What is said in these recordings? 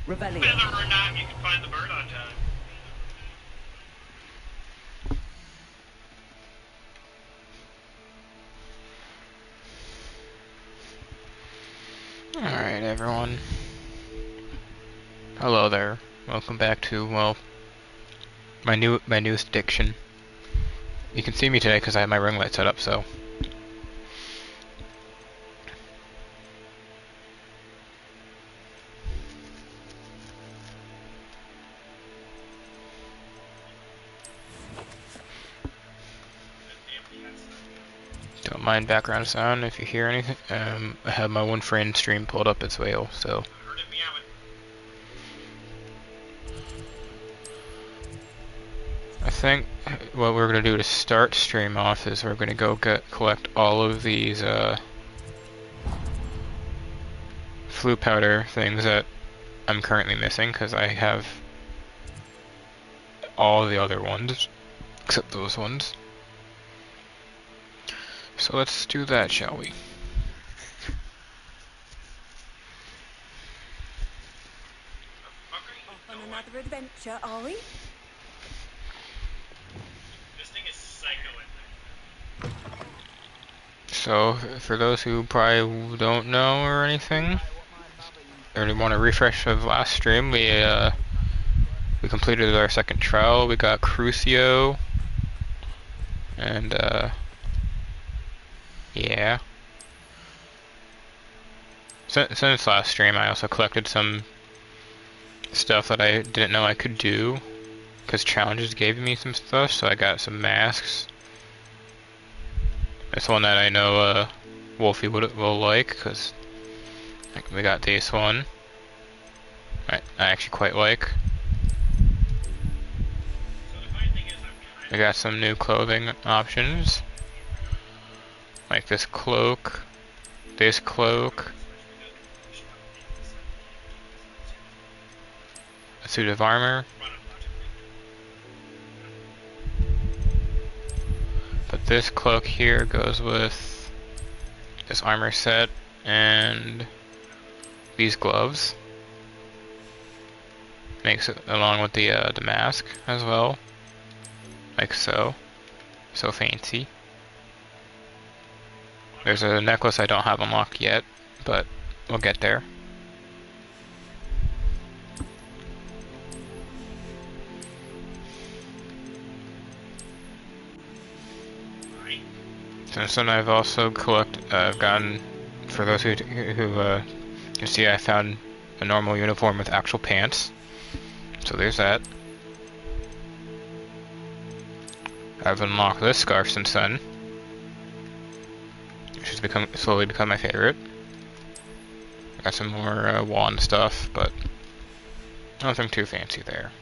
Revelio. Whether or not you can find the bird on time. Alright, everyone. Hello there. Welcome back to, well, my newest addiction. You can see me today because I have my ring light set up, so. Don't mind background sound if you hear anything. I have my one friend stream pulled up as well, so. I think what we're going to do to start stream off is we're going to go collect all of these flu powder things that I'm currently missing because I have all the other ones except those ones. So let's do that, shall we? Off on another adventure, are we? This thing is psycho. So, for those who probably don't know or anything, or want a refresh of last stream, we completed our second trial. We got Crucio, and yeah. Since last stream, I also collected some stuff that I didn't know I could do, because challenges gave me some stuff. So I got some masks. It's one that I know Wolfie will like, because we got this one. I actually quite like. We got some new clothing options, like this cloak, a suit of armor. But this cloak here goes with this armor set and these gloves. Makes it along with the mask as well, like so. So fancy. There's a necklace I don't have unlocked yet, but we'll get there. Since then, I've also gotten, for those who you see, I found a normal uniform with actual pants. So there's that. I've unlocked this scarf since then, which has slowly become my favorite. Got some more wand stuff, but nothing too fancy there.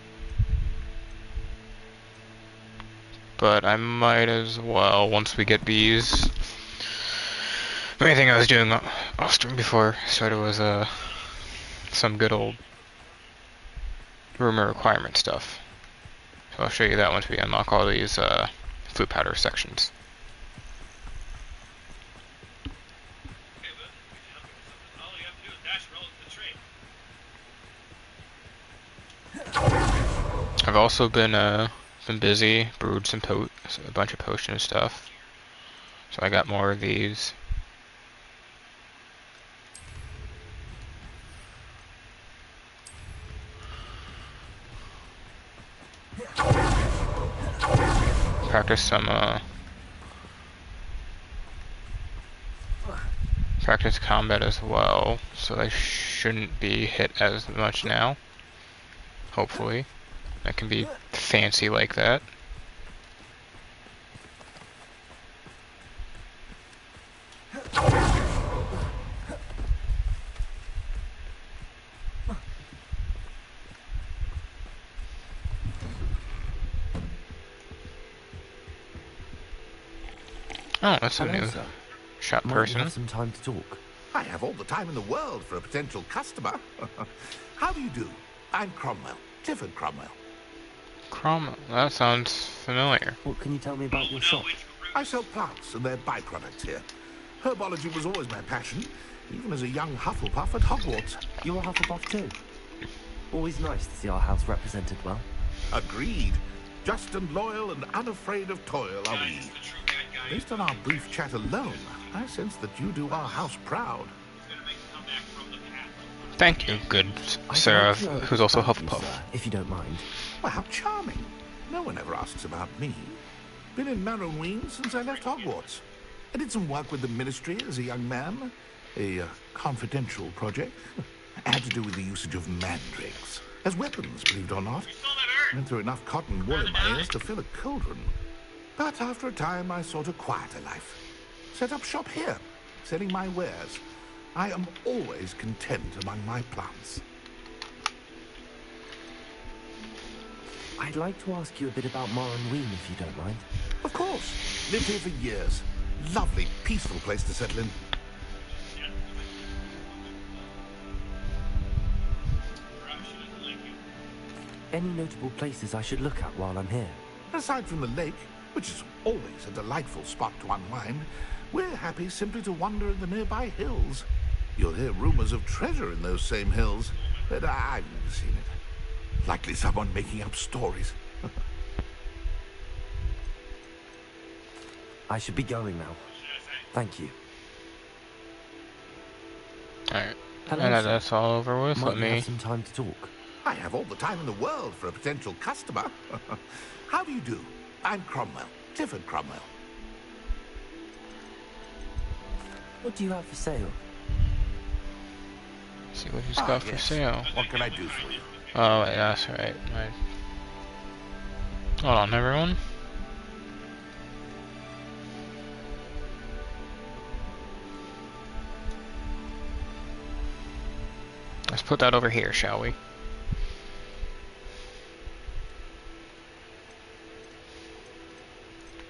But I might as well, once we get these. The main thing I was doing off stream before I started was some good old rumor requirement stuff. So I'll show you that once we unlock all these flu powder sections. I've also been busy, brewed a bunch of potion stuff. So I got more of these. Practice combat as well, so I shouldn't be hit as much now. Hopefully. I can be fancy like that. Oh, that's a new shop person. Might have some time to talk. I have all the time in the world for a potential customer. How do you do? I'm Cromwell, Clifford Cromwell. Cromwell, that sounds familiar. What can you tell me about your shop? I sell plants and their byproducts here. Herbology was always my passion, even as a young Hufflepuff at Hogwarts. You're a Hufflepuff too? Always nice to see our house represented well. Agreed. Just and loyal and unafraid of toil are we. Guys, the true bad guy. Based on our brief chat alone, I sense that you do our house proud. He's gonna make a comeback from the past. Thank you, good I'd Sarah, like to know who's also about you, Hufflepuff. sir, if you don't mind. Well, how charming. No one ever asks about me. Been in Marrowween since I left Hogwarts. I did some work with the Ministry as a young man. A confidential project. Had to do with the usage of mandrakes. As weapons, believe it or not. We saw that Went through enough cotton wool in my ears to fill a cauldron. But after a time, I sought a quieter life. Set up shop here, selling my wares. I am always content among my plants. I'd like to ask you a bit about Marrowween, if you don't mind. Of course. Lived here for years. Lovely, peaceful place to settle in. Any notable places I should look at while I'm here? Aside from the lake, which is always a delightful spot to unwind, we're happy simply to wander in the nearby hills. You'll hear rumors of treasure in those same hills, but I've never seen it. Likely someone making up stories. I should be going now. Thank you. Alright, Hello, and sir. that's all over with. Might Let we me. have some time to talk? I have all the time in the world for a potential customer. How do you do? I'm Cromwell, Clifford Cromwell. What do you have for sale? See what he's got for Yes. sale. What can I do for you? Oh, wait, that's right. Hold on, everyone. Let's put that over here, shall we?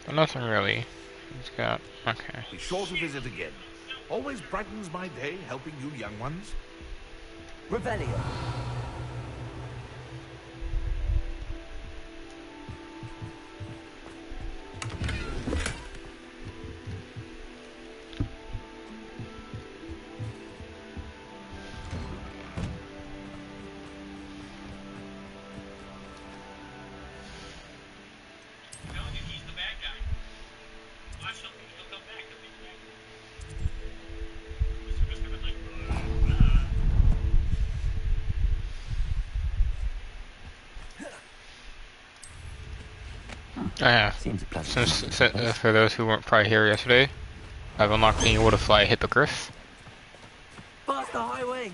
But nothing really. He's got. Okay. Be sure to visit again. Always brightens my day helping you young ones. Revelio. I'm telling you, he's the bad guy. Watch him, he'll come back. He'll be the bad guy. Mr. Christopher's like, Yeah. Seems a pleasant. For those who weren't probably here yesterday, I've unlocked being able to fly a hippogriff. Past the highway.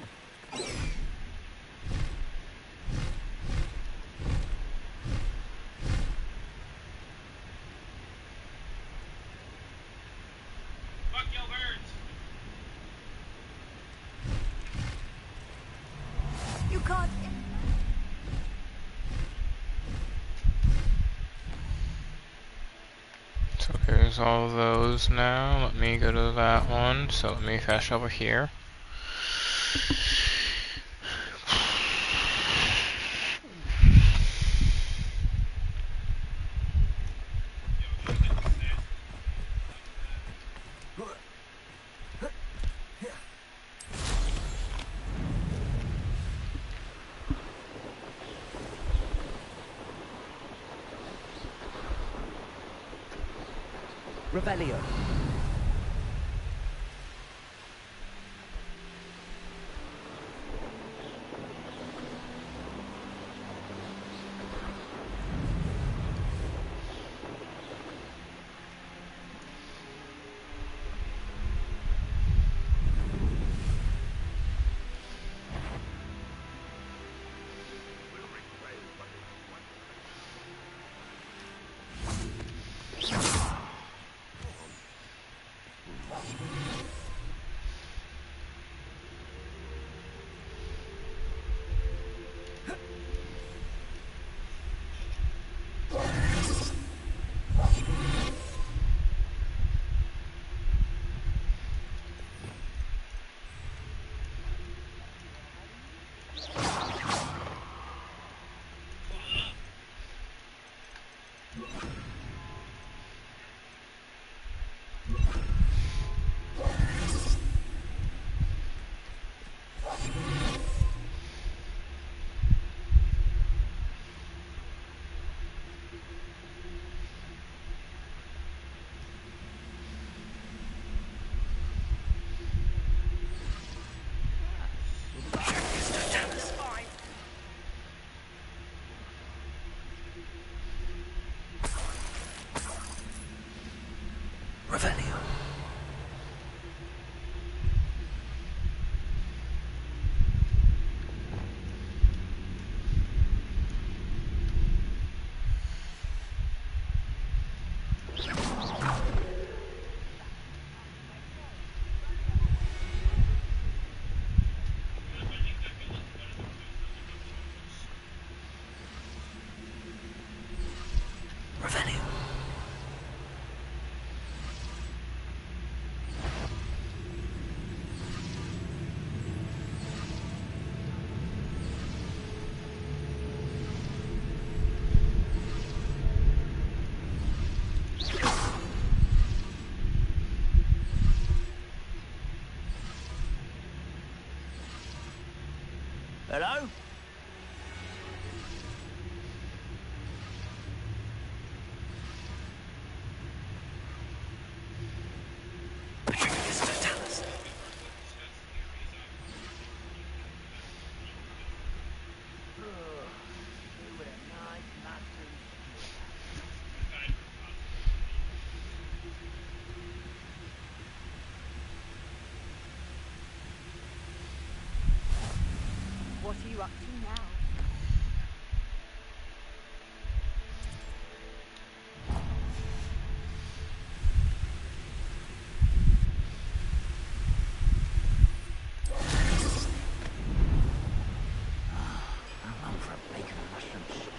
fuck your birds. You can't. So here's all those now. Let me go to that one. So let me fast over here. Revelio. Hello? What are you up to now? I'm for a bacon and mushroom stew.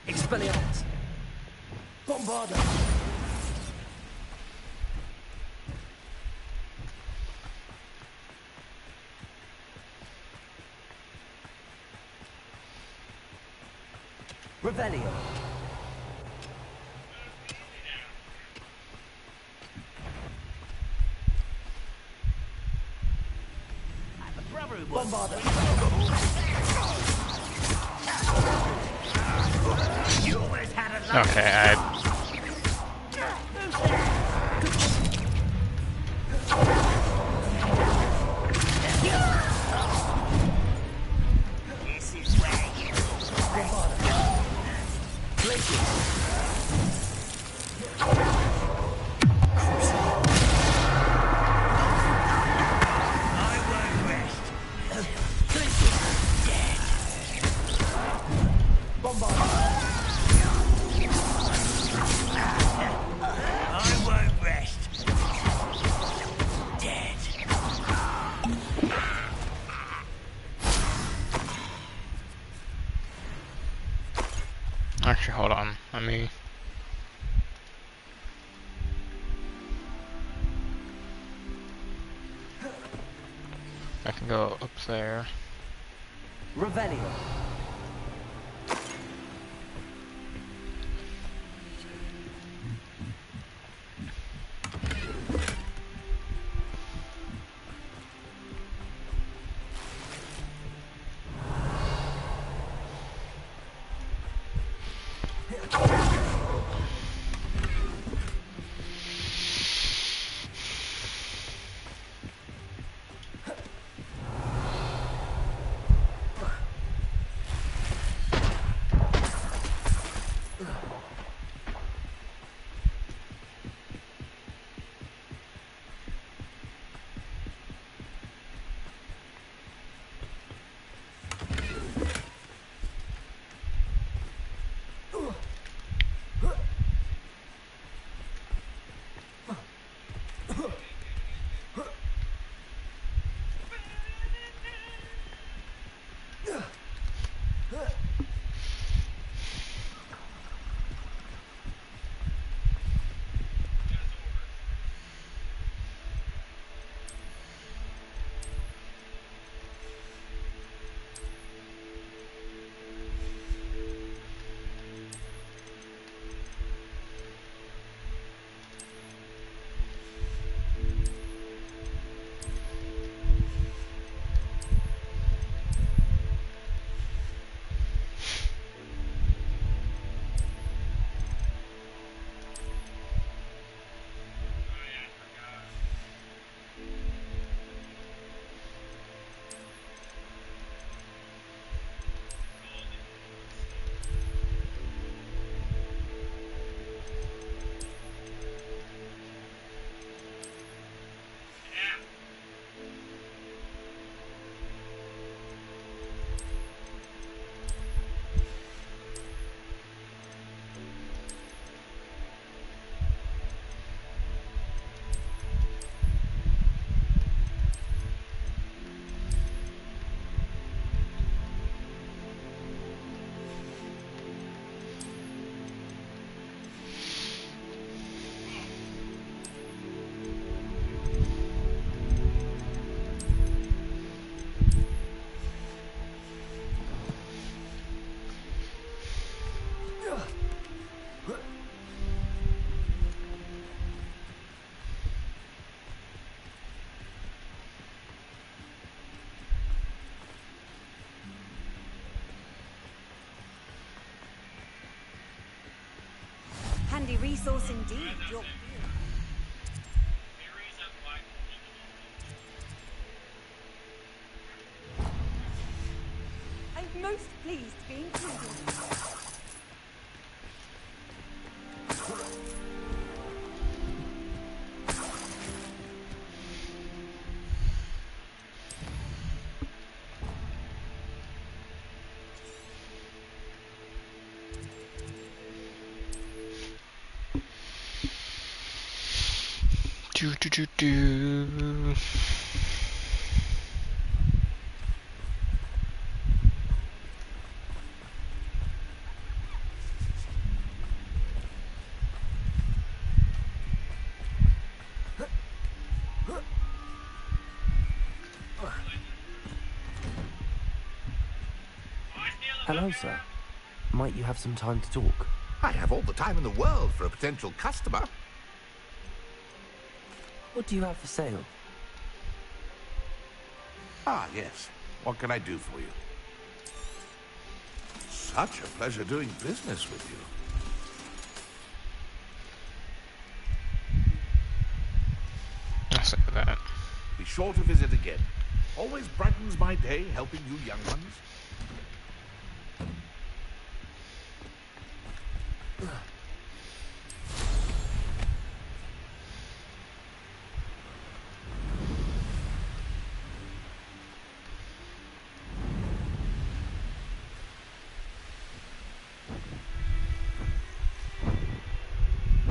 Expelliarmus! Bombarda! Revelio! Bombarda! You always had a luck. Okay, This is where you I won't rest. Bombard. I won't rest. Dead. actually, hold on. Let me. I can go up there. Revelio. handy resource indeed, your... Theories of why I'm most pleased to be included. Do. Hello, sir. Might you have some time to talk? I have all the time in the world for a potential customer. What do you have for sale? Ah, yes. What can I do for you? Such a pleasure doing business with you. I'll say that. Be sure to visit again. Always brightens my day helping you young ones.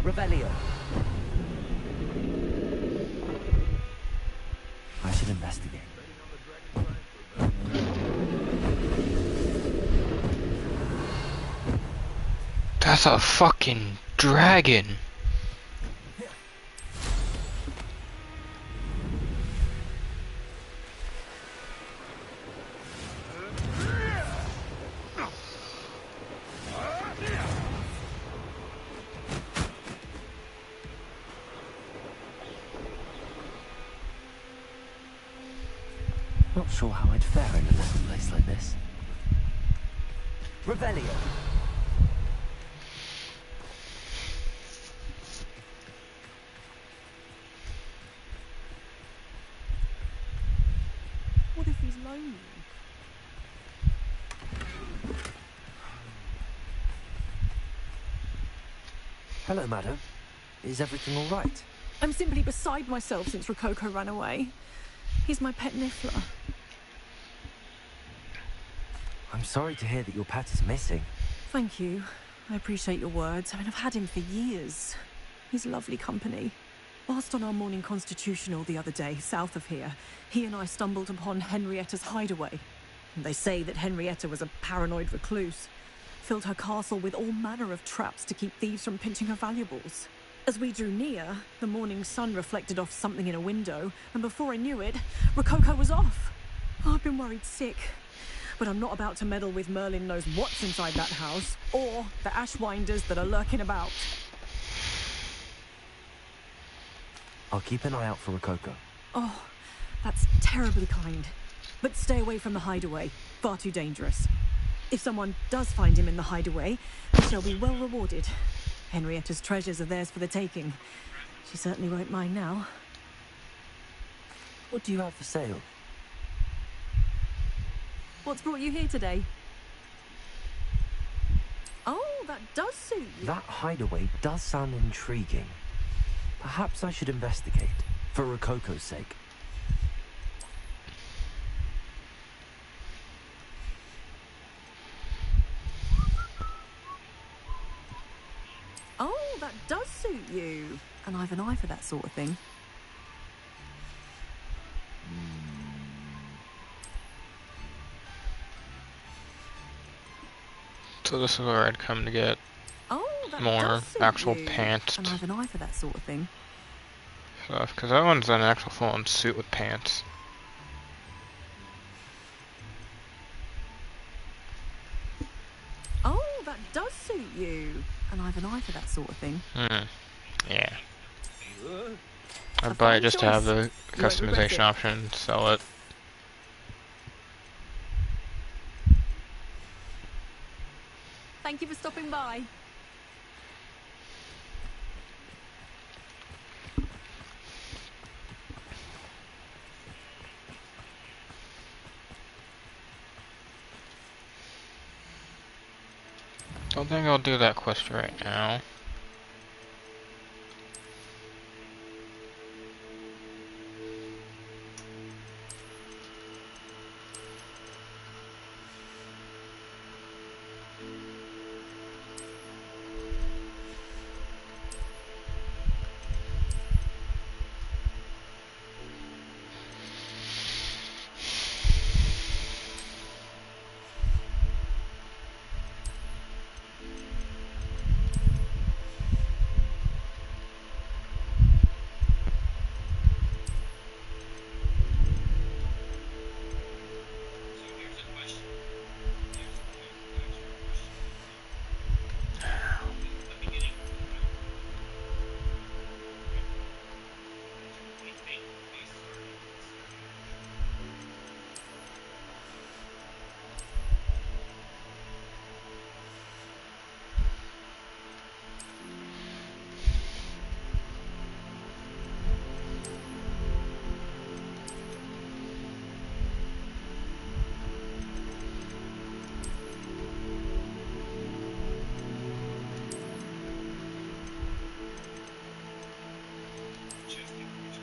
Revelio. I should investigate. That's a fucking dragon. Not sure how I'd fare in a little place like this. Revelio. What if he's lonely? Hello, madam. Is everything all right? I'm simply beside myself since Rococo ran away. He's my pet Niffler. I'm sorry to hear that your pet is missing. Thank you. I appreciate your words. I mean, I've had him for years. He's lovely company. Whilst on our morning constitutional the other day, south of here, he and I stumbled upon Henrietta's hideaway. They say that Henrietta was a paranoid recluse. Filled her castle with all manner of traps to keep thieves from pinching her valuables. As we drew near, the morning sun reflected off something in a window, and before I knew it, Rococo was off. Oh, I've been worried sick. But I'm not about to meddle with Merlin knows what's inside that house, or the ashwinders that are lurking about. I'll keep an eye out for Rococo. Oh, that's terribly kind. But stay away from the hideaway. Far too dangerous. If someone does find him in the hideaway, they shall be well rewarded. Henrietta's treasures are theirs for the taking. She certainly won't mind now. What do you have for sale? What's brought you here today? Oh, that does suit you. That hideaway does sound intriguing. Perhaps I should investigate, for Rococo's sake. Oh, that does suit you. And I've an eye for that sort of thing. So this is where I'd come to get Oh, that more does suit actual you. pants And I've an eye for that sort of thing. stuff, because that one's an actual full-on suit with pants. Oh, that does suit you. And I've an eye for that sort of thing. Yeah. A I'd buy it fine just to have choice. the You won't regret customization it. option, sell it. Thank you for stopping by. don't think I'll do that quest right now. So here's a question. Here's a question. The beginning. We think we started. Just the creature.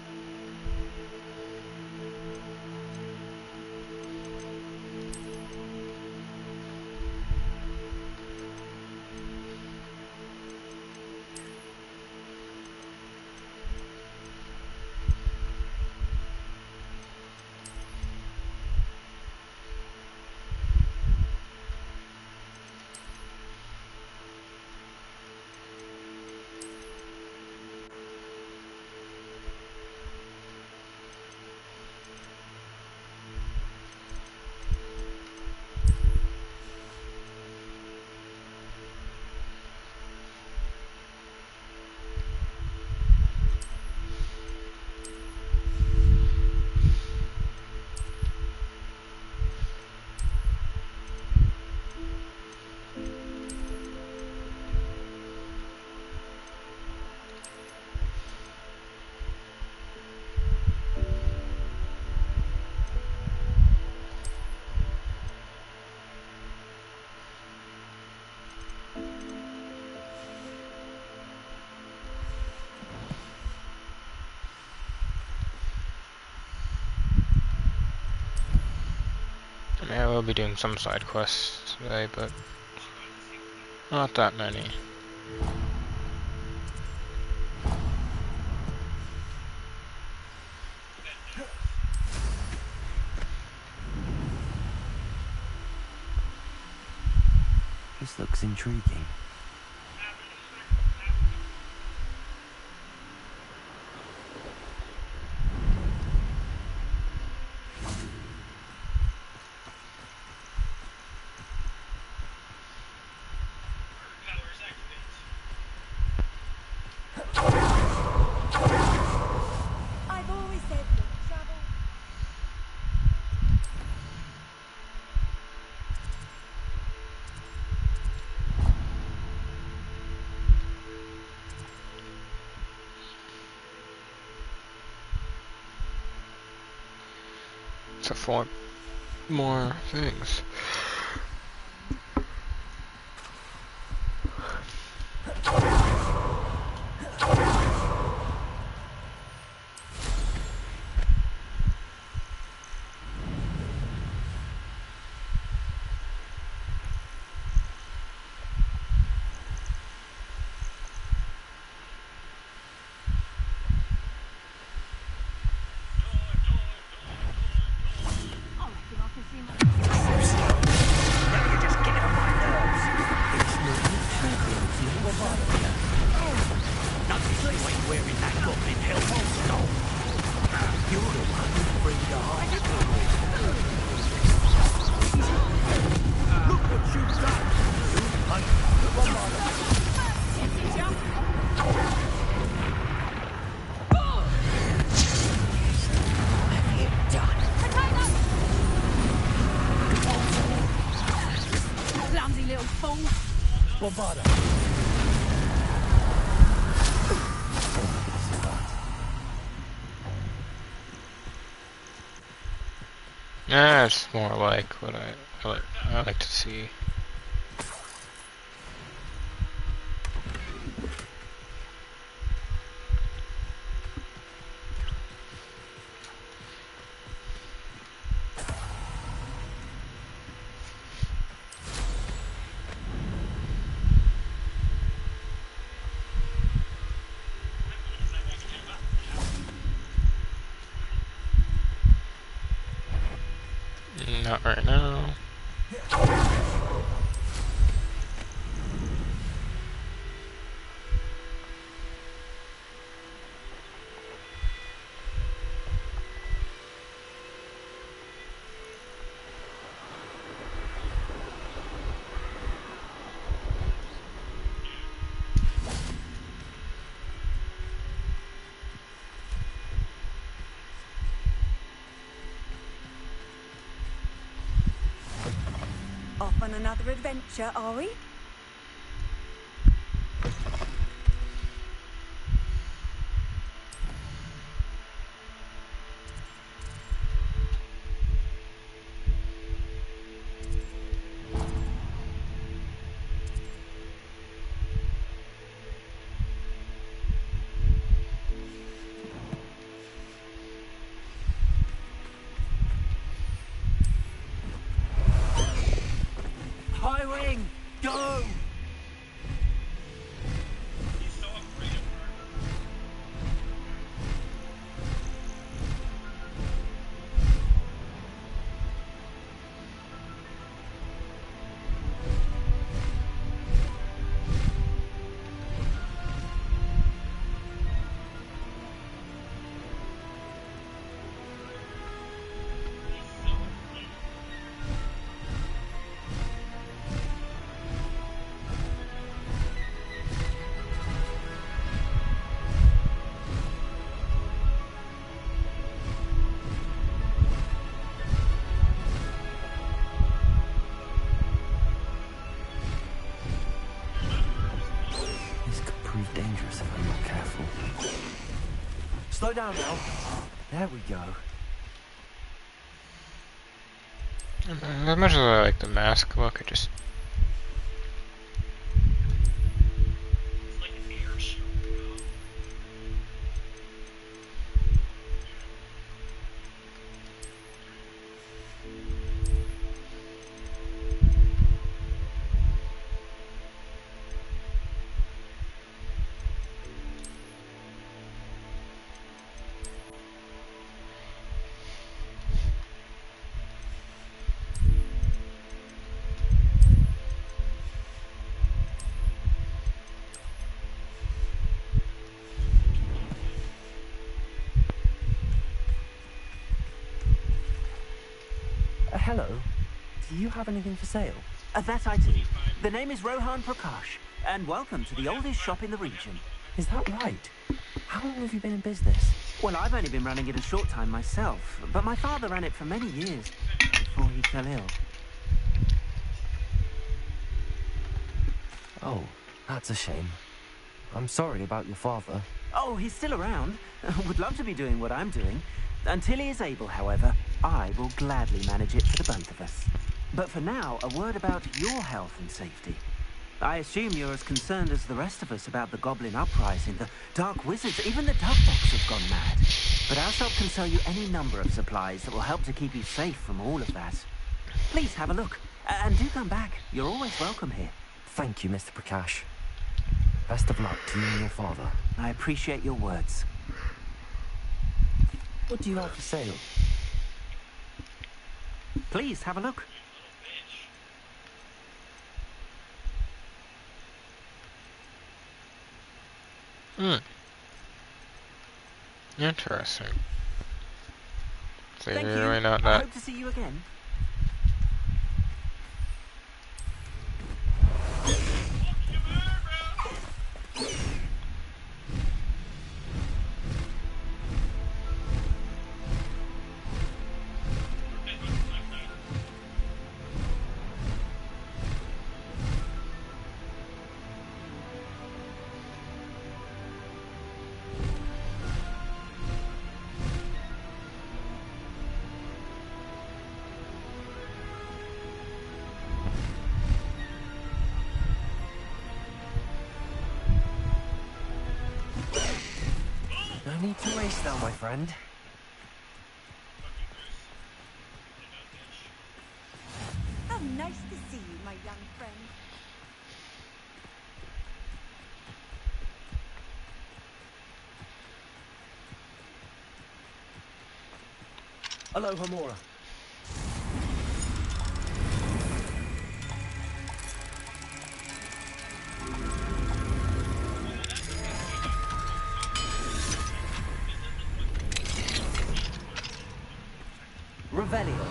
I will be doing some side quests today, but not that many. This looks intriguing. Powers activate. I've always said that travel. So 4 more things. Clumsy little fool. That's more like what I like to see. Not right now. Off on another adventure, are we? High wing, go! He's so afraid of her. This could prove dangerous if I'm not careful. Slow down now. There we go. As much as I like the mask look, it just It's like an air show, you know? Hello. Do you have anything for sale? That I do. The name is Rohan Prakash, and welcome to the oldest shop in the region. Is that right? How long have you been in business? Well, I've only been running it a short time myself, but my father ran it for many years before he fell ill. Oh, that's a shame. I'm sorry about your father. Oh, he's still around. Would love to be doing what I'm doing. Until he is able, however, I will gladly manage it for the both of us. But for now, a word about your health and safety. I assume you're as concerned as the rest of us about the Goblin Uprising, the Dark Wizards, even the Dugbox have gone mad. But our shop can sell you any number of supplies that will help to keep you safe from all of that. Please have a look, and do come back. You're always welcome here. Thank you, Mr. Prakash. Best of luck to you and your father. I appreciate your words. What do you have for sale? Please have a look. interesting. So Thank you're you. really not I that. hope to see you again. No need to race now, my friend. How nice to see you, my young friend. Hello, Hamora. Revelio.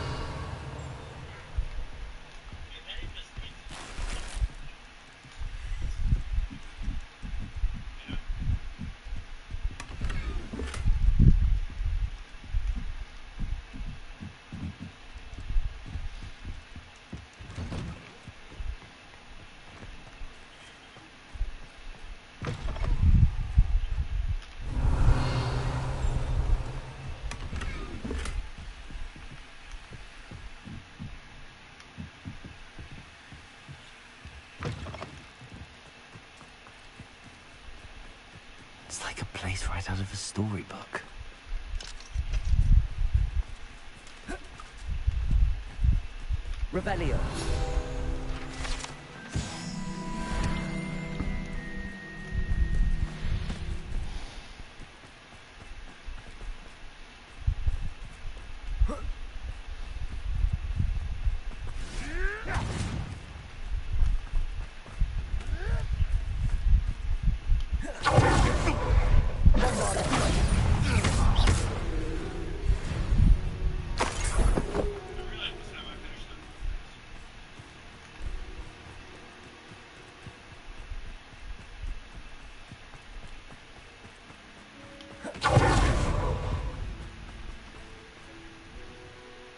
It's like a place right out of a storybook. Revelio.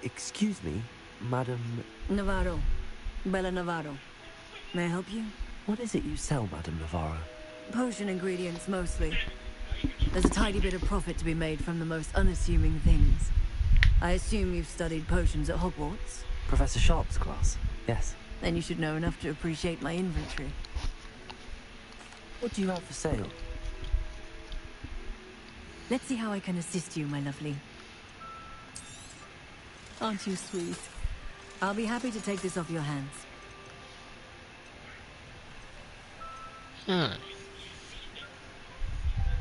Excuse me, Madam... Navarro. Bella Navarro. May I help you? What is it you sell, Madam Navarro? Potion ingredients, mostly. There's a tidy bit of profit to be made from the most unassuming things. I assume you've studied potions at Hogwarts? Professor Sharp's class, yes. Then you should know enough to appreciate my inventory. What do you have for sale? Let's see how I can assist you, my lovely. Aren't you sweet? I'll be happy to take this off your hands.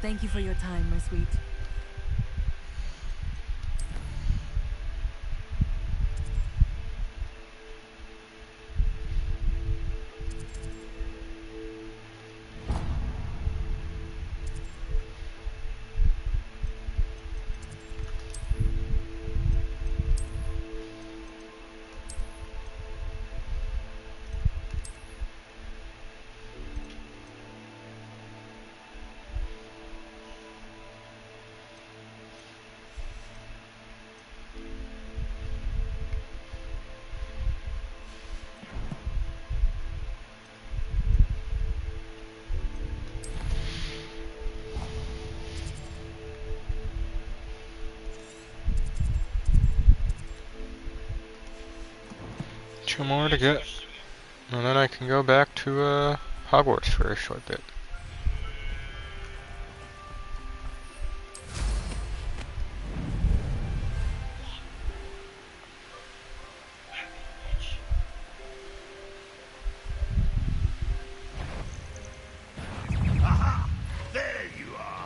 Thank you for your time, my sweet. Two more to get, and then I can go back to Hogwarts for a short bit. Aha! There you are.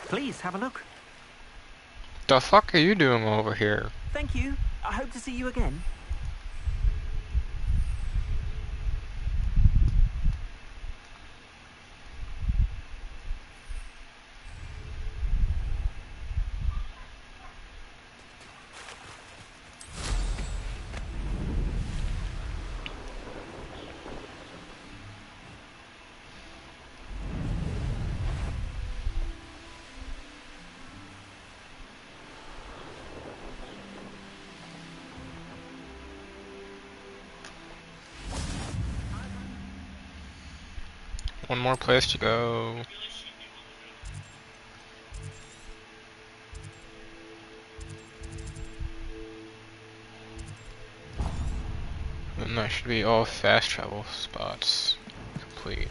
Please, have a look. The fuck are you doing over here? Thank you. I hope to see you again. One more place to go. And that should be all fast travel spots complete.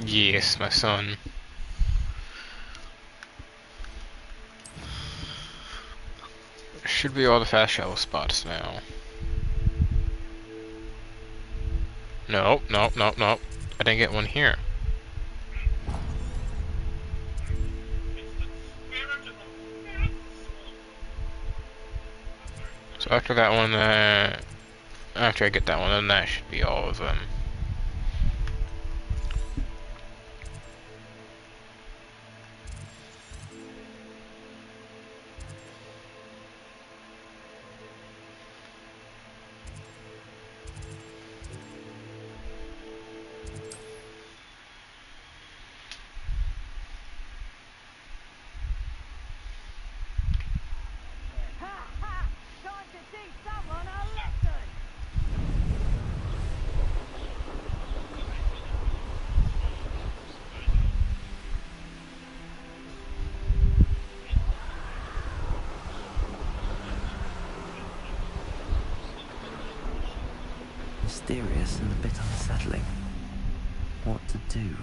Yes, my son. Should be all the fast travel spots now. Nope, nope, nope, nope. I didn't get one here. So after that one, after I get that one, then that should be all of them. Time to teach someone a lesson! Mysterious and a bit unsettling. What to do?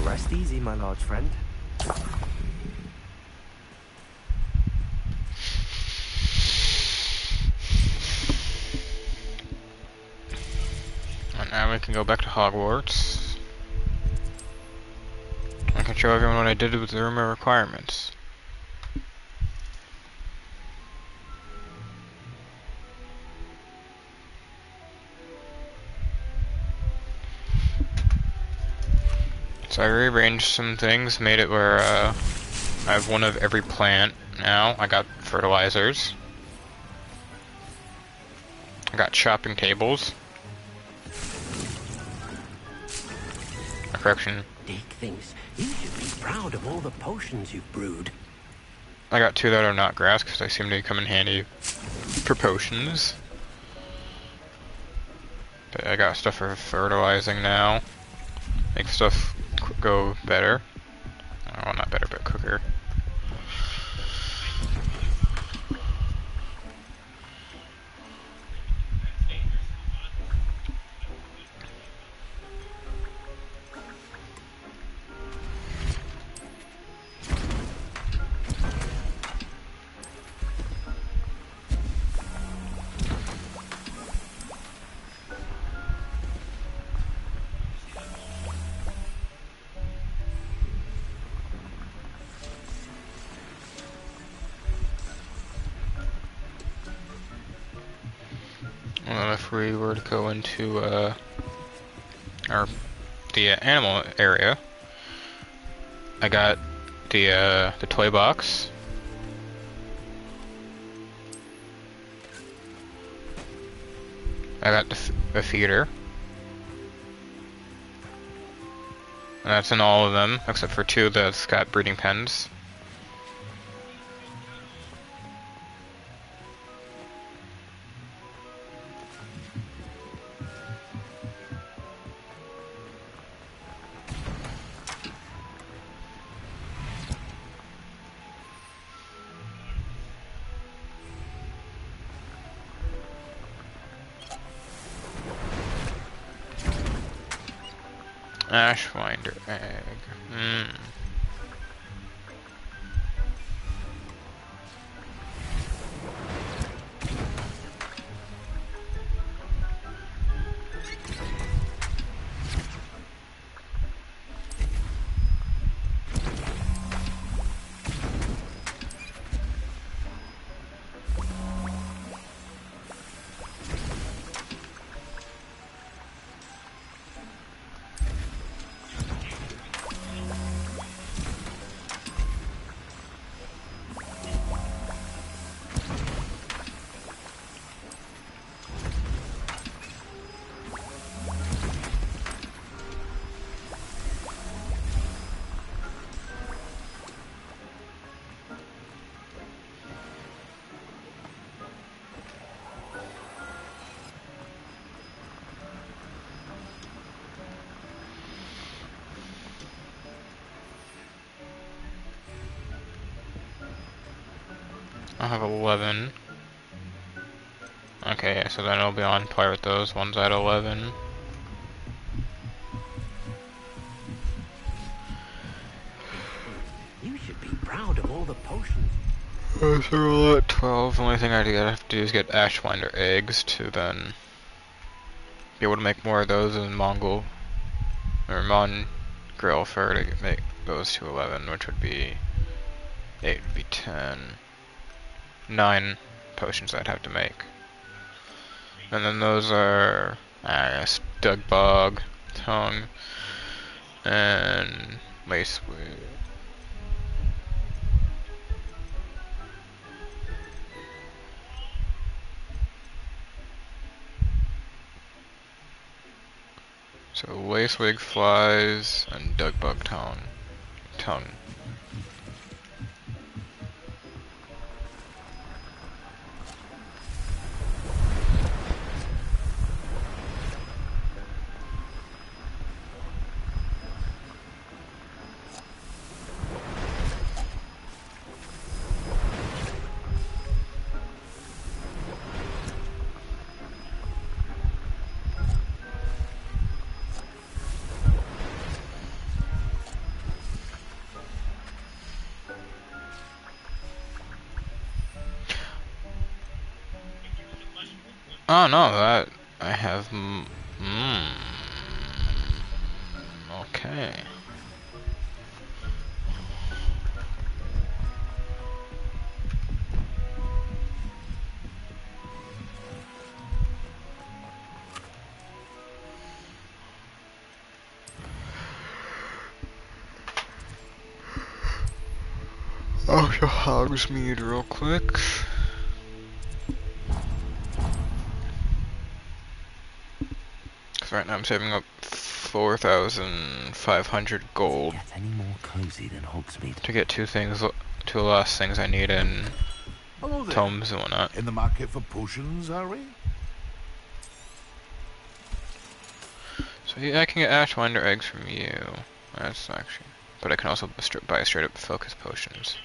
Rest easy, my large friend. And now we can go back to Hogwarts. I can show everyone what I did with the room of requirements. So I rearranged some things, made it where I have one of every plant now. I got fertilizers. I got chopping tables. Correction. Dick thinks you should be proud of all the potions you've brewed. I got two that are not grass because they seem to come in handy for potions. Okay, I got stuff for fertilizing now. Make stuff go better. Well, not better, but quicker. Well, if we were to go into the animal area, I got the toy box. I got the feeder, and that's in all of them except for two that's got breeding pens. Ashwinder egg. I have 11. Okay, so then I'll be on par with those ones at 11. You should be proud of all the potions. So we're at 12. The only thing I have to do is get Ashwinder eggs to then be able to make more of those in Mongol or Mon-Grill fur to make those to 11, which would be 8 would be 10. 9 potions I'd have to make. And then those are, I guess, Dug Bog, Tongue, and Lacewing. So Lacewing, Flies, and Dug Bug Tongue. Oh no, that I have. Okay. Oh, your hogs mead real quick. Right now I'm saving up 4,500 gold Get any more cozy than Hogsmeade? to get two last things I need in Hello there. tomes and whatnot. In the market for potions, are we? So yeah, I can get Ash Wonder eggs from you. That's actually, but I can also buy straight up focus potions.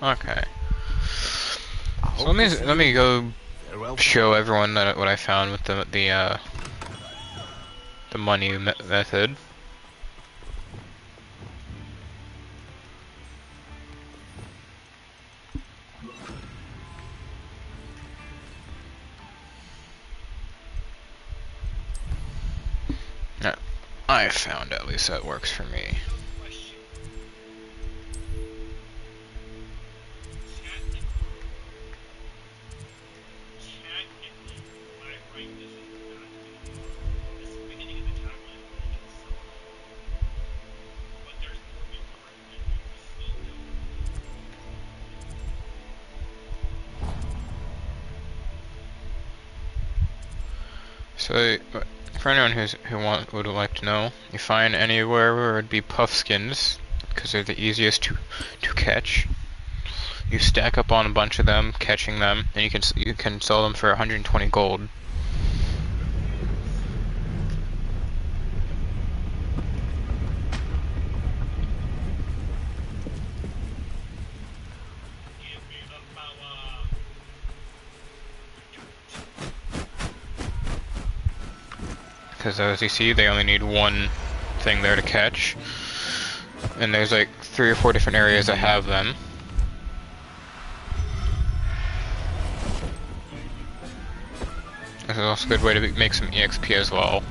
Okay. So let me go show everyone that what I found with the money method. Now, I found at least that works for me. So, for anyone would like to know, you find anywhere where it'd be puffskins, because they're the easiest to catch. You stack up on a bunch of them, catching them, and you can sell them for 120 gold. Because as you see, they only need one thing there to catch. And there's like 3 or 4 different areas that have them. This is also a good way to make some EXP as well.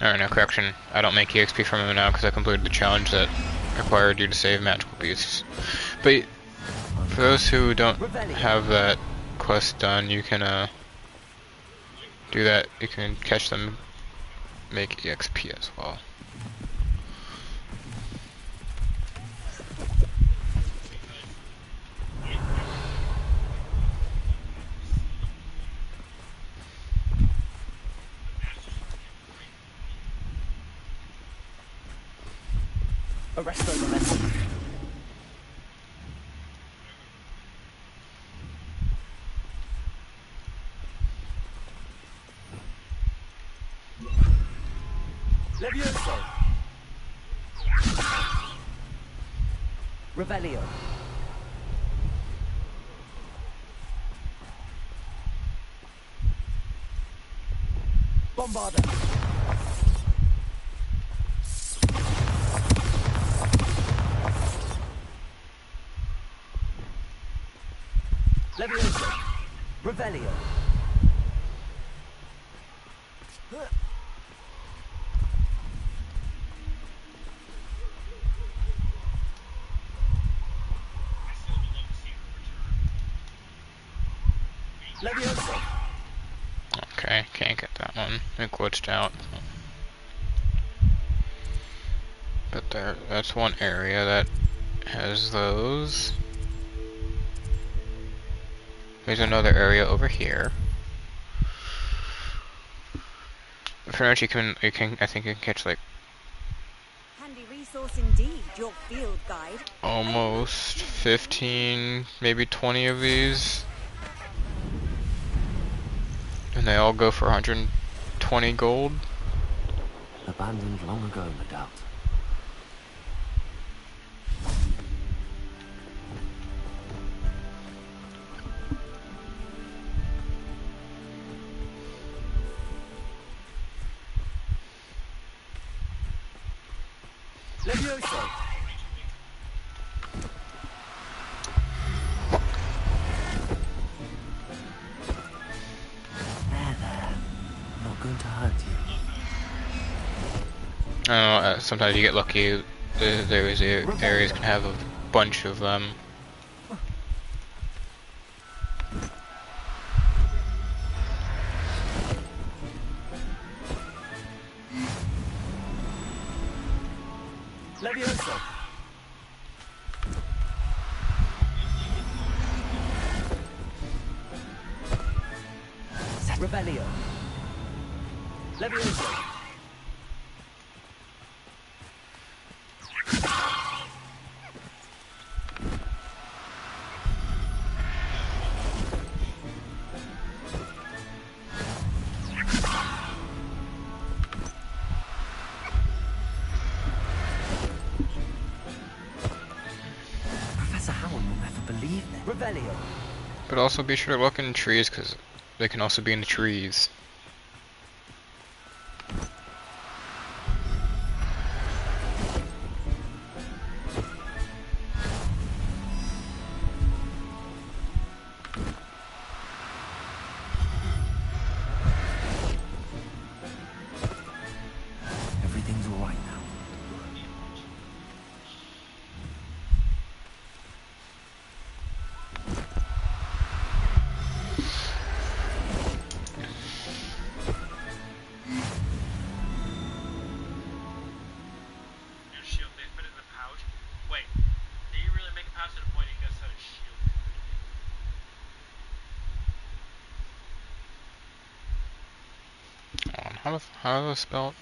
Alright, no, correction. I don't make EXP from them now because I completed the challenge that required you to save magical beasts. But for those who don't have that quest done, you can do that. You can catch them, make EXP as well. Arresto momentum. Levioso. Revelio. Bombarda. Levioso. Revelio. Levioso. Okay, can't get that one. It glitched out. But that's one area that has those. There's another area over here. For now, you can, I think you can catch like Handy resource indeed, your field guide. almost 15, maybe 20 of these. And they all go for 120 gold. Abandoned long ago, no doubt. Levioso. There. Not going to hurt you. I don't know, sometimes you get lucky. There's areas can have a bunch of them. Levioso. Revelio. Levioso. Professor Howard will never believe this. Revelio. But also be sure to look in trees, because they can also be in the trees. Everything's all right now. Your shield, they put it in the pouch. Wait, do you really make a pouch to the point you guys had a shield? Hold on, how do I spell it?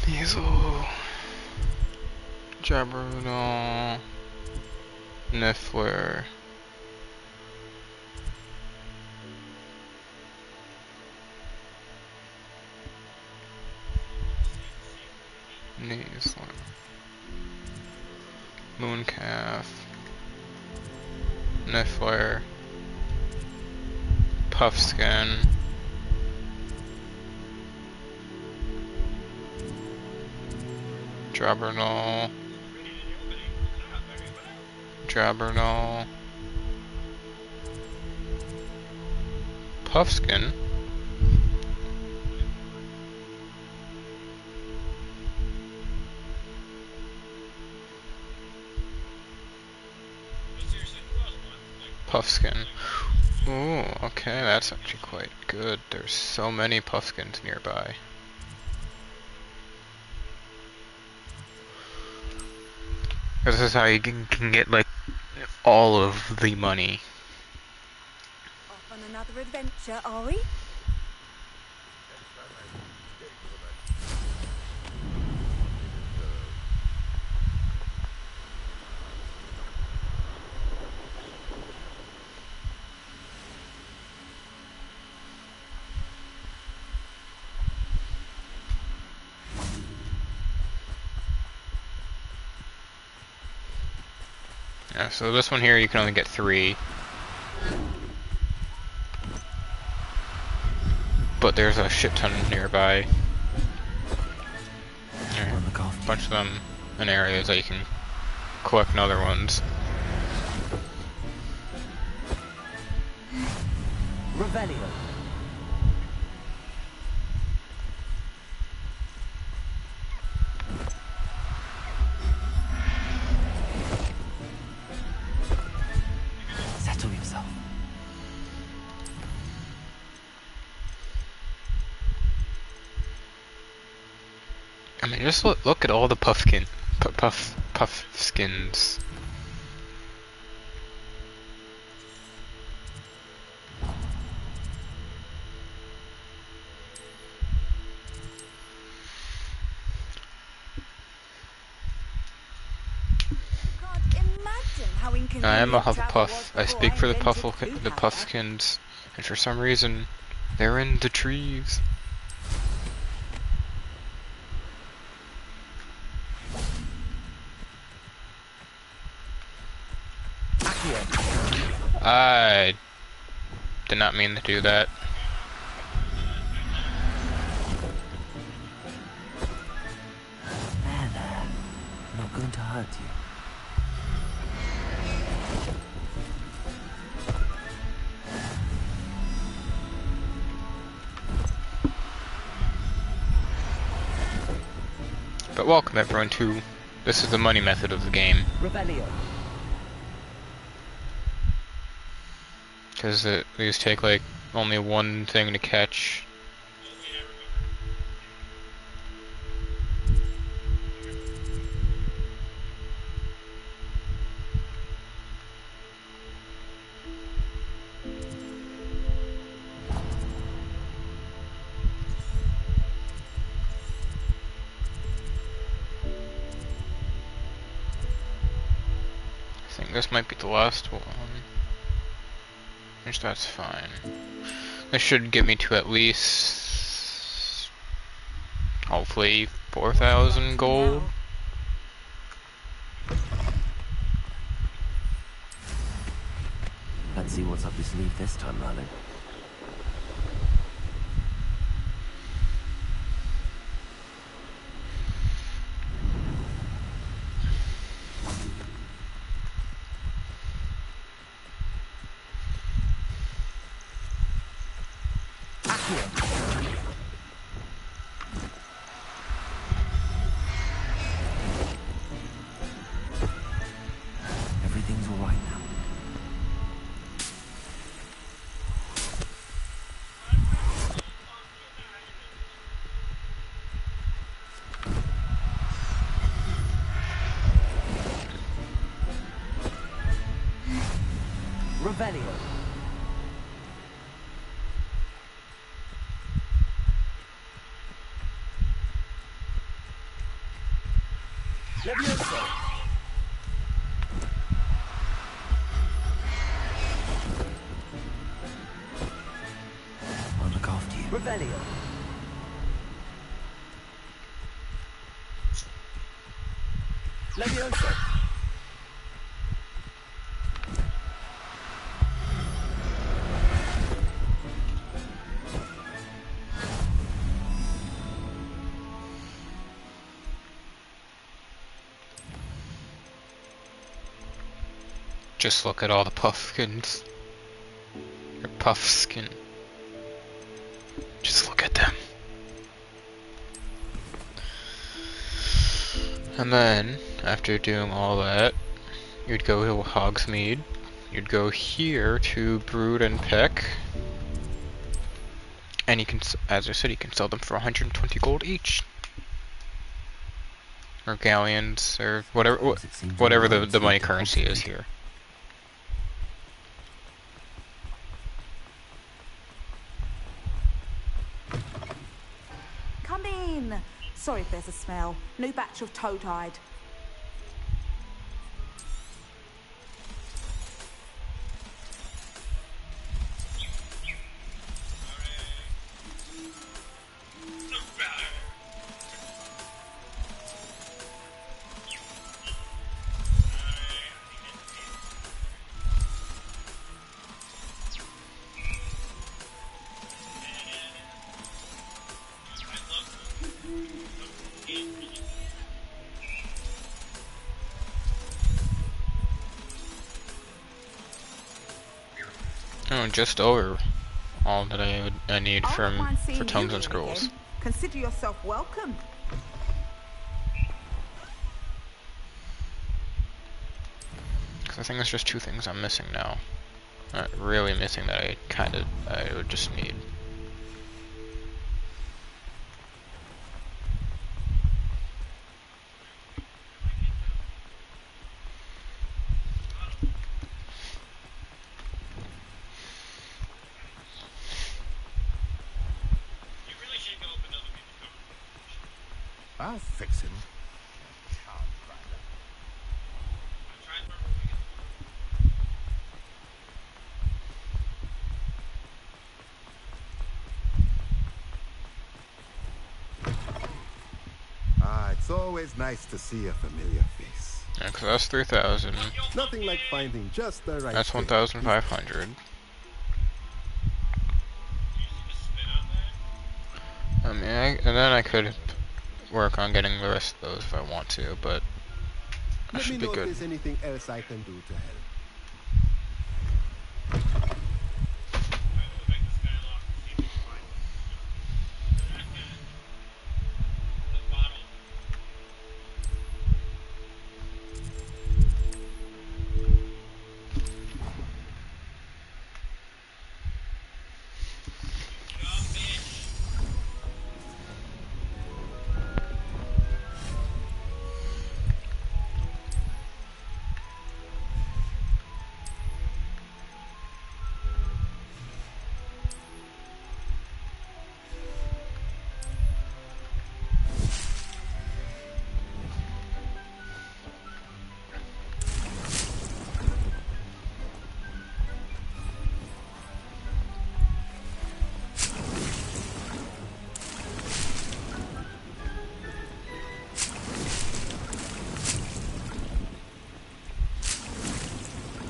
Measle, Jabberno, Niffler, Kneesling, Mooncalf, Niffler, Puffskin, Jabberno, Jabberno, Puffskin, Puffskin. Ooh, okay, that's actually quite good. There's so many Puffskins nearby. This is how you can get, like, all of the money. Off on another adventure, are we? Yeah, so this one here you can only get 3. But there's a shit ton nearby. There are a bunch of them in areas that you can collect other ones. Revelio. Settle yourself. I mean, just look at all the puffskins. Can't imagine how inconvenient I am a travel was Hufflepuff. I before speak for the invented glue powder. Puffskins, and for some reason, they're in the trees. I did not mean to do that. hurt you. But welcome everyone to, this is the money method of the game. Revelio. Because these take like only one thing to catch. I think this might be the last one. Which that's fine. This should get me to at least, hopefully, 4,000 gold. Let's see what's up your sleeve this time, Merlin. Everything's all right now. Revelio. Levioso. I'll look after you. Revelio. Levioso. Just look at all the puffskins. Or puffskin. Just look at them. And then, after doing all that, you'd go to Hogsmeade. You'd go here to Brood and Peck. And you can, as I said, you can sell them for 120 gold each. Or galleons, or whatever the money currency is here. Come in. Sorry if there's a smell. New batch of toad-hide. Oh, just over all that I need I don't mind seeing for you Tomes here and Scrolls. again. Consider yourself welcome. Cause I think there's just two things I'm missing now. Not really missing that I would just need. I'll fix him. It's always nice to see a familiar face. Yeah, cause that's 3,000. Nothing like finding just the right That's thing. 1,500. I mean, and then I could work on getting the rest of those if I want to, but Let me should be know if good. there's anything else I can do to help. I'm gonna go back to Skylock and see if we can find the bottle. Good job, bitch.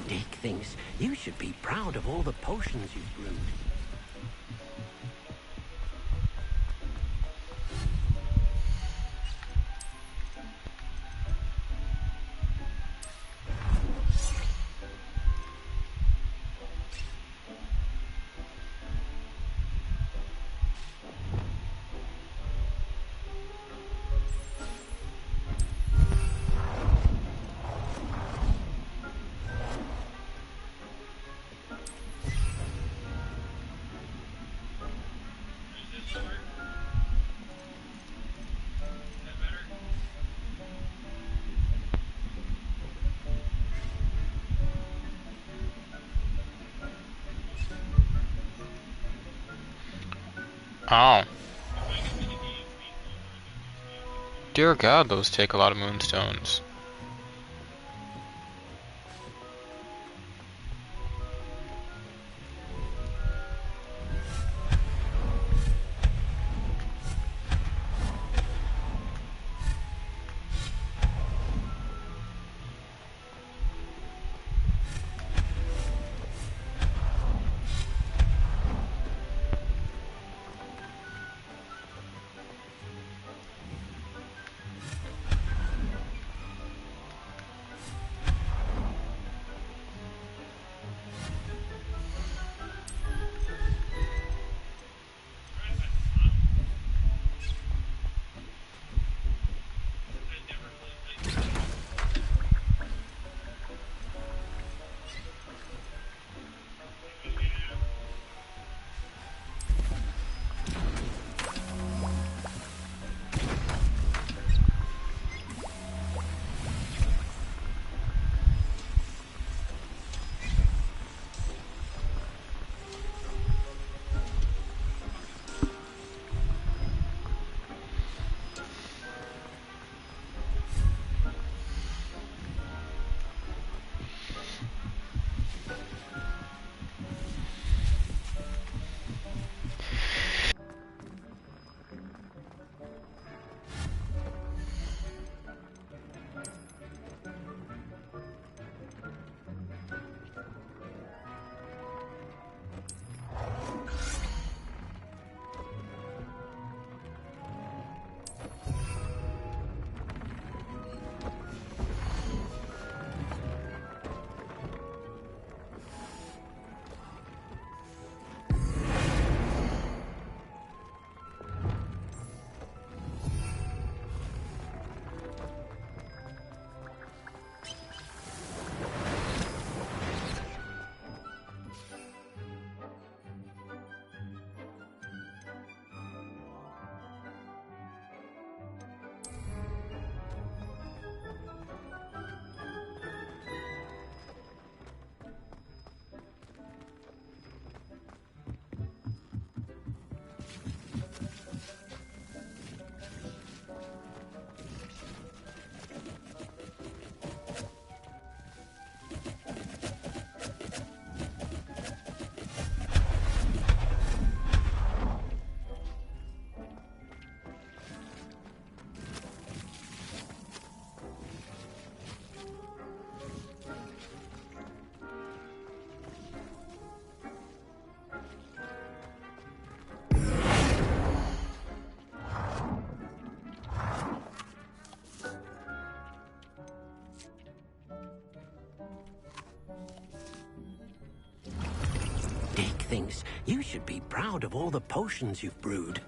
Dick thinks you should be proud of all the potions you've brewed. Does this work? Is that better? Oh, If I get mini games, these will work. It gives me a dear God, those take a lot of moonstones. Dick thinks you should be proud of all the potions you've brewed.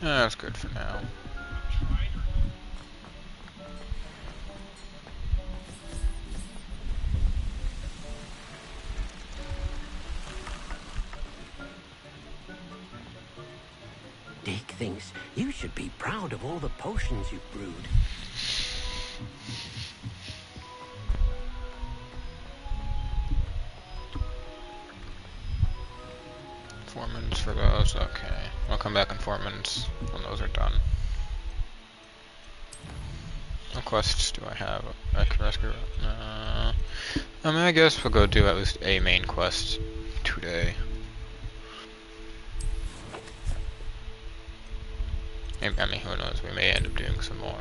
That's good for now. Dick thinks you should be proud of all the potions you've brewed. Four minutes for those, okay. I'll come back in 4 minutes when those are done. What quests do I have? I can rescue. I mean, I guess we'll go do at least a main quest today. I mean, who knows? We may end up doing some more.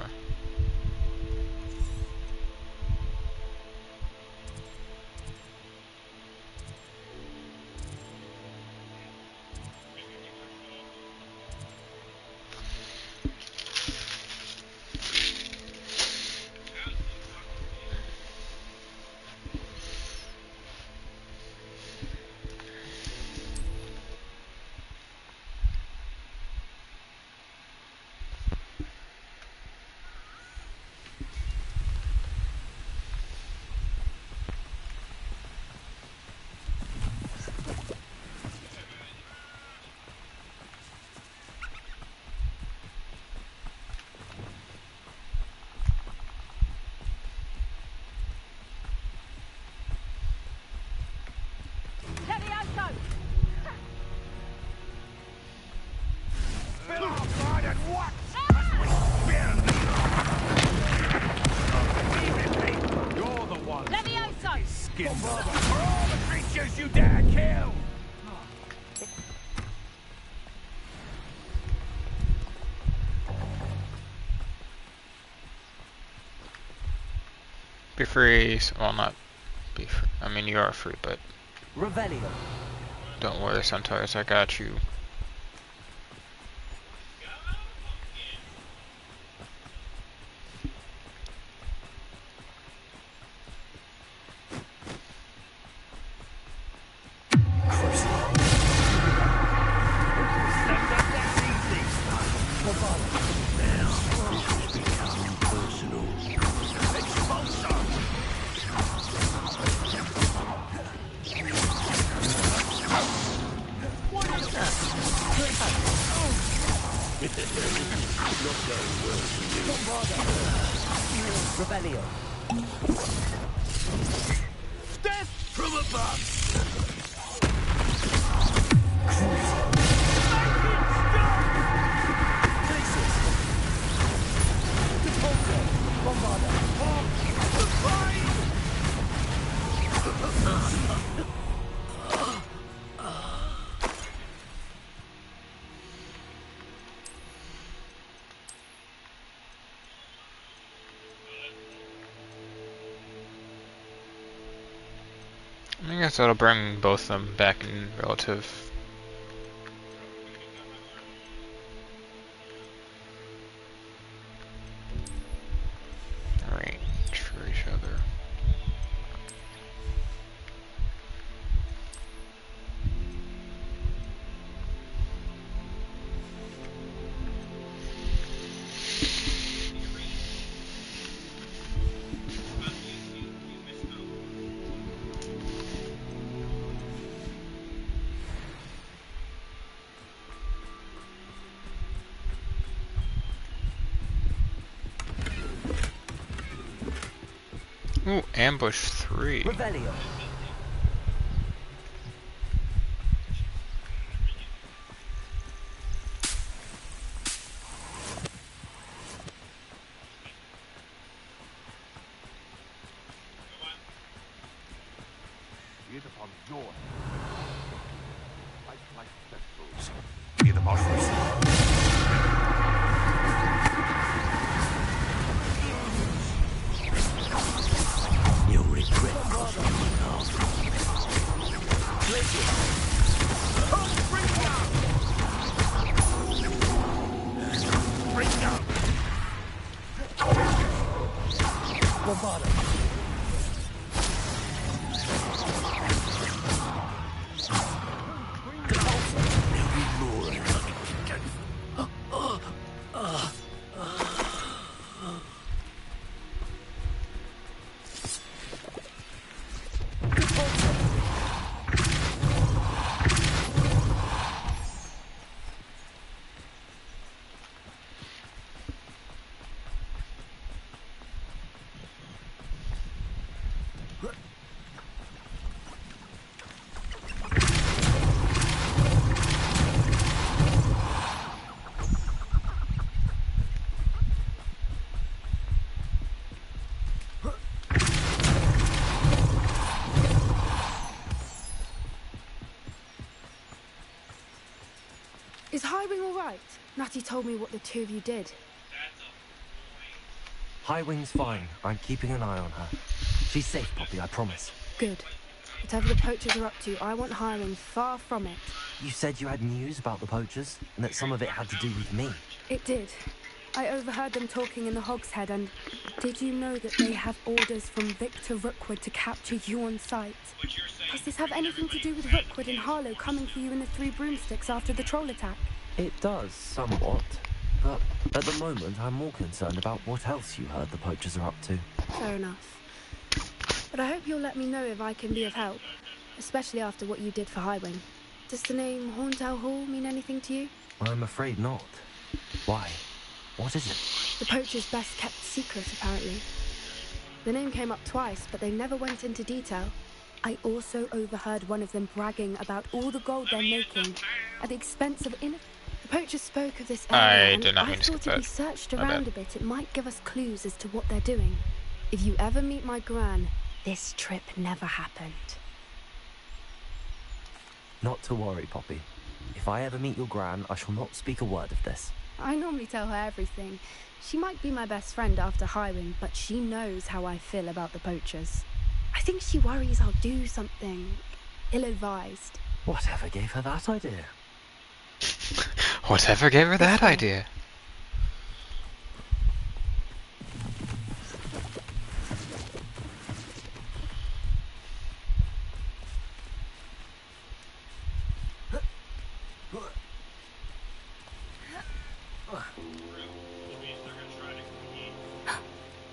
What? You're the one. Levioso! Skin for all the creatures you dare kill. Be free. Well, not be free. I mean, you are free, but Revelio. don't worry, Centaurs. I got you. Revelio. Death from above. I guess that'll bring both of them back in relative. Range for each other. Ooh, ambush 3. Revelio. Feed upon joy. Like festivals. Feed upon mercy. You'll regret crossing my path. Bring down. Is Highwing all right? Natty told me what the two of you did. Highwing's fine. I'm keeping an eye on her. She's safe, Poppy, I promise. Good. Whatever the poachers are up to, I want Highwing far from it. You said you had news about the poachers, and that some of it had to do with me. It did. I overheard them talking in the Hogshead, and did you know that they have orders from Victor Rookwood to capture you on sight? Does this have anything to do with Rookwood and Harlow coming for you in the Three Broomsticks after the troll attack? It does, somewhat. But at the moment, I'm more concerned about what else you heard the poachers are up to. Fair enough. But I hope you'll let me know if I can be of help, especially after what you did for Highwing. Does the name Horntail Hall mean anything to you? I'm afraid not. Why? What is it? The poacher's best kept secret, apparently. The name came up twice, but they never went into detail. I also overheard one of them bragging about all the gold they're making at the expense of Poacher spoke of this I area, did and not I mean to skip thought if we that. searched My around bad. a bit, it might give us clues as to what they're doing. If you ever meet my gran, this trip never happened. Not to worry, Poppy. If I ever meet your gran, I shall not speak a word of this. I normally tell her everything. She might be my best friend after Highwing, but she knows how I feel about the poachers. I think she worries I'll do something ill-advised. Whatever gave her that idea? Whatever gave her that idea?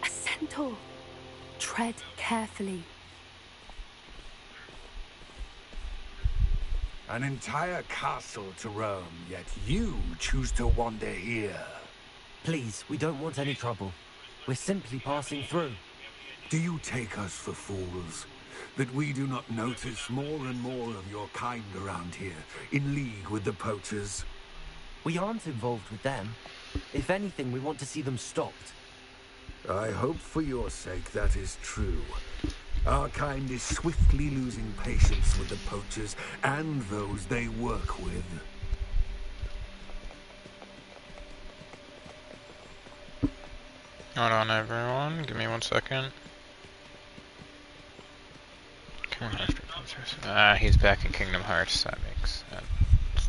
A centaur. Tread carefully. An entire castle to roam, yet you choose to wander here. Please, we don't want any trouble. We're simply passing through. Do you take us for fools? That we do not notice more and more of your kind around here, in league with the poachers? We aren't involved with them. If anything, we want to see them stopped. I hope for your sake that is true. Our kind is swiftly losing patience with the poachers and those they work with. Hold on, everyone. Give me 1 second. Come on, he's back in Kingdom Hearts. That makes sense.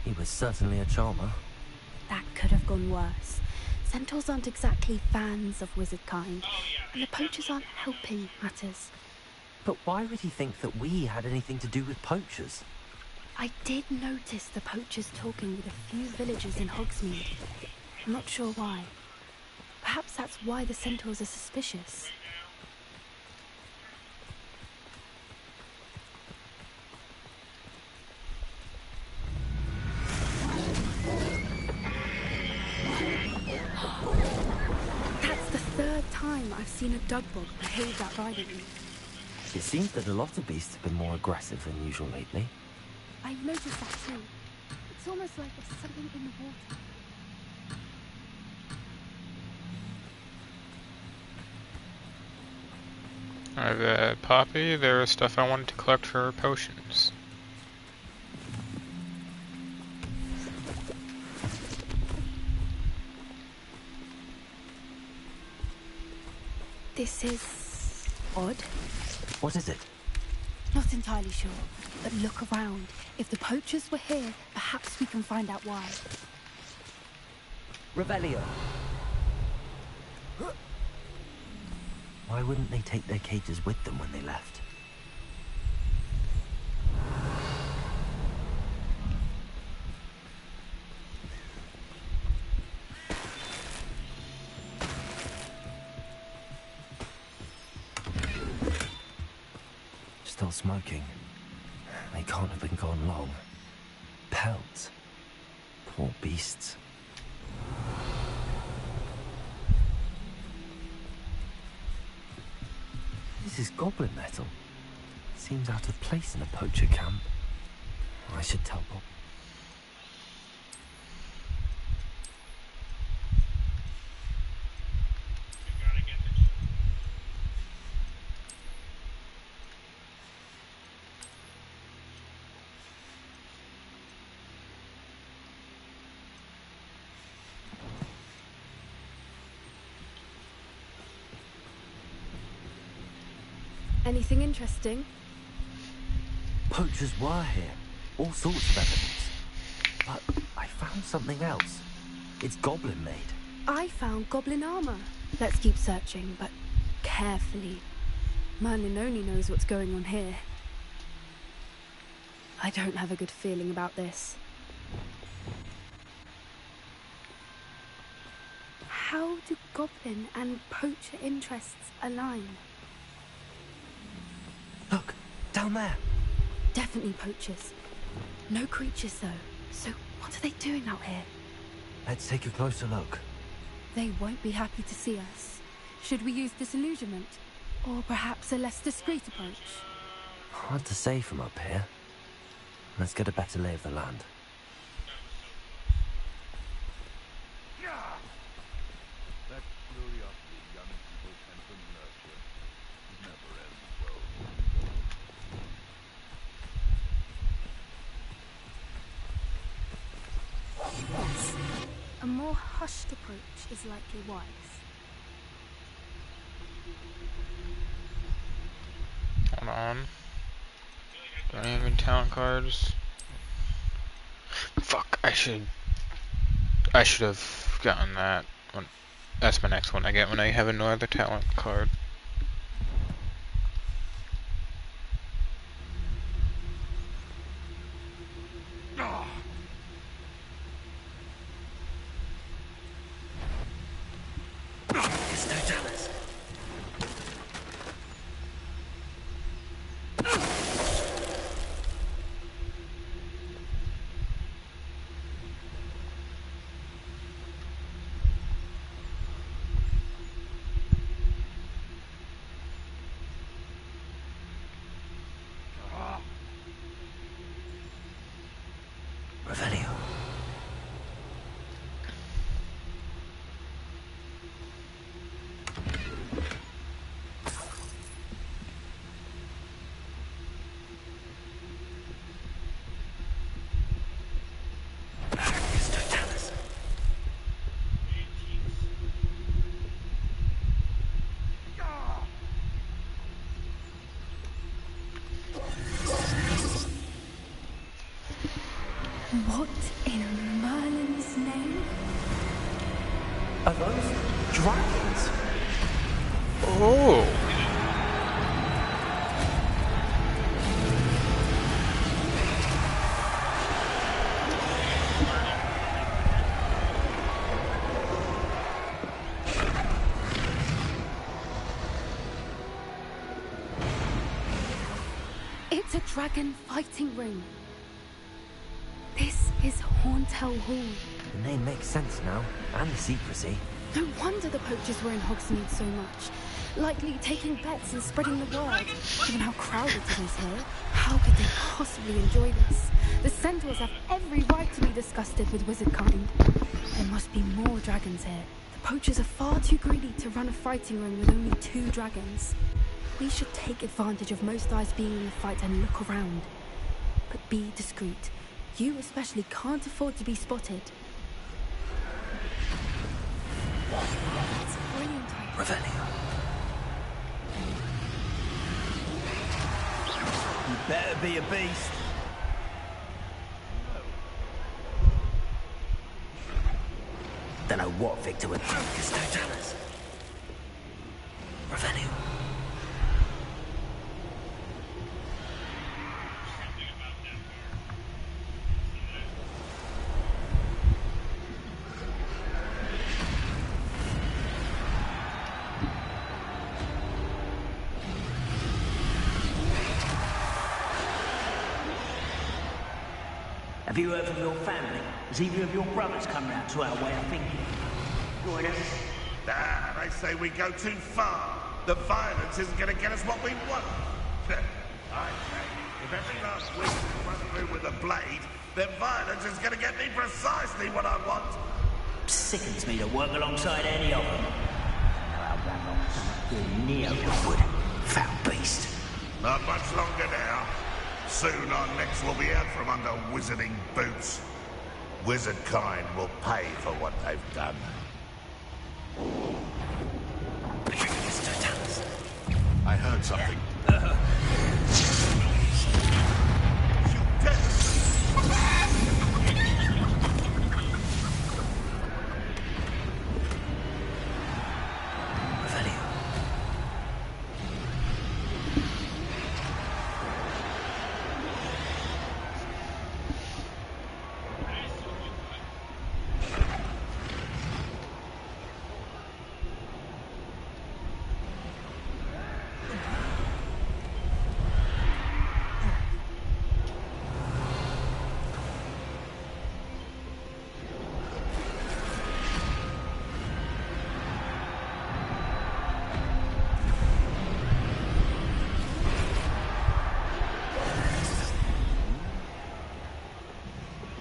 He was certainly a charmer. That could have gone worse. Centaurs aren't exactly fans of wizard kind, and the poachers aren't helping matters. But why would he think that we had anything to do with poachers? I did notice the poachers talking with a few villagers in Hogsmeade. I'm not sure why. Perhaps that's why the centaurs are suspicious. That's the third time I've seen a dugbog behave that violently. It seems that a lot of beasts have been more aggressive than usual lately. I've noticed that too. It's almost like there's something in the water. Alright, Poppy, there is stuff I wanted to collect for potions. This is odd. What is it? Not entirely sure, but look around. If the poachers were here, perhaps we can find out why. Revelio. Why wouldn't they take their cages with them when they left? Still smoking. They can't have been gone long. Pelts. Poor beasts. This is goblin metal. Seems out of place in a poacher camp. I should tell Bob. Anything interesting? Poachers were here. All sorts of evidence. But I found something else. It's goblin made. I found goblin armor. Let's keep searching, but carefully. Merlin only knows what's going on here. I don't have a good feeling about this. How do goblin and poacher interests align? Look, down there. Definitely poachers. No creatures, though. So what are they doing out here? Let's take a closer look. They won't be happy to see us. Should we use disillusionment? Or perhaps a less discreet approach? Hard to say from up here. Let's get a better lay of the land. That curiosity young people tend to nurture never ends well. Yes. A more hushed approach is likely wise. Hold on. Don't have any talent cards. Fuck, I should have gotten that one. That's my next one I get when I have no other talent card. Revelio. What in Merlin's name? Are those dragons? Oh! It's a dragon fighting ring. This is Hauntel Hall. The name makes sense now, and the secrecy. No wonder the poachers were in Hogsmeade so much. Likely taking bets and spreading the word. Given how crowded it is here, how could they possibly enjoy this? The centaurs have every right to be disgusted with wizard kind. There must be more dragons here. The poachers are far too greedy to run a fighting ring with only 2 dragons. We should take advantage of most eyes being in the fight and look around. But be discreet. You especially can't afford to be spotted. That's a brilliant idea. Revelio. You better be a beast. Don't know what Victor would focus no tellers. Revelio. Have you heard from your family? Has either of your brothers come round to our way of thinking? Join us. Ah, they say we go too far. The violence isn't going to get us what we want. I say, if every last week runs through with a blade, then violence is going to get me precisely what I want. Sickens me to work alongside any of them. Now our Randolph near Rookwood. Foul beast. Not much longer now. Soon our necks will be out from under wizarding boots. Wizard kind will pay for what they've done. I heard something. You dead? Revelio.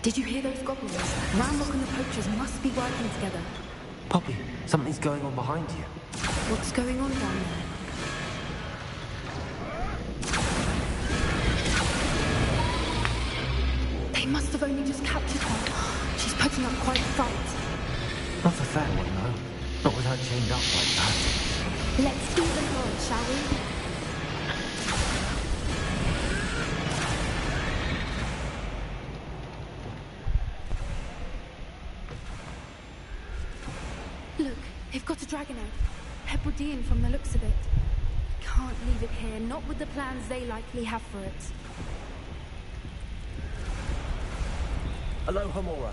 Did you hear those goblins? Ramrock and the poachers must be working together. Poppy, something's going on behind you. What's going on down there? They must have only just captured her. She's putting up quite a fight. Not a fair one, though. Not with her chained up like that. Let's give it a go, shall we? Look, they've got a dragon egg. Hebridean from the looks of it. Can't leave it here, not with the plans they likely have for it. Hello, Homora.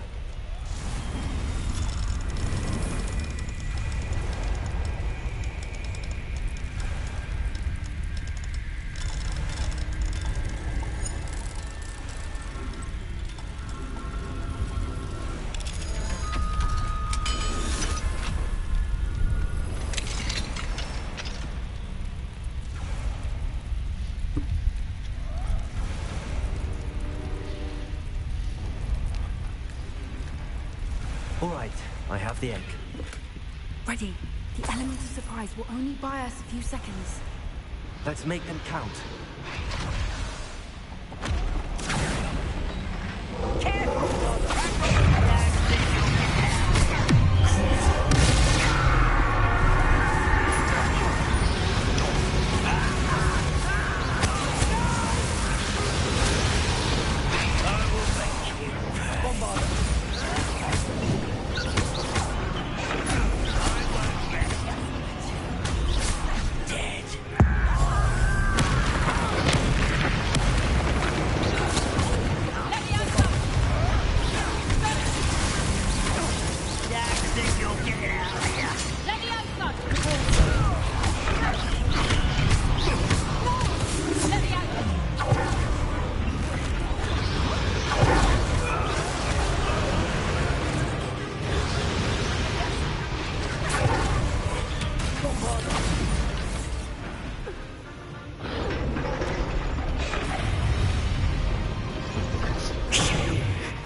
All right, I have the egg. Ready. The element of surprise will only buy us a few seconds. Let's make them count.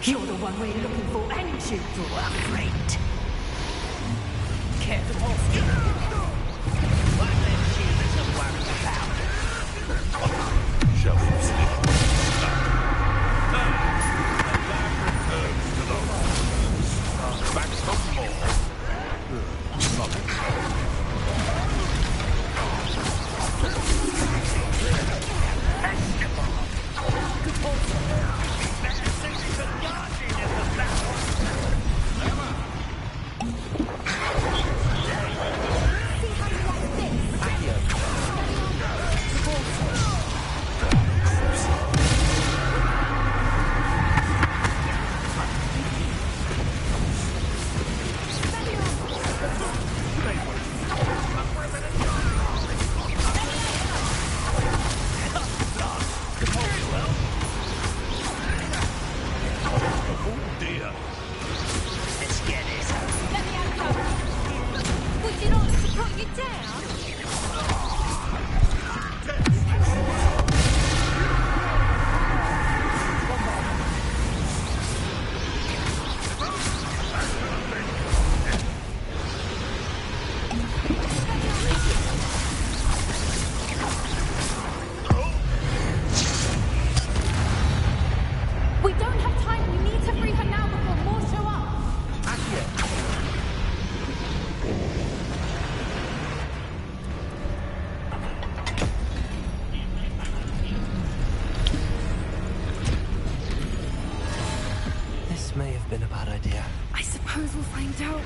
You're the one we're looking for, ain't you? You're afraid. Careful, horse. What them humans are worried about? Shall we sleep? The lad returns to the lands. Back some more. May have been a bad idea. I suppose we'll find out.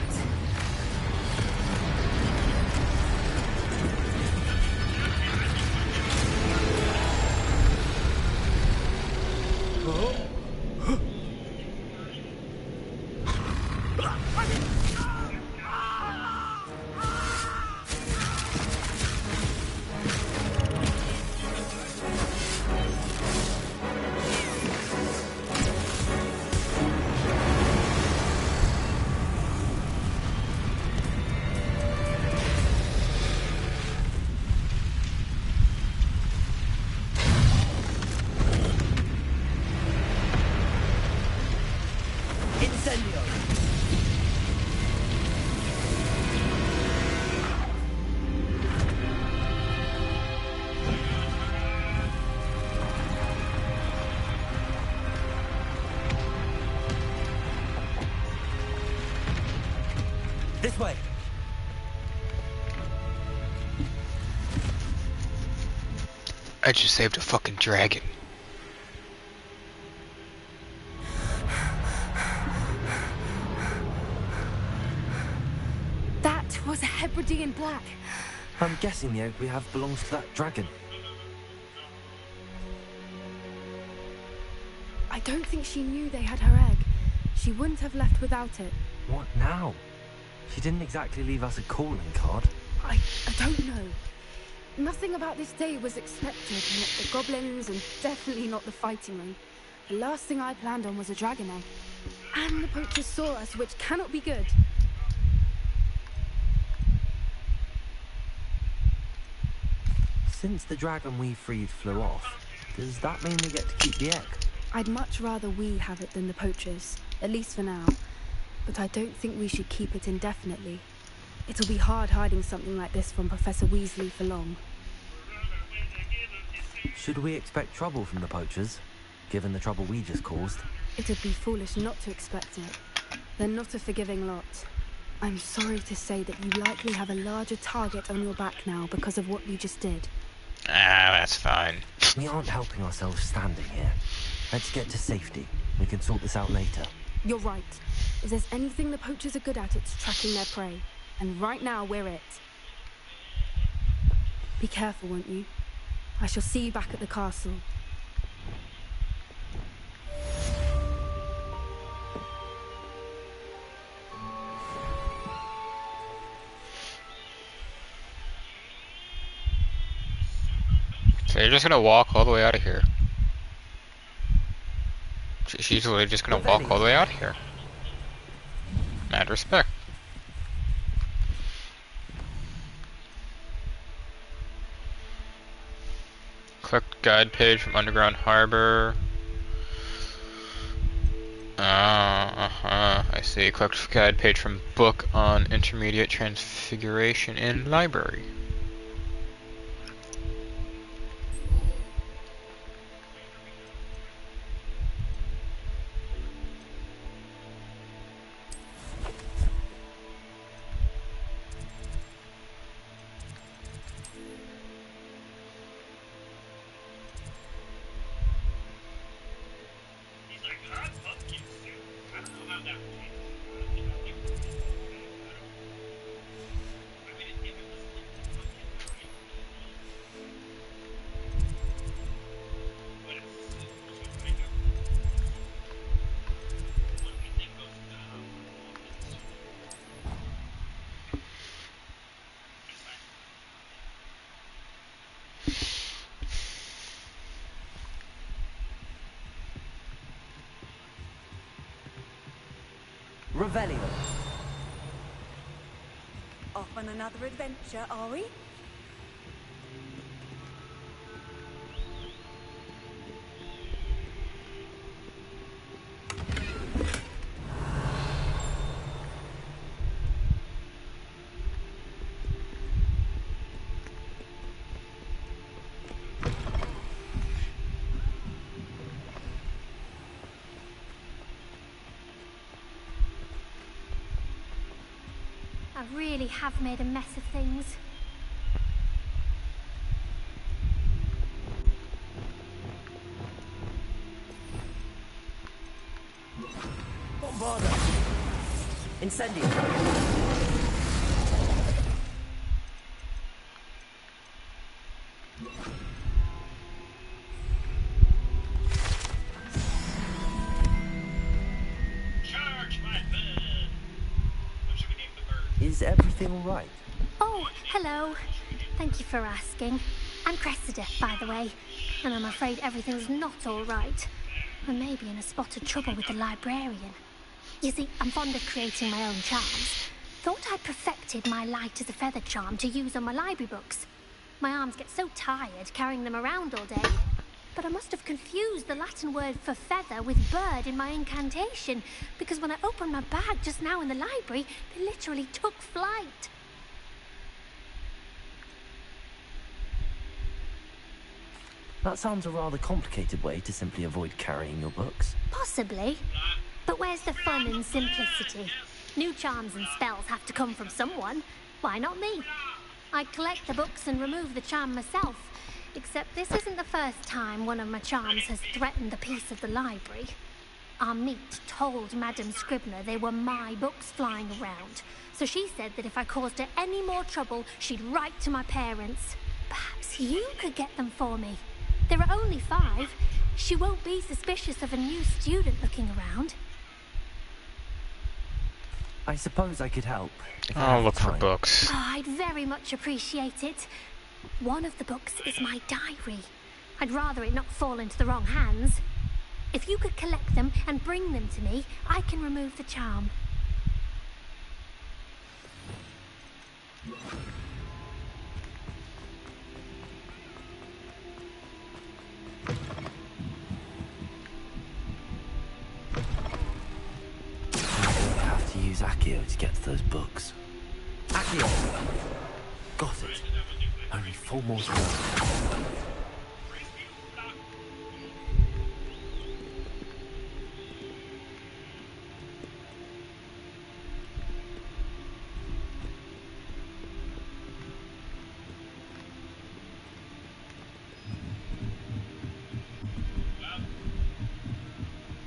Incendio! This way. I just saved a fucking dragon. That was a Hebridean black. I'm guessing the egg we have belongs to that dragon. I don't think she knew they had her egg. She wouldn't have left without it. What now? She didn't exactly leave us a calling card. I don't know. Nothing about this day was expected. Not the goblins, and definitely not the fighting ring. The last thing I planned on was a dragon egg. And the poachers saw us, which cannot be good. Since the dragon we freed flew off, does that mean we get to keep the egg? I'd much rather we have it than the poachers, at least for now. But I don't think we should keep it indefinitely. It'll be hard hiding something like this from Professor Weasley for long. Should we expect trouble from the poachers, given the trouble we just caused? It'd be foolish not to expect it. They're not a forgiving lot. I'm sorry to say that you likely have a larger target on your back now because of what we just did. Ah, that's fine. We aren't helping ourselves standing here. Let's get to safety. We can sort this out later. You're right. If there's anything the poachers are good at, it's tracking their prey. And right now, we're it. Be careful, won't you? I shall see you back at the castle. So you're just gonna walk all the way out of here. She's literally just gonna walk all the way out of here. Mad respect. Collect guide page from Underground Harbor. I see. Collect guide page from book on intermediate transfiguration in library. Revelio. Off on another adventure, are we? I really have made a mess of things. Bombarda. Incendio. Charge my bird! What should we name the bird? Is everything alright? Oh, hello. Thank you for asking. I'm Cressida, by the way, and I'm afraid everything's not all right. I may be in a spot of trouble with the librarian. You see, I'm fond of creating my own charms. Thought I'd perfected my light as a feather charm to use on my library books. My arms get so tired carrying them around all day. But I must have confused the Latin word for feather with bird in my incantation, because when I opened my bag just now in the library, they literally took flight. That sounds a rather complicated way to simply avoid carrying your books. Possibly. But where's the fun and simplicity? New charms and spells have to come from someone. Why not me? I collect the books and remove the charm myself. Except this isn't the first time one of my charms has threatened the peace of the library. Our meet told Madame Scribner they were my books flying around. So she said that if I caused her any more trouble, she'd write to my parents. Perhaps you could get them for me. There are only 5. She won't be suspicious of a new student looking around. I suppose I could help. I'll look for books. Oh, I'd very much appreciate it. One of the books is my diary. I'd rather it not fall into the wrong hands. If you could collect them and bring them to me, I can remove the charm. Use Accio to get to those books. Accio! Got it. Only 4 more to go.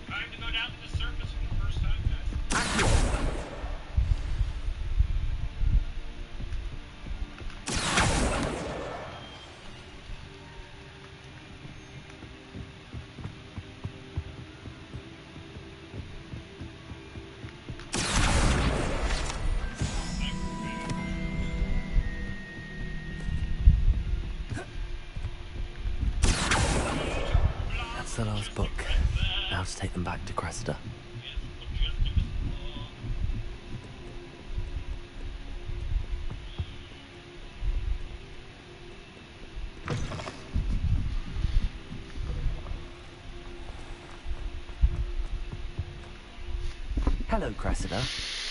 Time to go down to the surface for the first time, guys. Accio! That's the last book. Now to take them back to Cressida. Hello, Cressida.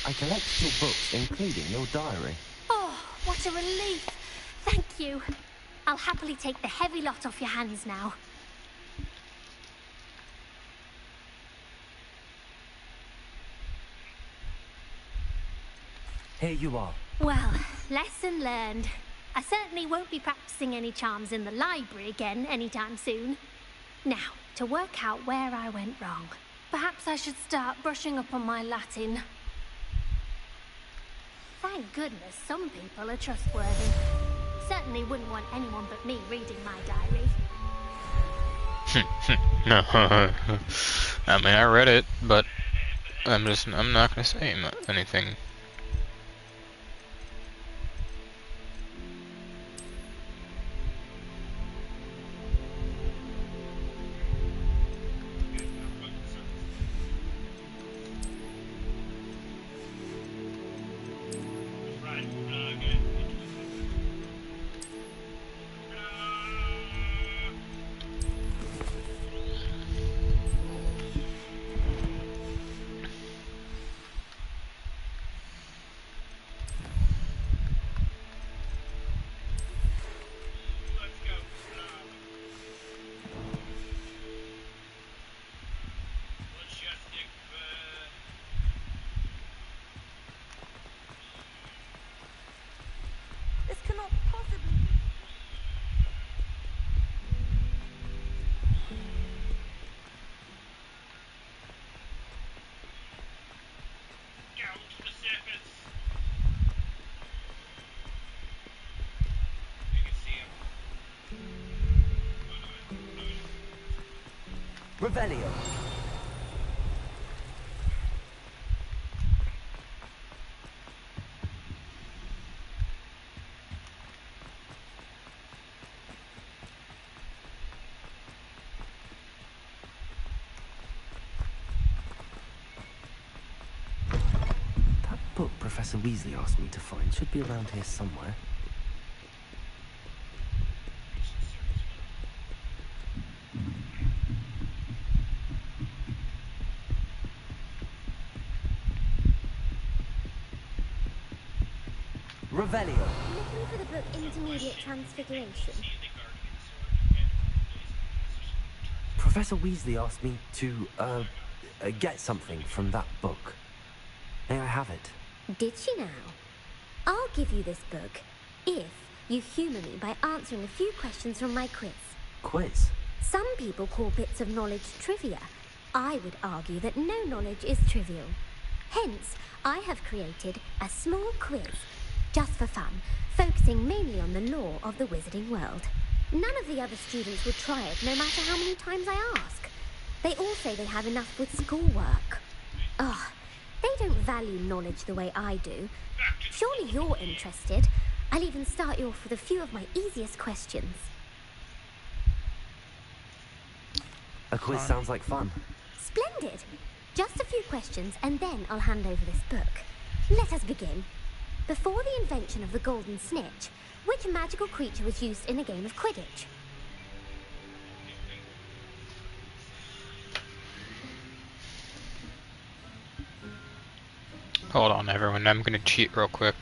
I collected your books, including your diary. Oh, what a relief. Thank you. I'll happily take the heavy lot off your hands now. Here you are. Well, lesson learned. I certainly won't be practicing any charms in the library again anytime soon. Now, to work out where I went wrong. Perhaps I should start brushing up on my Latin. Thank goodness some people are trustworthy. Certainly wouldn't want anyone but me reading my diary. No, I mean I read it, but I'm not gonna say anything. This cannot possibly be. Down to the surface. You can see him. Revelio. That book Professor Weasley asked me to find should be around here somewhere. Revelio. Looking for the book Intermediate Transfiguration. Professor Weasley asked me to, get something from that book. May I have it? Did she now? I'll give you this book if you humour me by answering a few questions from my quiz. Quiz? Some people call bits of knowledge trivia. I would argue that no knowledge is trivial. Hence, I have created a small quiz, just for fun, focusing mainly on the lore of the wizarding world. None of the other students would try it, no matter how many times I ask. They all say they have enough with schoolwork. Ugh, they don't value knowledge the way I do. Surely you're interested. I'll even start you off with a few of my easiest questions. A quiz sounds like fun. Splendid! Just a few questions and then I'll hand over this book. Let us begin. Before the invention of the golden snitch, which magical creature was used in a game of Quidditch? Hold on, everyone. I'm gonna cheat real quick.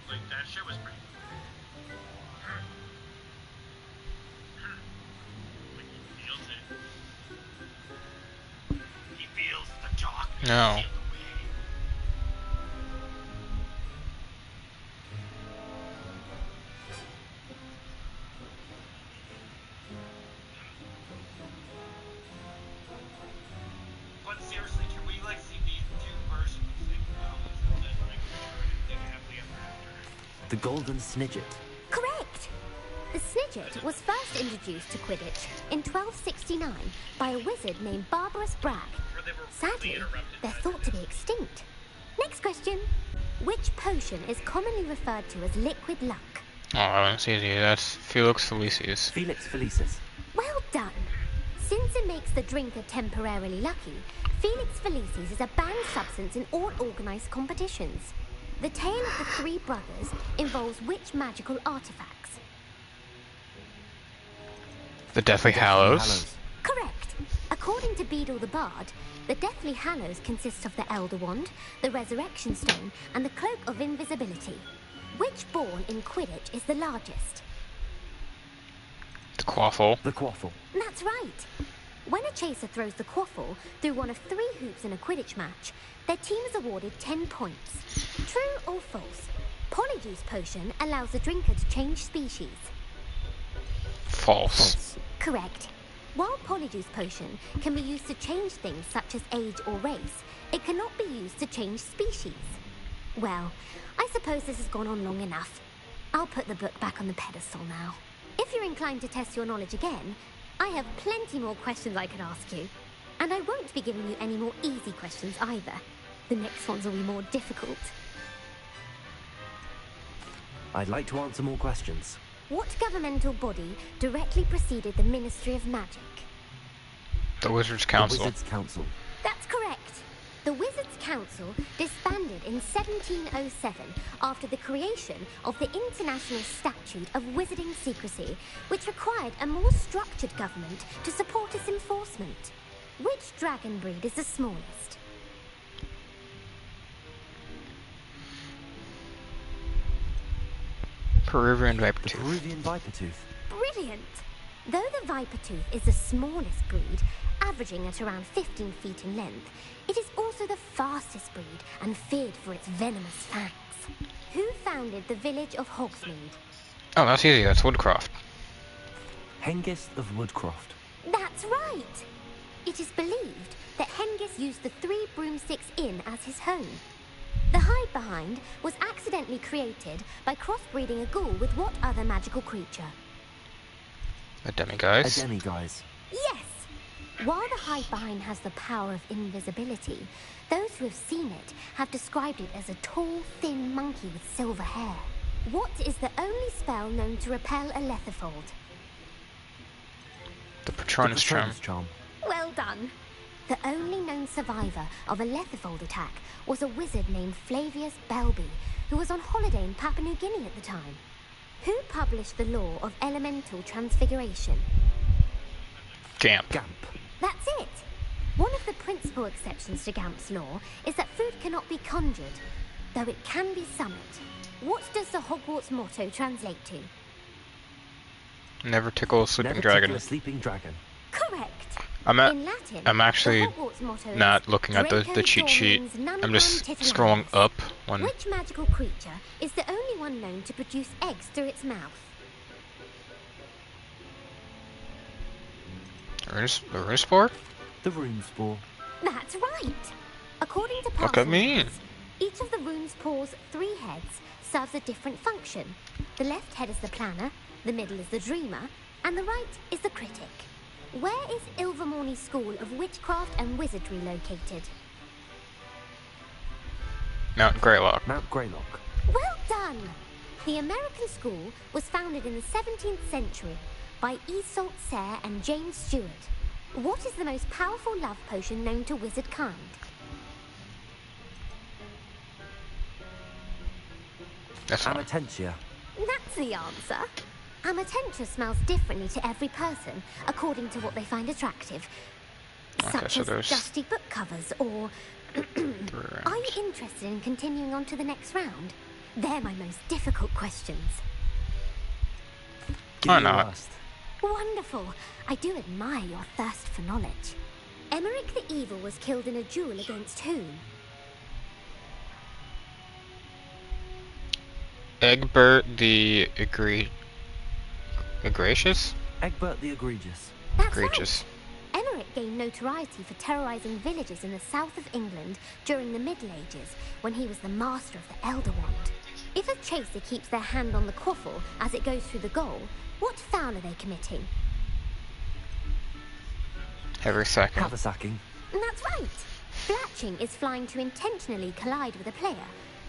Like, that shit was pretty. Like, he feels it. He feels the talk. No. But seriously, can we like see these two versions of things now? And then like think happily ever after? The Golden Snidget. Correct! The Snidget was first introduced to Quidditch in 1269 by a wizard named Barbarous Bragg. Sadly, they're thought to be extinct. Next question. Which potion is commonly referred to as liquid luck? Oh, that's easy. That's Felix Felicis. Felix Felicis. Well done. Since it makes the drinker temporarily lucky, Felix Felicis is a banned substance in all organised competitions. The tale of the three brothers involves which magical artifacts? The Deathly Hallows. Correct. According to Beedle the Bard, the Deathly Hallows consists of the Elder Wand, the Resurrection Stone, and the Cloak of Invisibility. Which ball in Quidditch is the largest? The Quaffle. The Quaffle. That's right. When a chaser throws the quaffle through one of 3 hoops in a Quidditch match, their team is awarded 10 points. True or false? Polyjuice Potion allows the drinker to change species. False. Correct. While Polyjuice Potion can be used to change things such as age or race, it cannot be used to change species. Well, I suppose this has gone on long enough. I'll put the book back on the pedestal now. If you're inclined to test your knowledge again, I have plenty more questions I could ask you. And I won't be giving you any more easy questions either. The next ones will be more difficult. I'd like to answer more questions. What governmental body directly preceded the Ministry of Magic? The Wizards Council. The Wizards Council. That's correct. The Wizards Council disbanded in 1707 after the creation of the International Statute of Wizarding Secrecy, which required a more structured government to support its enforcement. Which dragon breed is the smallest? Peruvian Vipertooth. The Peruvian Vipertooth. Brilliant! Though the Vipertooth is the smallest breed, averaging at around 15 feet in length, it is also the fastest breed and feared for its venomous fangs. Who founded the village of Hogsmeade? Oh, that's easy. That's Woodcroft. Hengist of Woodcroft. That's right! It is believed that Hengist used the 3 Broomsticks Inn as his home. The Hide-Behind was accidentally created by crossbreeding a ghoul with what other magical creature? A Demiguise. A Demiguise. Yes! While the Hide-Behind has the power of invisibility, those who have seen it have described it as a tall, thin monkey with silver hair. What is the only spell known to repel a Lethifold? The Patronus Charm. Well done. The only known survivor of a Lethifold attack was a wizard named Flavius Belby, who was on holiday in Papua New Guinea at the time. Who published the law of elemental transfiguration? Gamp. That's it. One of the principal exceptions to Gamp's law is that food cannot be conjured, though it can be summoned. What does the Hogwarts motto translate to? Never tickle a sleeping Never dragon. tickle a sleeping dragon. Correct. I'm In Latin, actually the Hogwarts motto is not looking at the cheat sheet. I'm just scrolling up when. Which magical creature is the only one known to produce eggs through its mouth? The rune spore? The rune spore. That's right. According to Look at me. rules, each of the rune spore's 3 heads serves a different function. The left head is the planner, the middle is the dreamer, and the right is the critic. Where is Ilvermorny School of Witchcraft and Wizardry located? Mount Greylock. Mount Greylock. Well done! The American school was founded in the 17th century by Isolde Sayre and James Stewart. What is the most powerful love potion known to wizard kind? That's one. Amatentia. That's the answer. Amatentia smells differently to every person, according to what they find attractive. Okay, Such so as there's dusty book covers, or... Are you interested in continuing on to the next round? They're my most difficult questions. Why not? Wonderful. I do admire your thirst for knowledge. Emmerich the Evil was killed in a duel against whom? Egbert the Egregious? Egbert the Egregious. That's Egregious. right. Emmerich gained notoriety for terrorizing villages in the south of England during the Middle Ages, when he was the master of the Elder Wand. If a chaser keeps their hand on the quaffle as it goes through the goal, what foul are they committing? Haversacking. Haversacking. That's right. Flatching is flying to intentionally collide with a player.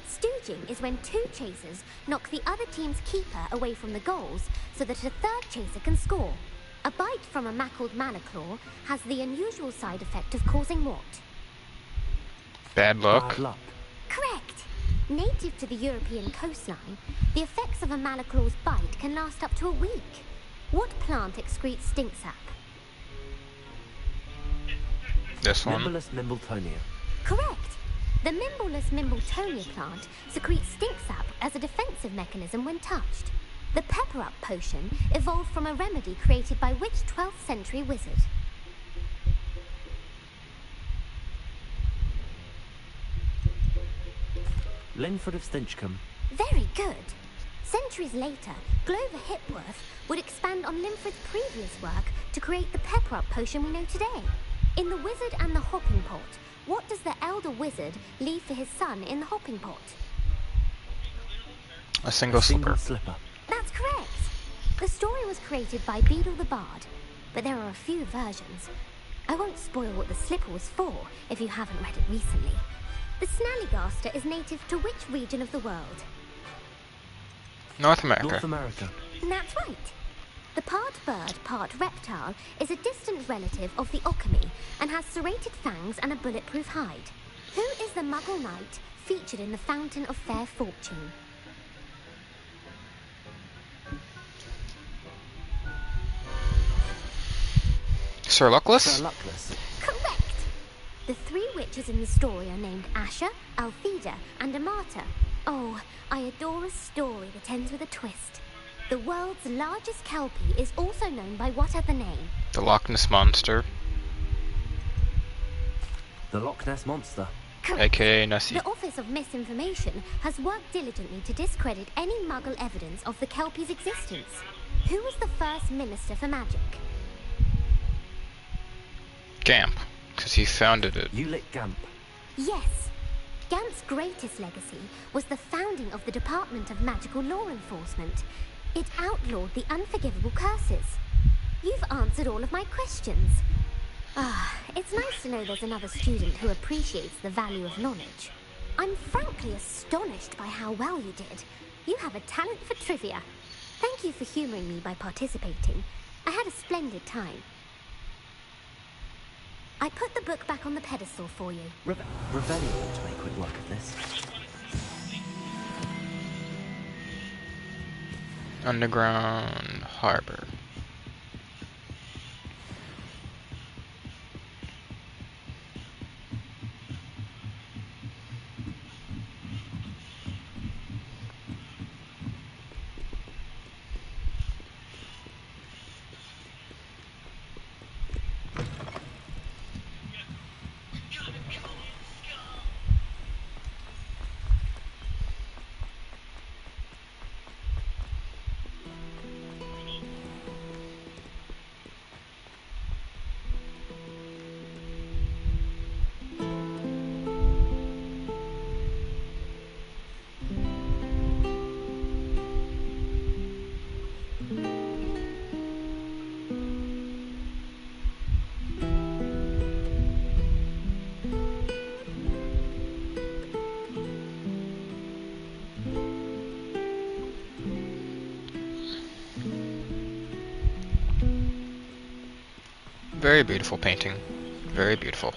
Stooging is when 2 chasers knock the other team's keeper away from the goals so that a third chaser can score. A bite from a mackled Malaclaw has the unusual side effect of causing what? Bad luck. Bad luck. Correct. Native to the European coastline, the effects of a Malaclaw's bite can last up to a week. What plant excretes stink sap? This one. Mimblelus Mimbletonia. Correct. The Mimblelus Mimbletonia plant secretes stink sap as a defensive mechanism when touched. The Pepper Up potion evolved from a remedy created by which 12th century wizard? Linford of Stinchcombe. Very good. Centuries later, Glover Hipworth would expand on Linford's previous work to create the Pepper Up potion we know today. In The Wizard and the Hopping Pot, what does the elder wizard leave for his son in the hopping pot? A single slipper. That's correct. The story was created by Beadle the Bard, but there are a few versions. I won't spoil what the slipper was for if you haven't read it recently. The Snallygaster is native to which region of the world? North America. North America. That's right. The part bird, part reptile is a distant relative of the Occamy and has serrated fangs and a bulletproof hide. Who is the Muggle knight featured in the Fountain of Fair Fortune? Sir Luckless? Sir Luckless. Correct. The 3 witches in the story are named Asha, Altheda, and Amata. Oh, I adore a story that ends with a twist. The world's largest kelpie is also known by what other name? The Loch Ness Monster. The Loch Ness Monster. AKA Nessie. The Office of Misinformation has worked diligently to discredit any Muggle evidence of the kelpie's existence. Who was the first Minister for Magic? Gamp, because he founded it. Ulick Gamp. Yes. Gamp's greatest legacy was the founding of the Department of Magical Law Enforcement. It outlawed the unforgivable curses. You've answered all of my questions. It's nice to know there's another student who appreciates the value of knowledge. I'm frankly astonished by how well you did. You have a talent for trivia. Thank you for humouring me by participating. I had a splendid time. I put the book back on the pedestal for you. Revelio ought to make quick work of this. Underground Harbor. Very beautiful painting. Very beautiful.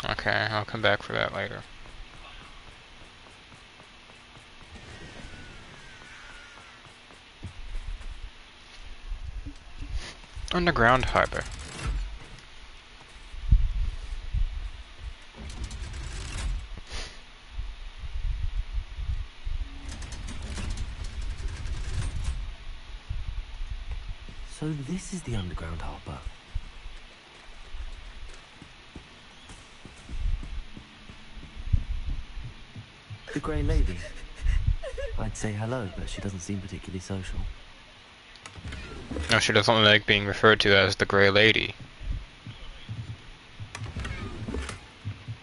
Okay, I'll come back for that later. Underground harbor. So this is the underground harbor. The Grey Lady. I'd say hello, but she doesn't seem particularly social. No, she doesn't like being referred to as the Grey Lady.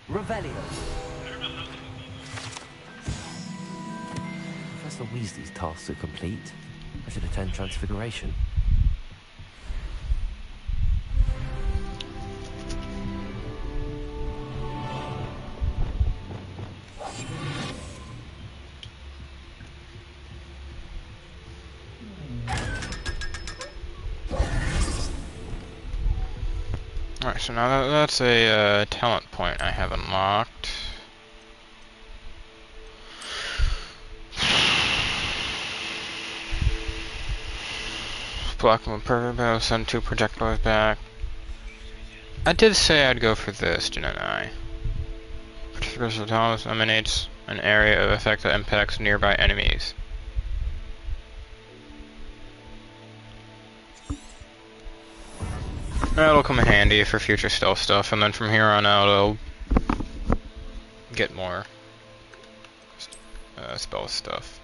Revelio. Professor Weasley's tasks are complete. I should attend Transfiguration. Alright, so now that's a talent point I have unlocked. Blocking with perfect battle, send 2 projectiles back. I did say I'd go for this, didn't I? Particular talent emanates an area of effect that impacts nearby enemies. That'll come in handy for future stealth stuff, and then from here on out I'll get more spell stuff.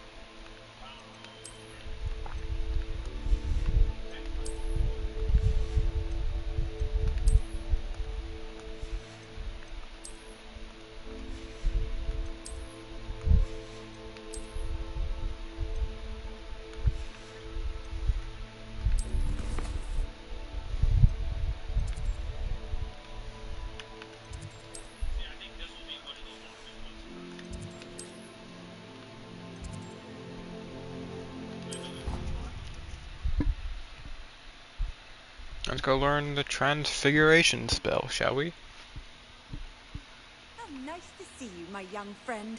Let's go learn the Transfiguration spell, shall we? How nice to see you, my young friend.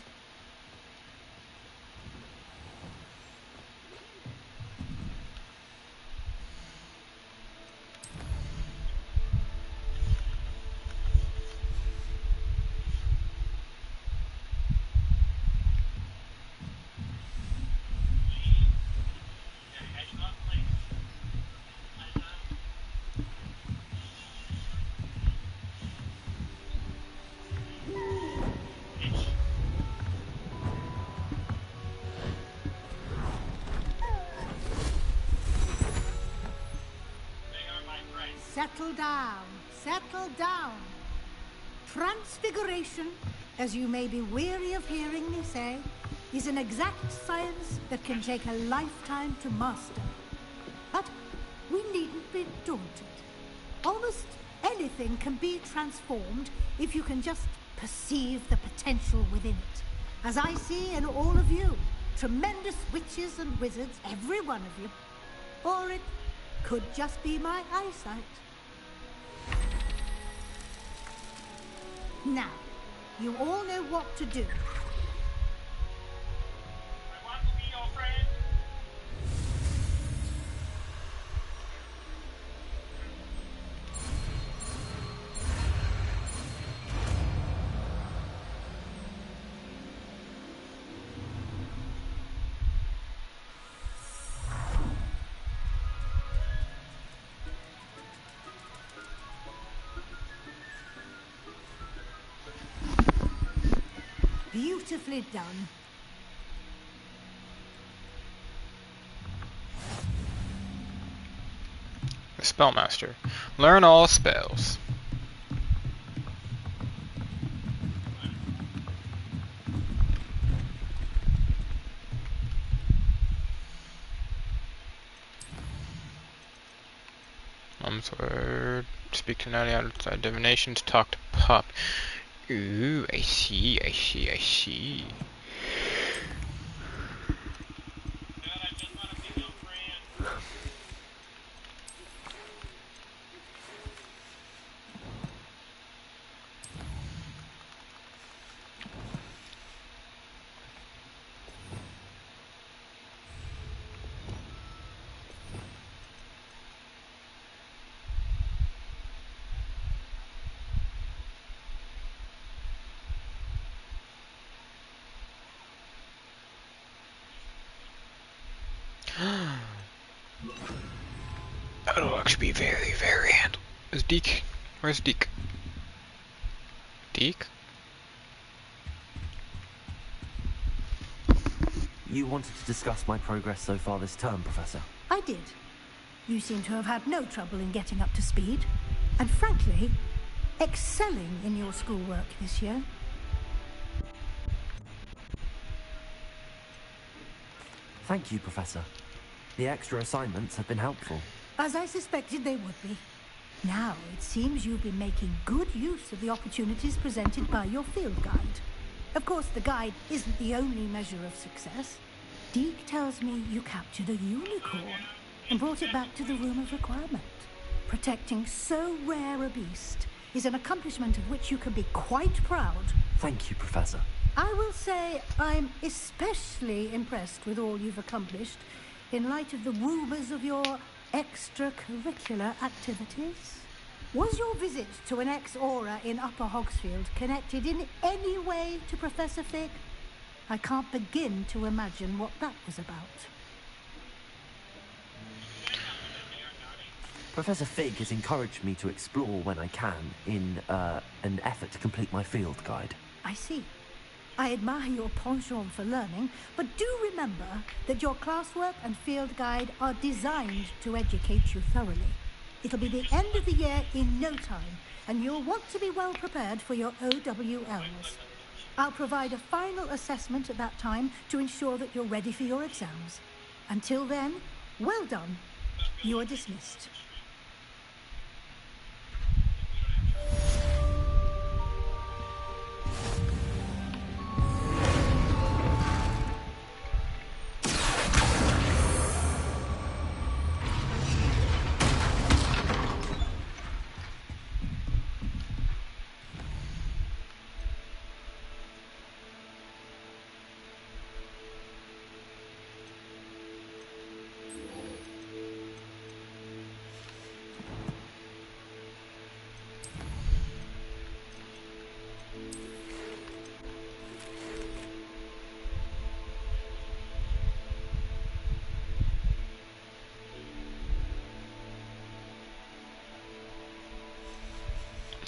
Settle down, settle down. Transfiguration, as you may be weary of hearing me say, is an exact science that can take a lifetime to master. But we needn't be daunted. Almost anything can be transformed if you can just perceive the potential within it. As I see in all of you, tremendous witches and wizards, every one of you. Or it could just be my eyesight. Now, you all know what to do. I want to be your friend. Beautifully done. Spellmaster. Learn all spells. Word. Speak to 90 outside divination to talk to Pup. Ooh, I see, I see, I see. That'll actually be very, very handy. Is Deke? Where's Deke? Deke? You wanted to discuss my progress so far this term, Professor? I did. You seem to have had no trouble in getting up to speed. And frankly, excelling in your schoolwork this year. Thank you, Professor. The extra assignments have been helpful. As I suspected they would be. Now, it seems you've been making good use of the opportunities presented by your field guide. Of course, the guide isn't the only measure of success. Deke tells me you captured a unicorn and brought it back to the Room of Requirement. Protecting so rare a beast is an accomplishment of which you can be quite proud. Thank you, Professor. I will say I'm especially impressed with all you've accomplished in light of the rumours of your extracurricular activities. Was your visit to an ex-aura in Upper Hogsfield connected in any way to Professor Fig? I can't begin to imagine what that was about. Professor Fig has encouraged me to explore when I can in an effort to complete my field guide. I see. I admire your penchant for learning, but do remember that your classwork and field guide are designed to educate you thoroughly. It'll be the end of the year in no time, and you'll want to be well prepared for your OWLs. I'll provide a final assessment at that time to ensure that you're ready for your exams. Until then, well done. You are dismissed.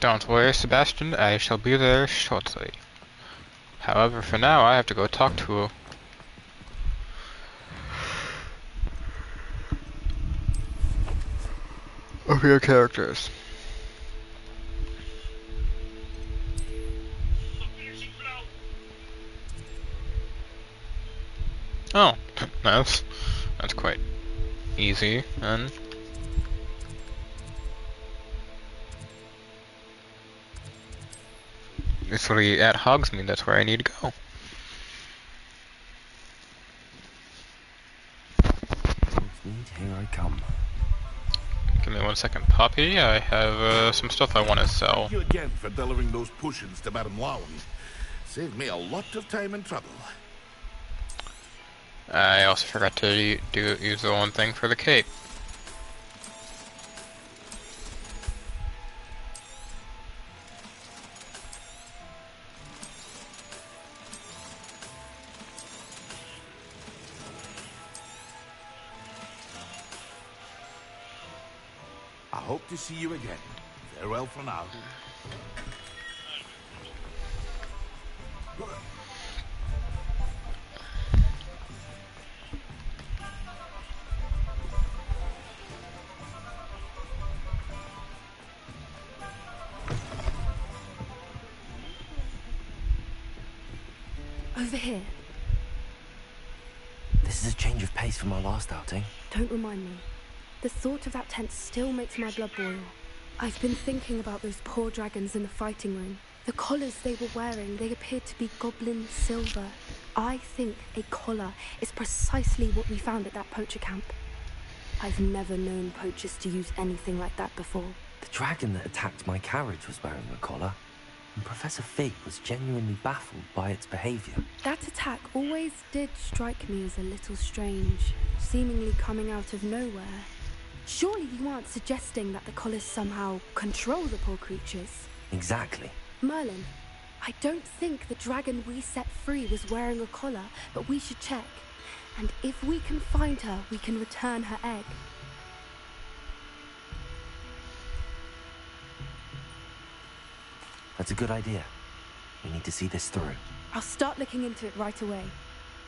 Don't worry, Sebastian, I shall be there shortly. However, for now, I have to go talk to of your characters. Oh, that's quite easy, and it's really at Hogsmeade, that's where I need to go. Hogsmeade, here I come. Give me 1 second, Poppy. I have some stuff I want to sell. Thank you again for delivering those potions to Madame Lowen. Saved me a lot of time and trouble. I also forgot to use the one thing for the cape. I hope to see you again. Farewell for now. Over here. This is a change of pace from our last outing. Don't remind me. The thought of that tent still makes my blood boil. I've been thinking about those poor dragons in the fighting ring. The collars they were wearing, they appeared to be goblin silver. I think a collar is precisely what we found at that poacher camp. I've never known poachers to use anything like that before. The dragon that attacked my carriage was wearing a collar, and Professor Fig was genuinely baffled by its behavior. That attack always did strike me as a little strange, seemingly coming out of nowhere. Surely you aren't suggesting that the collars somehow control the poor creatures? Exactly. Merlin, I don't think the dragon we set free was wearing a collar, but we should check. And if we can find her, we can return her egg. That's a good idea. We need to see this through. I'll start looking into it right away.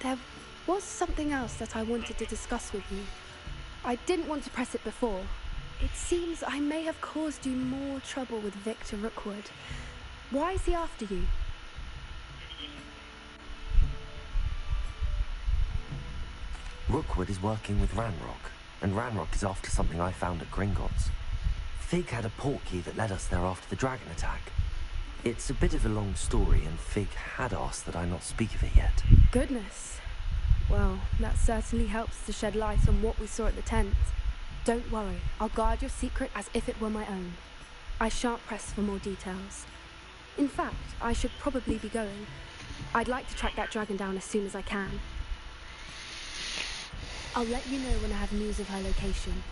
There was something else that I wanted to discuss with you. I didn't want to press it before. It seems I may have caused you more trouble with Victor Rookwood. Why is he after you? Rookwood is working with Ranrock, and Ranrock is after something I found at Gringotts. Fig had a portkey that led us there after the dragon attack. It's a bit of a long story, and Fig had asked that I not speak of it yet. Goodness. Well, that certainly helps to shed light on what we saw at the tent. Don't worry, I'll guard your secret as if it were my own. I shan't press for more details. In fact, I should probably be going. I'd like to track that dragon down as soon as I can. I'll let you know when I have news of her location.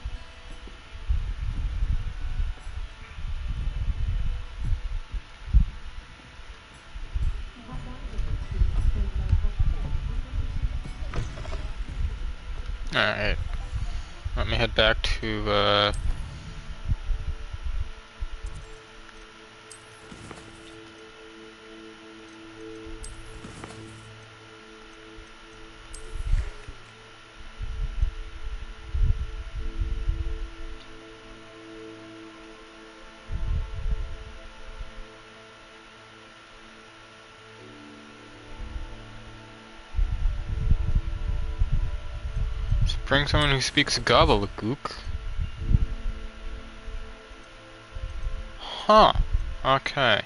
Alright. Let me head back to, bring someone who speaks gobbledygook. Huh. Okay.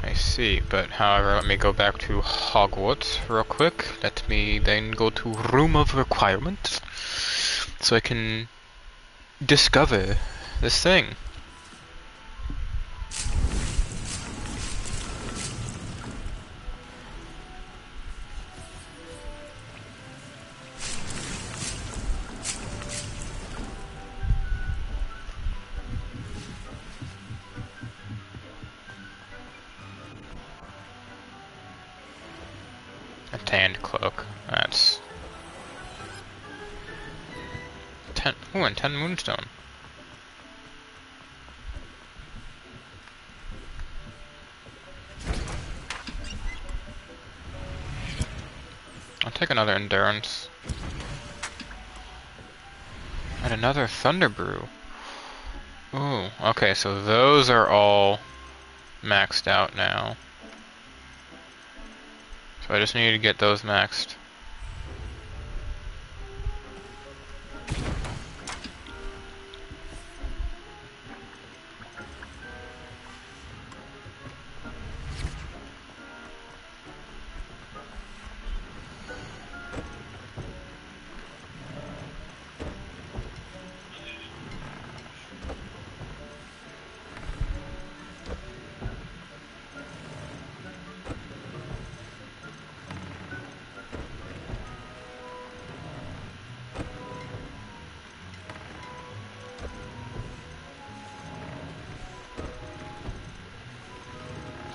I see, but however, let me go back to Hogwarts real quick. Let me then go to Room of Requirement, so I can discover this thing. A tanned cloak. That's 10. Oh, and 10 moonstone. I'll take another endurance. And another thunder brew. Ooh, okay, so those are all maxed out now. So I just need to get those maxed.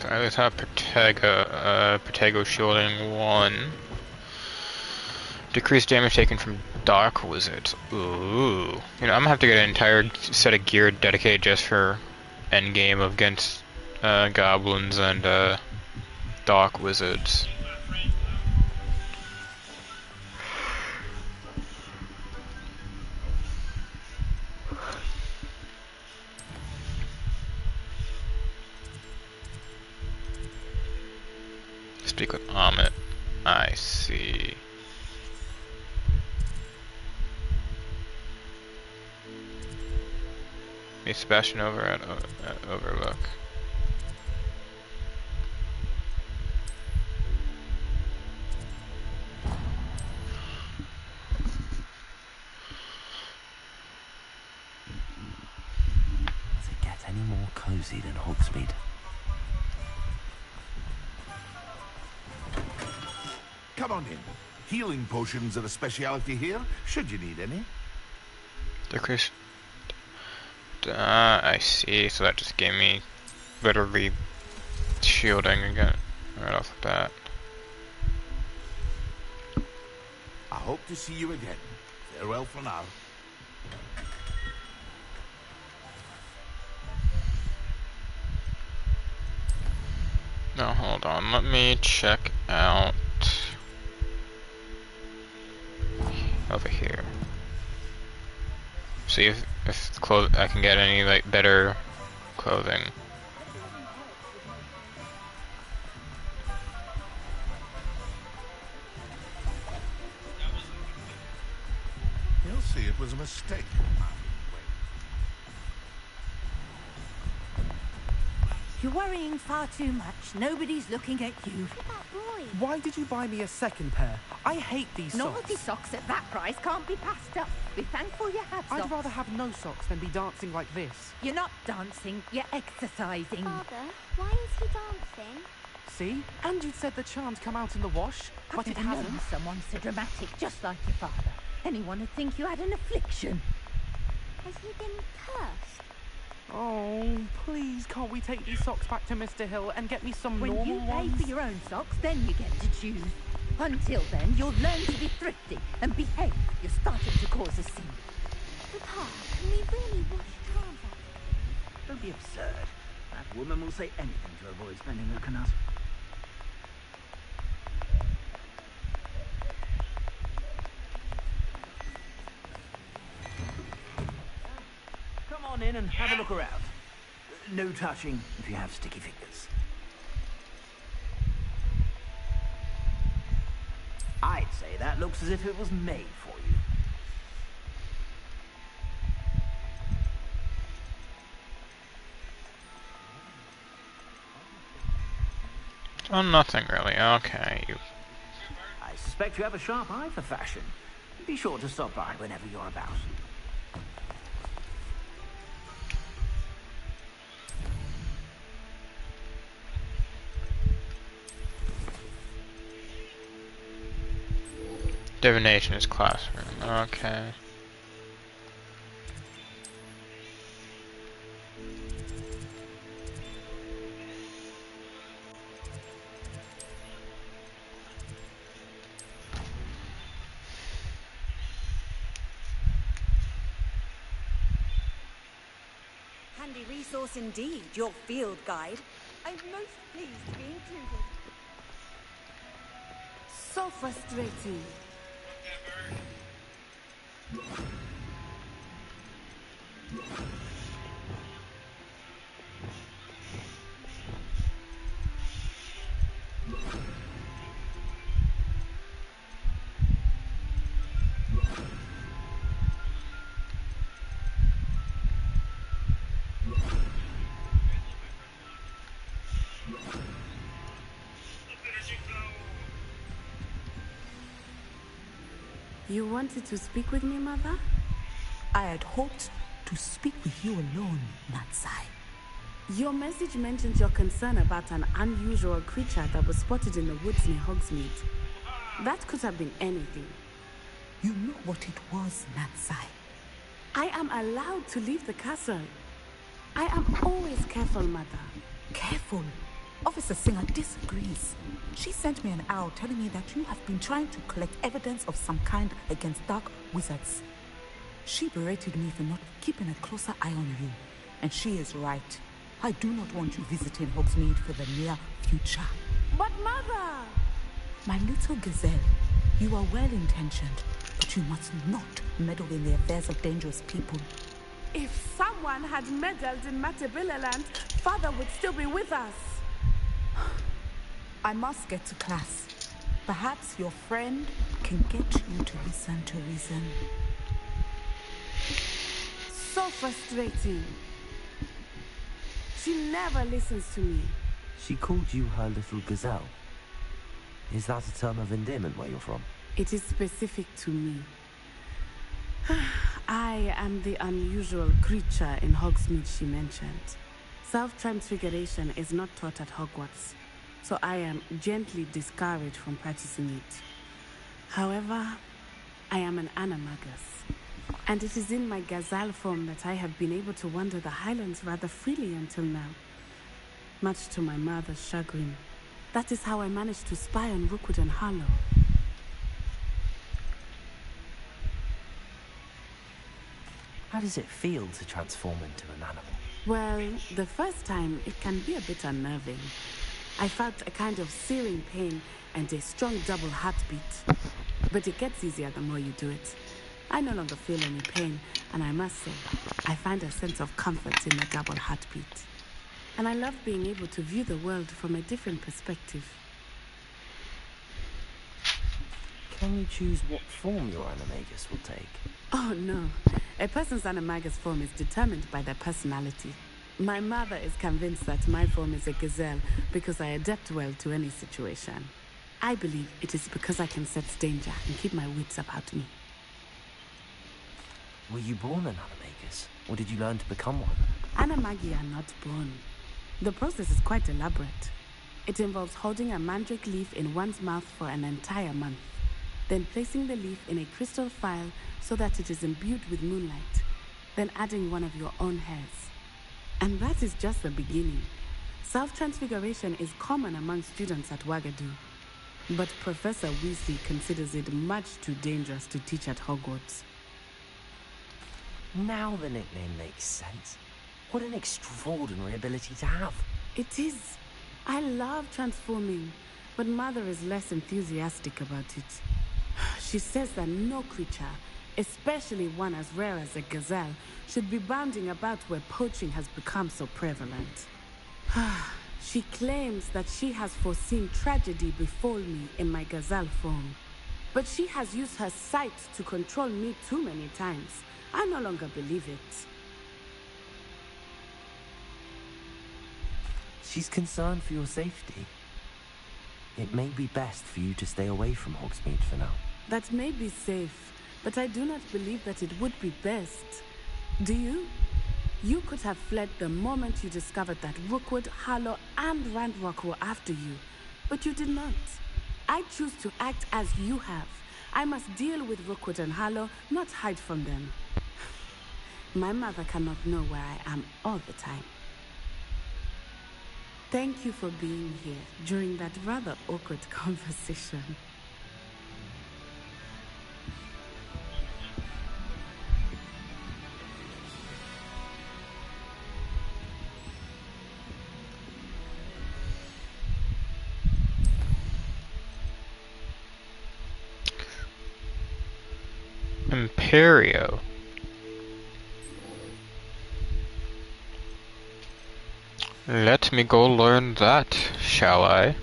I always have Protego shielding 1. Decrease damage taken from Dark Wizards. Ooh. You know, I'm gonna have to get an entire set of gear dedicated just for endgame against goblins and Dark Wizards. Speak with Amit. I see. Meet Sebastian over at Overlook. Does it get any more cozy than Hogsmeade? Come on in. Healing potions are a speciality here, should you need any. Decrease. I see. So that just gave me literally shielding again right off the bat. I hope to see you again. Farewell for now. Now hold on, let me check out over here. See if I can get any like better clothing. You'll see it was a mistake. You're worrying far too much. Nobody's looking at you. Why did you buy me a second pair? I hate these socks. Naughty socks at that price can't be passed up. Be thankful you have socks. I'd rather have no socks than be dancing like this. You're not dancing, you're exercising. Father, why is he dancing? See? And you said the charm's come out in the wash, but it hasn't. Known someone so dramatic, just like your father. Anyone would think you had an affliction. Has he been cursed? Oh, please, can't we take these socks back to Mr. Hill and get me some normal ones? When you pay for your own socks, then you get to choose. Until then, you'll learn to be thrifty and behave. You're starting to cause a scene. Papa, can we really wash charms out? Don't be absurd. That woman will say anything to avoid spending her canut. Come on in and have a look around. No touching if you have sticky fingers. I'd say that looks as if it was made for you. Oh, nothing really. Okay. I suspect you have a sharp eye for fashion. Be sure to stop by whenever you're about. Divination is classroom. Okay. Handy resource indeed, your field guide. I'm most pleased to be included. So frustrating. You wanted to speak with me, Mother? I had hoped to speak with you alone, Natsai. Your message mentions your concern about an unusual creature that was spotted in the woods near Hogsmeade. That could have been anything. You know what it was, Natsai. I am allowed to leave the castle. I am always careful, Mother. Careful? Officer Singer disagrees. She sent me an owl telling me that you have been trying to collect evidence of some kind against dark wizards. She berated me for not keeping a closer eye on you. And she is right. I do not want you visiting Hogsmeade for the near future. But Mother! My little gazelle, you are well-intentioned, but you must not meddle in the affairs of dangerous people. If someone had meddled in Matabeleland, Father would still be with us. I must get to class. Perhaps your friend can get you to listen to reason. So frustrating. She never listens to me. She called you her little gazelle. Is that a term of endearment where you're from? It is specific to me. I am the unusual creature in Hogsmeade she mentioned. Self-transfiguration is not taught at Hogwarts, so I am gently discouraged from practicing it. However, I am an animagus, and it is in my gazelle form that I have been able to wander the Highlands rather freely until now. Much to my mother's chagrin. That is how I managed to spy on Rookwood and Harlow. How does it feel to transform into an animal? Well, the first time, it can be a bit unnerving. I felt a kind of searing pain and a strong double heartbeat. But it gets easier the more you do it. I no longer feel any pain, and I must say, I find a sense of comfort in the double heartbeat. And I love being able to view the world from a different perspective. Can you choose what form your animagus will take? Oh no, a person's animagus form is determined by their personality. My mother is convinced that my form is a gazelle because I adapt well to any situation. I believe it is because I can sense danger and keep my wits about me. Were you born an animagus, or did you learn to become one? Animagi are not born. The process is quite elaborate. It involves holding a mandrake leaf in one's mouth for an entire month, then placing the leaf in a crystal vial so that it is imbued with moonlight, then adding one of your own hairs. And that is just the beginning. Self-transfiguration is common among students at Wagadu, but Professor Weasley considers it much too dangerous to teach at Hogwarts. Now the nickname makes sense. What an extraordinary ability to have. It is. I love transforming, but Mother is less enthusiastic about it. She says that no creature, especially one as rare as a gazelle, should be bounding about where poaching has become so prevalent. She claims that she has foreseen tragedy befall me in my gazelle form. But she has used her sight to control me too many times. I no longer believe it. She's concerned for your safety. It may be best for you to stay away from Hogsmeade for now. That may be safe, but I do not believe that it would be best. Do you? You could have fled the moment you discovered that Rookwood, Harlow, and Ranrock were after you, but you did not. I choose to act as you have. I must deal with Rookwood and Harlow, not hide from them. My mother cannot know where I am all the time. Thank you for being here during that rather awkward conversation. Imperio. Let me go learn that, shall I?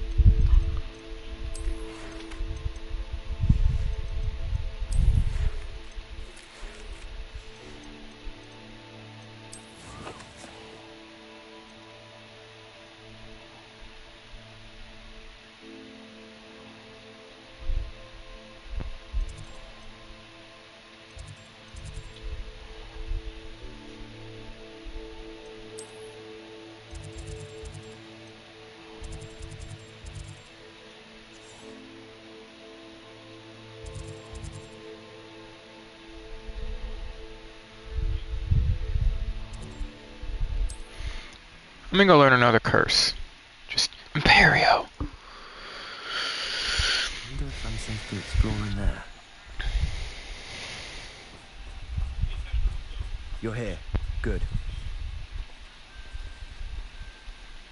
Let me go learn another curse. Just Imperio. I wonder if I'm safe to explore in there. You're here. Good.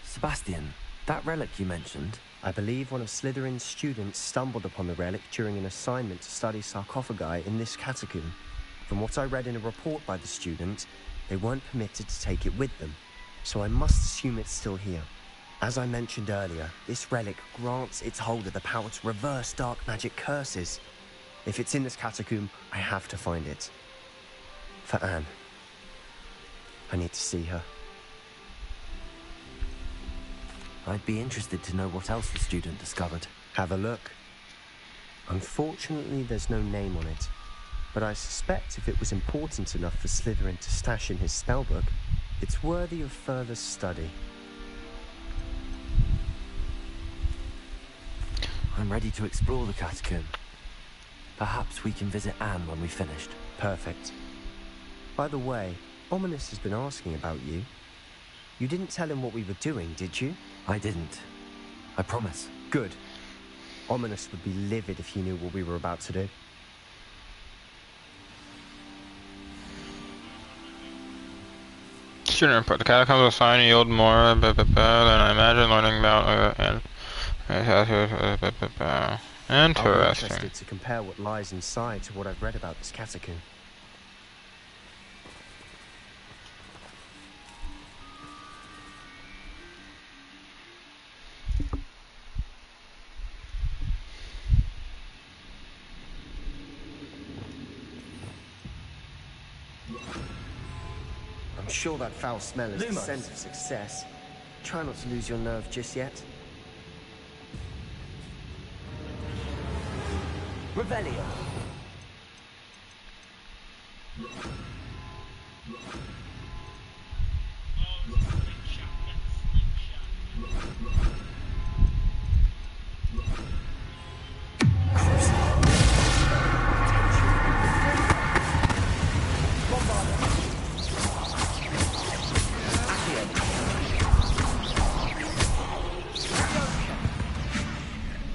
Sebastian, that relic you mentioned. I believe one of Slytherin's students stumbled upon the relic during an assignment to study sarcophagi in this catacomb. From what I read in a report by the student, they weren't permitted to take it with them, so I must assume it's still here. As I mentioned earlier, this relic grants its holder the power to reverse dark magic curses. If it's in this catacomb, I have to find it. For Anne. I need to see her. I'd be interested to know what else the student discovered. Have a look. Unfortunately, there's no name on it. But I suspect if it was important enough for Slytherin to stash in his spellbook, it's worthy of further study. I'm ready to explore the catacomb. Perhaps we can visit Anne when we've finished. Perfect. By the way, Ominous has been asking about you. You didn't tell him what we were doing, did you? I didn't. I promise. Good. Ominous would be livid if he knew what we were about to do. Student report. The catacombs will sign yield more than I imagine learning about I'm interesting. interested to compare what lies inside to what I've read about this catacomb. I'm sure that foul smell is the scent of success. Try not to lose your nerve just yet. Revelio.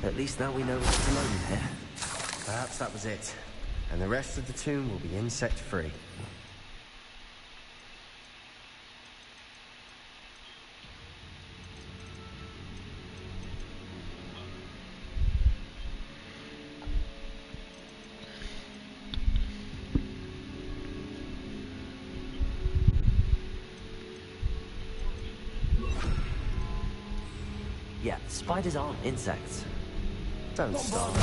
At least now we know what's alone here. Perhaps that was it. And the rest of the tomb will be insect-free. Yeah, spiders aren't insects. Don't start.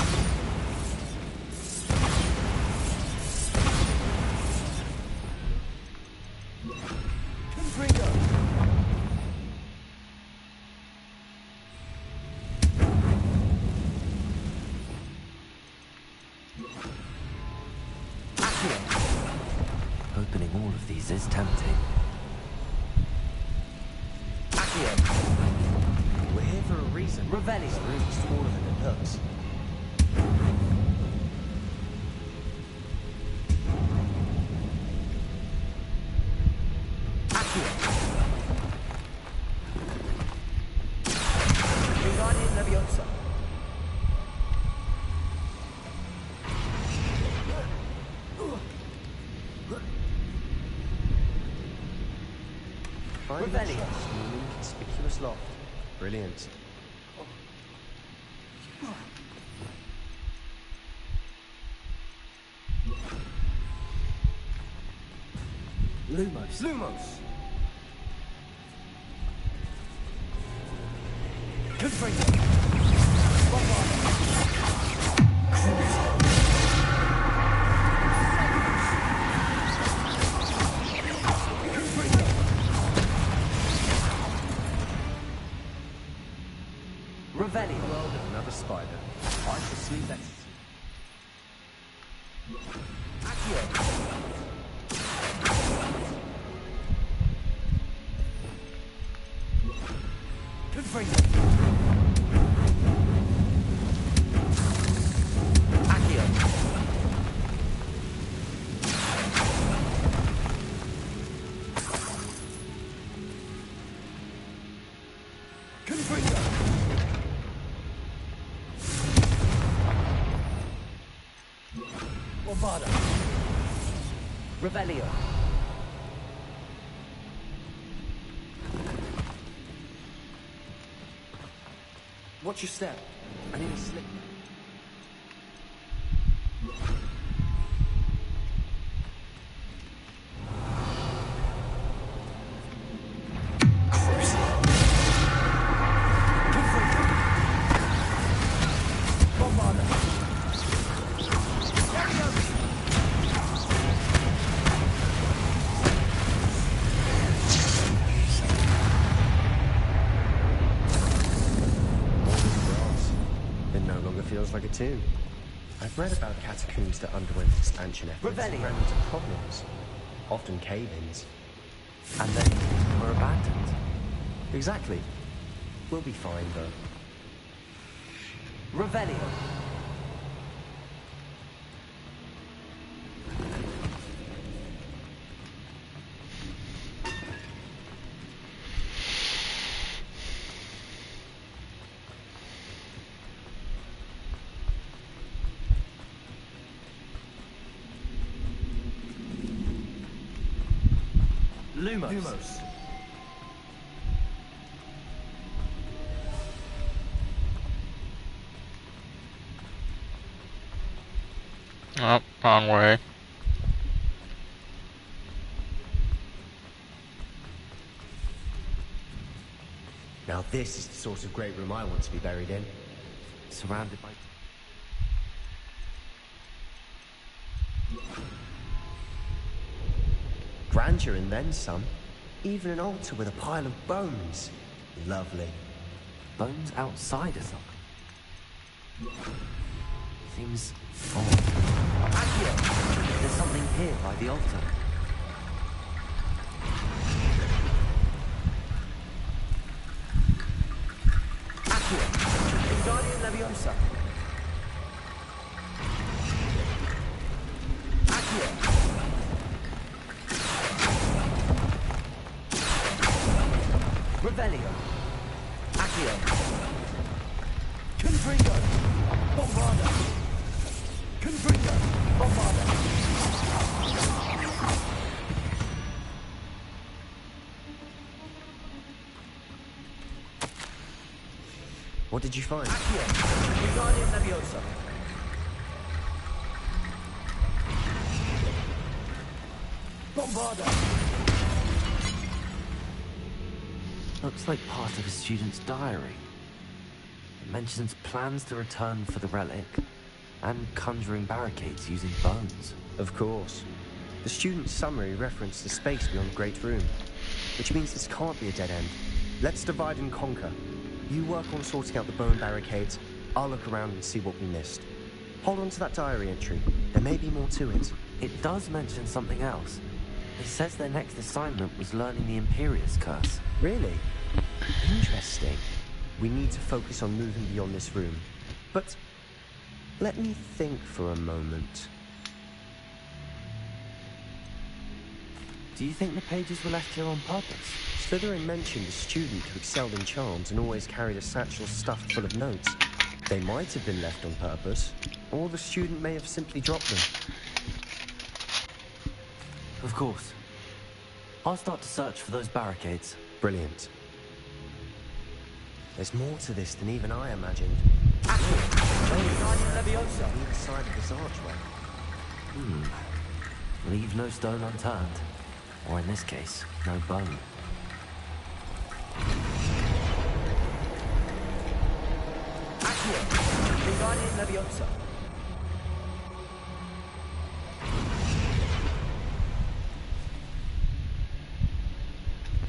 Opening all of these is tempting. We're here for a reason. Revelio. This room is smaller than it looks. Find the chest in an inconspicuous loft. Brilliant. Lumos. Lumos. Confringo. Revelio. Well done, another spider. I shall sleep that. Revelio. Watch your step. I need a slip. feels like a tomb. I've read about catacombs that underwent expansion efforts and ran into problems, often cave-ins. And then were abandoned. Exactly. We'll be fine, though. Revelio. Lumos. Oh, wrong way. Now this is the sort of great room I want to be buried in. Surrounded by... Grandeur and then some. Even an altar with a pile of bones. Lovely. Bones outside or something? Seems odd. Accio! There's something here by the altar. Accio! Guardian Leviosa! Accio! Revelio. Accio. Confringo. Bombarda. Confringo. Bombarda. What did you find? Accio. Guardian Leviosa. Bombarda. Looks like part of a student's diary. It mentions plans to return for the relic and conjuring barricades using bones. Of course. The student's summary referenced the space beyond the Great Room, which means this can't be a dead end. Let's divide and conquer. You work on sorting out the bone barricades. I'll look around and see what we missed. Hold on to that diary entry. There may be more to it. It does mention something else. It says their next assignment was learning the Imperius Curse. Really? Interesting. We need to focus on moving beyond this room. But let me think for a moment. Do you think the pages were left here on purpose? Slytherin mentioned a student who excelled in charms and always carried a satchel stuffed full of notes. They might have been left on purpose, or the student may have simply dropped them. Of course. I'll start to search for those barricades. Brilliant. There's more to this than even I imagined. Leviosa. Either side of this archway. Leave no stone unturned. Or in this case, no bone. Accio. Guardian Leviosa.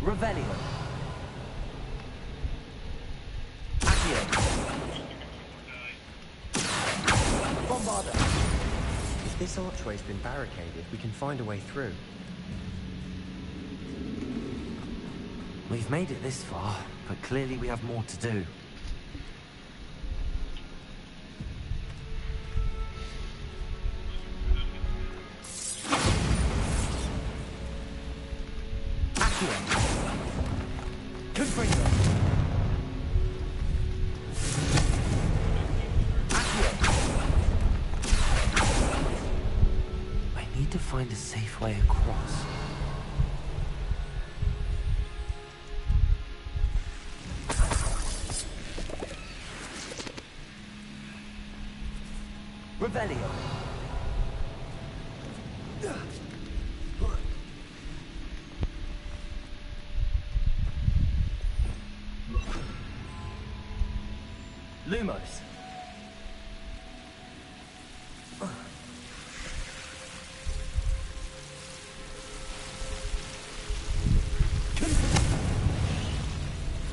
Revelio. Bombarda. If this archway's been barricaded, we can find a way through. We've made it this far, but clearly we have more to do. Find a safe way across. Revelio. Lumos.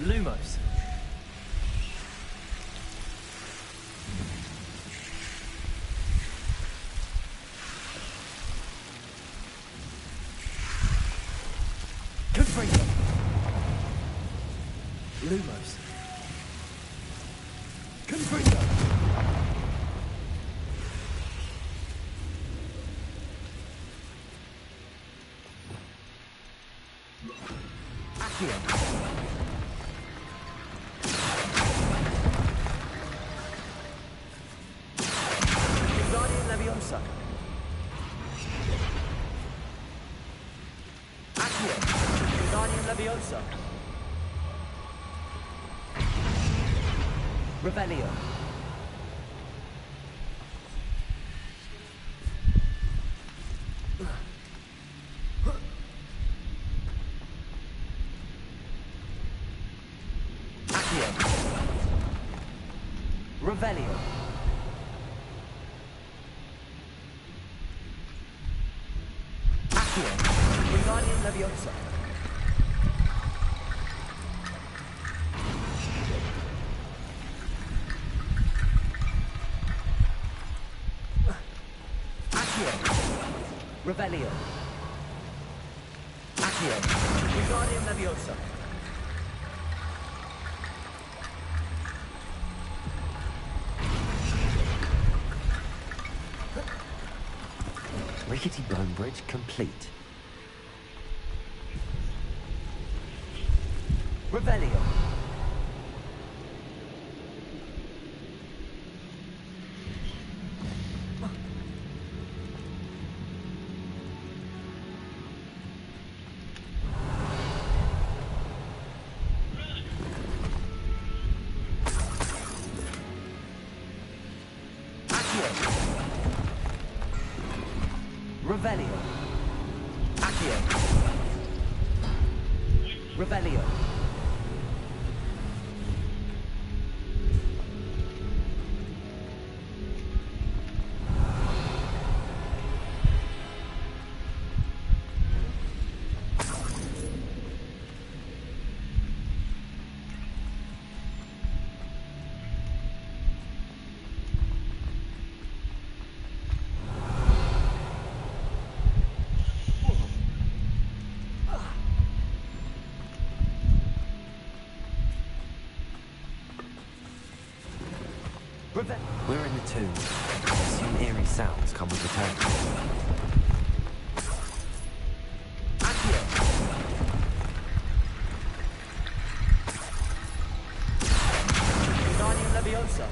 Lumos. Confringo! Accio! Guardian Leviosa! Accio! Guardian Leviosa! Revelio! Revelio. Accio. Wingardium Leviosa. Accio. Revelio. Accio. Wingardium Leviosa. Rickety Bone Bridge complete. Revelio. Revelio. Accio. Revelio. We're in the tomb. I assume eerie sounds come with the territory. Accio. Wingardium Leviosa.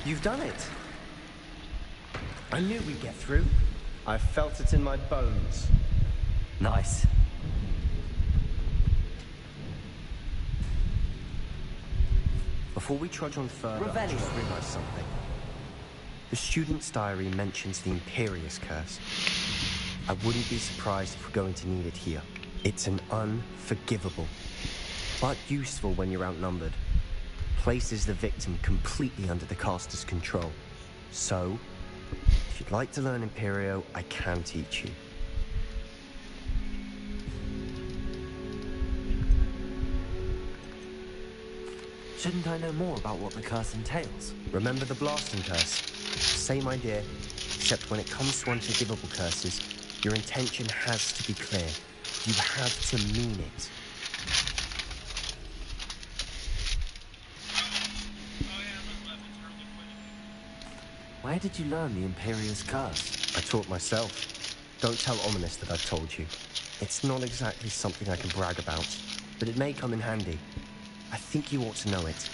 You've done it. I knew we'd get through. I felt it in my bones. Nice. Before we trudge on further, I Revelio. just realized something. The student's diary mentions the Imperious Curse. I wouldn't be surprised if we're going to need it here. It's an unforgivable, but useful when you're outnumbered. Places the victim completely under the caster's control. So, if you'd like to learn Imperio, I can teach you. Shouldn't I know more about what the curse entails? Remember the blasting curse? Same idea, except when it comes to unforgivable curses, your intention has to be clear. You have to mean it. Where did you learn the Imperious curse? I taught myself. Don't tell Ominous that I've told you. It's not exactly something I can brag about, but it may come in handy. I think you ought to know it.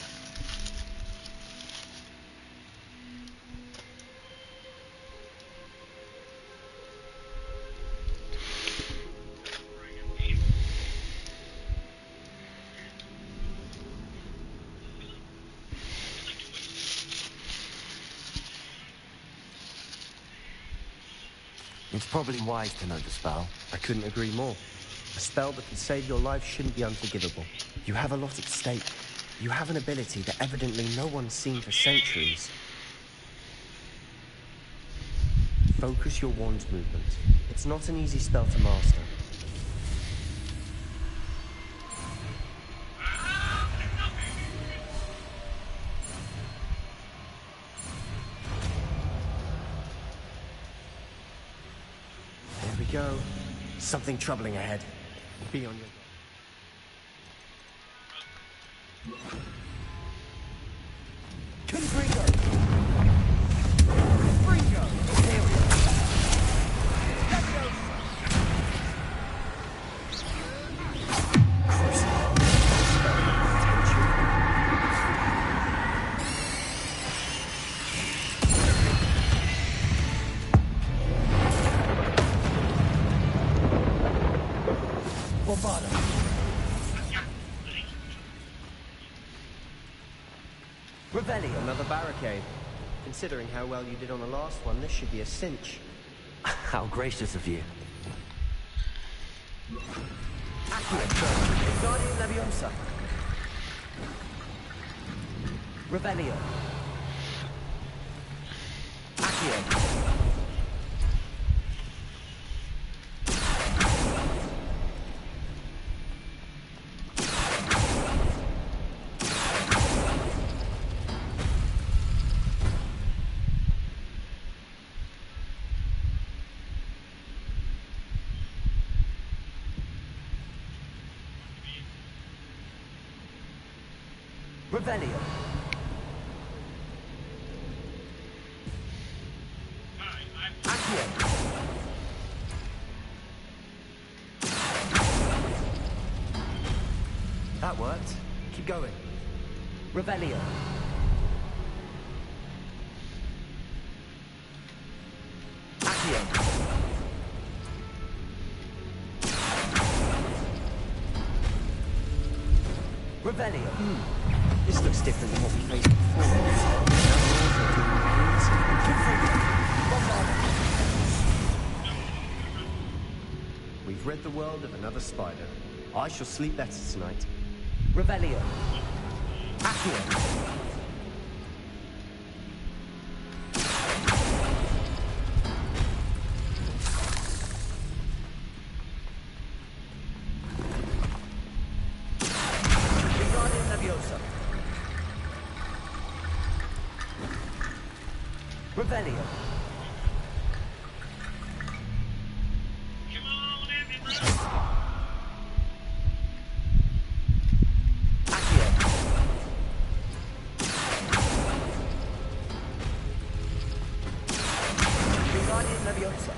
It's probably wise to know the spell. I couldn't agree more. A spell that can save your life shouldn't be unforgivable. You have a lot at stake. You have an ability that evidently no one's seen for centuries. Focus your wand's movement. It's not an easy spell to master. go. Something troubling ahead. Be on your guard. Confringo! Fringo! Imperial! Revelio. Another barricade. Considering how well you did on the last one, this should be a cinch. How gracious of you. Accio. Guardian Leviosa. Revelio. Accio. Revelio. Accio. That worked. Keep going. Revelio. Accio. Revelio. This looks different than what we faced before. Now we're also doing the We've rid the world of another spider. I shall sleep better tonight. Revelio. Accio. Revelio. Come on, everybody! Accio. Guardian Leviosa.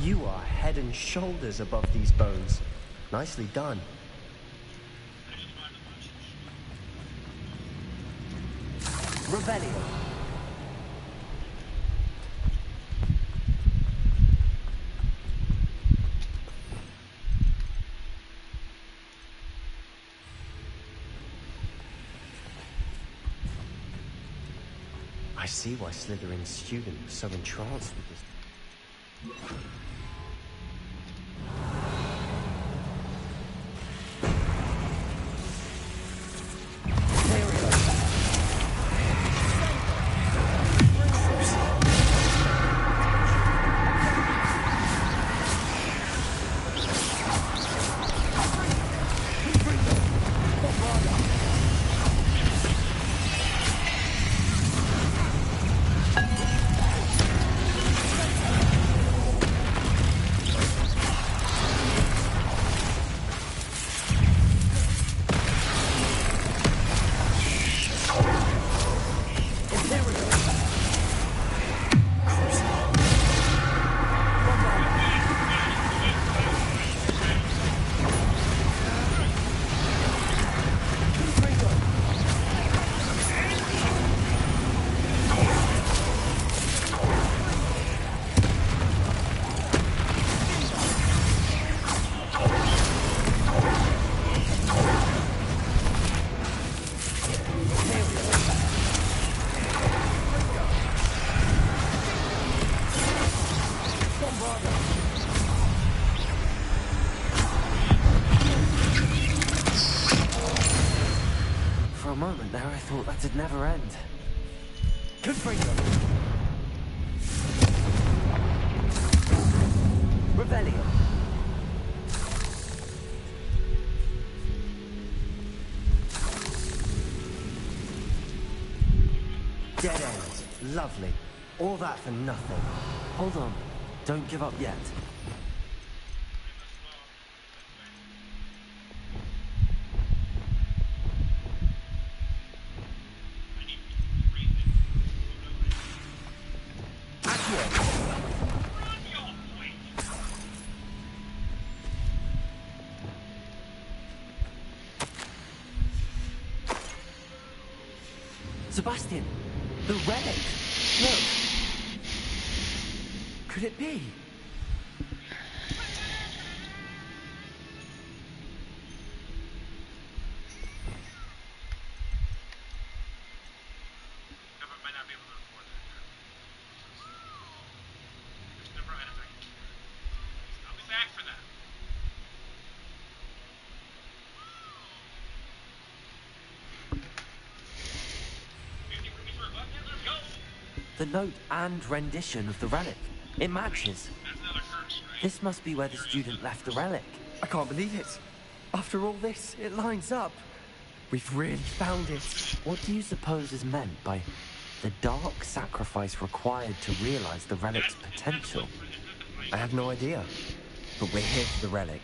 You are head and shoulders above these bones. Nicely done. Revelio. I see why Slytherin's student was so entranced with this. For a moment there, I thought that'd never end. Confringo. Revelio. Dead end. Lovely. All that for nothing. Hold on. Don't give up yet. Sebastian! The relic! Look! Could it be? Government might not be able to afford that. There's never items I can carry. I'll be back for that. The note and rendition of the relic. It matches. This must be where the student left the relic. I can't believe it. After all this, it lines up. We've really found it. What do you suppose is meant by the dark sacrifice required to realize the relic's potential? I have no idea. But we're here for the relic.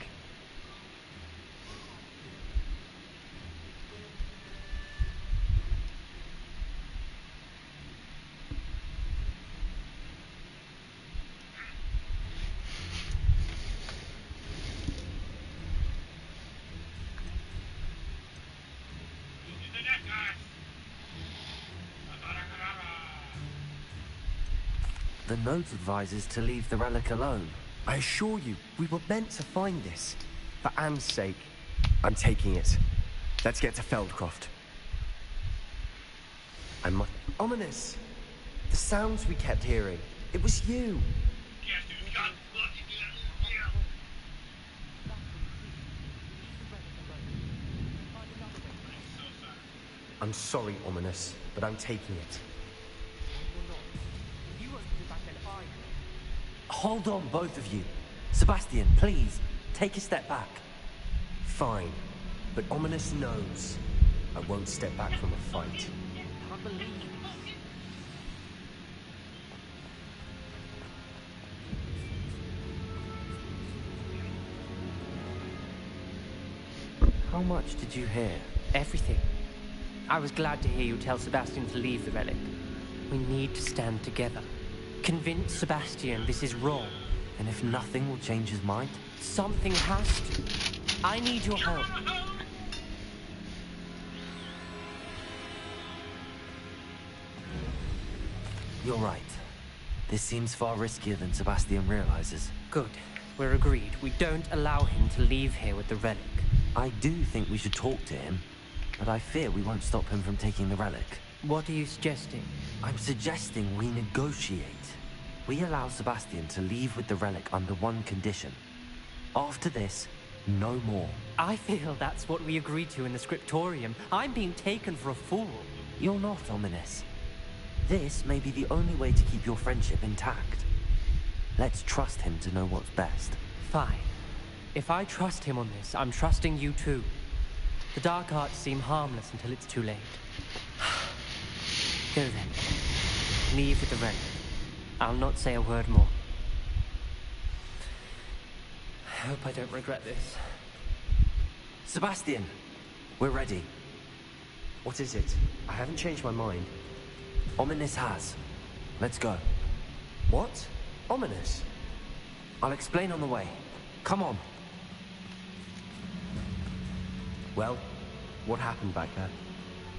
The note advises to leave the relic alone. I assure you, we were meant to find this. For Anne's sake, I'm taking it. Let's get to Feldcroft. Ominous! The sounds we kept hearing. It was you. I'm sorry, Ominous, but I'm taking it. Hold on, both of you. Sebastian, please, take a step back. Fine, but Ominous knows I won't step back from a fight. How much did you hear? Everything. I was glad to hear you tell Sebastian to leave the relic. We need to stand together. Convince Sebastian this is wrong. And if nothing will change his mind? Something has to. I need your help. You're right. This seems far riskier than Sebastian realizes. Good. We're agreed. We don't allow him to leave here with the relic. I do think we should talk to him, but I fear we won't stop him from taking the relic. What are you suggesting? I'm suggesting we negotiate. We allow Sebastian to leave with the relic under one condition. After this, no more. I feel that's what we agreed to in the scriptorium. I'm being taken for a fool. You're not, Ominous. This may be the only way to keep your friendship intact. Let's trust him to know what's best. Fine. If I trust him on this, I'm trusting you too. The dark arts seem harmless until it's too late. Go then. Leave with the relic. I'll not say a word more. I hope I don't regret this. Sebastian, we're ready. What is it? I haven't changed my mind. Ominous has. Let's go. What? Ominous? I'll explain on the way. Come on. Well, what happened back there?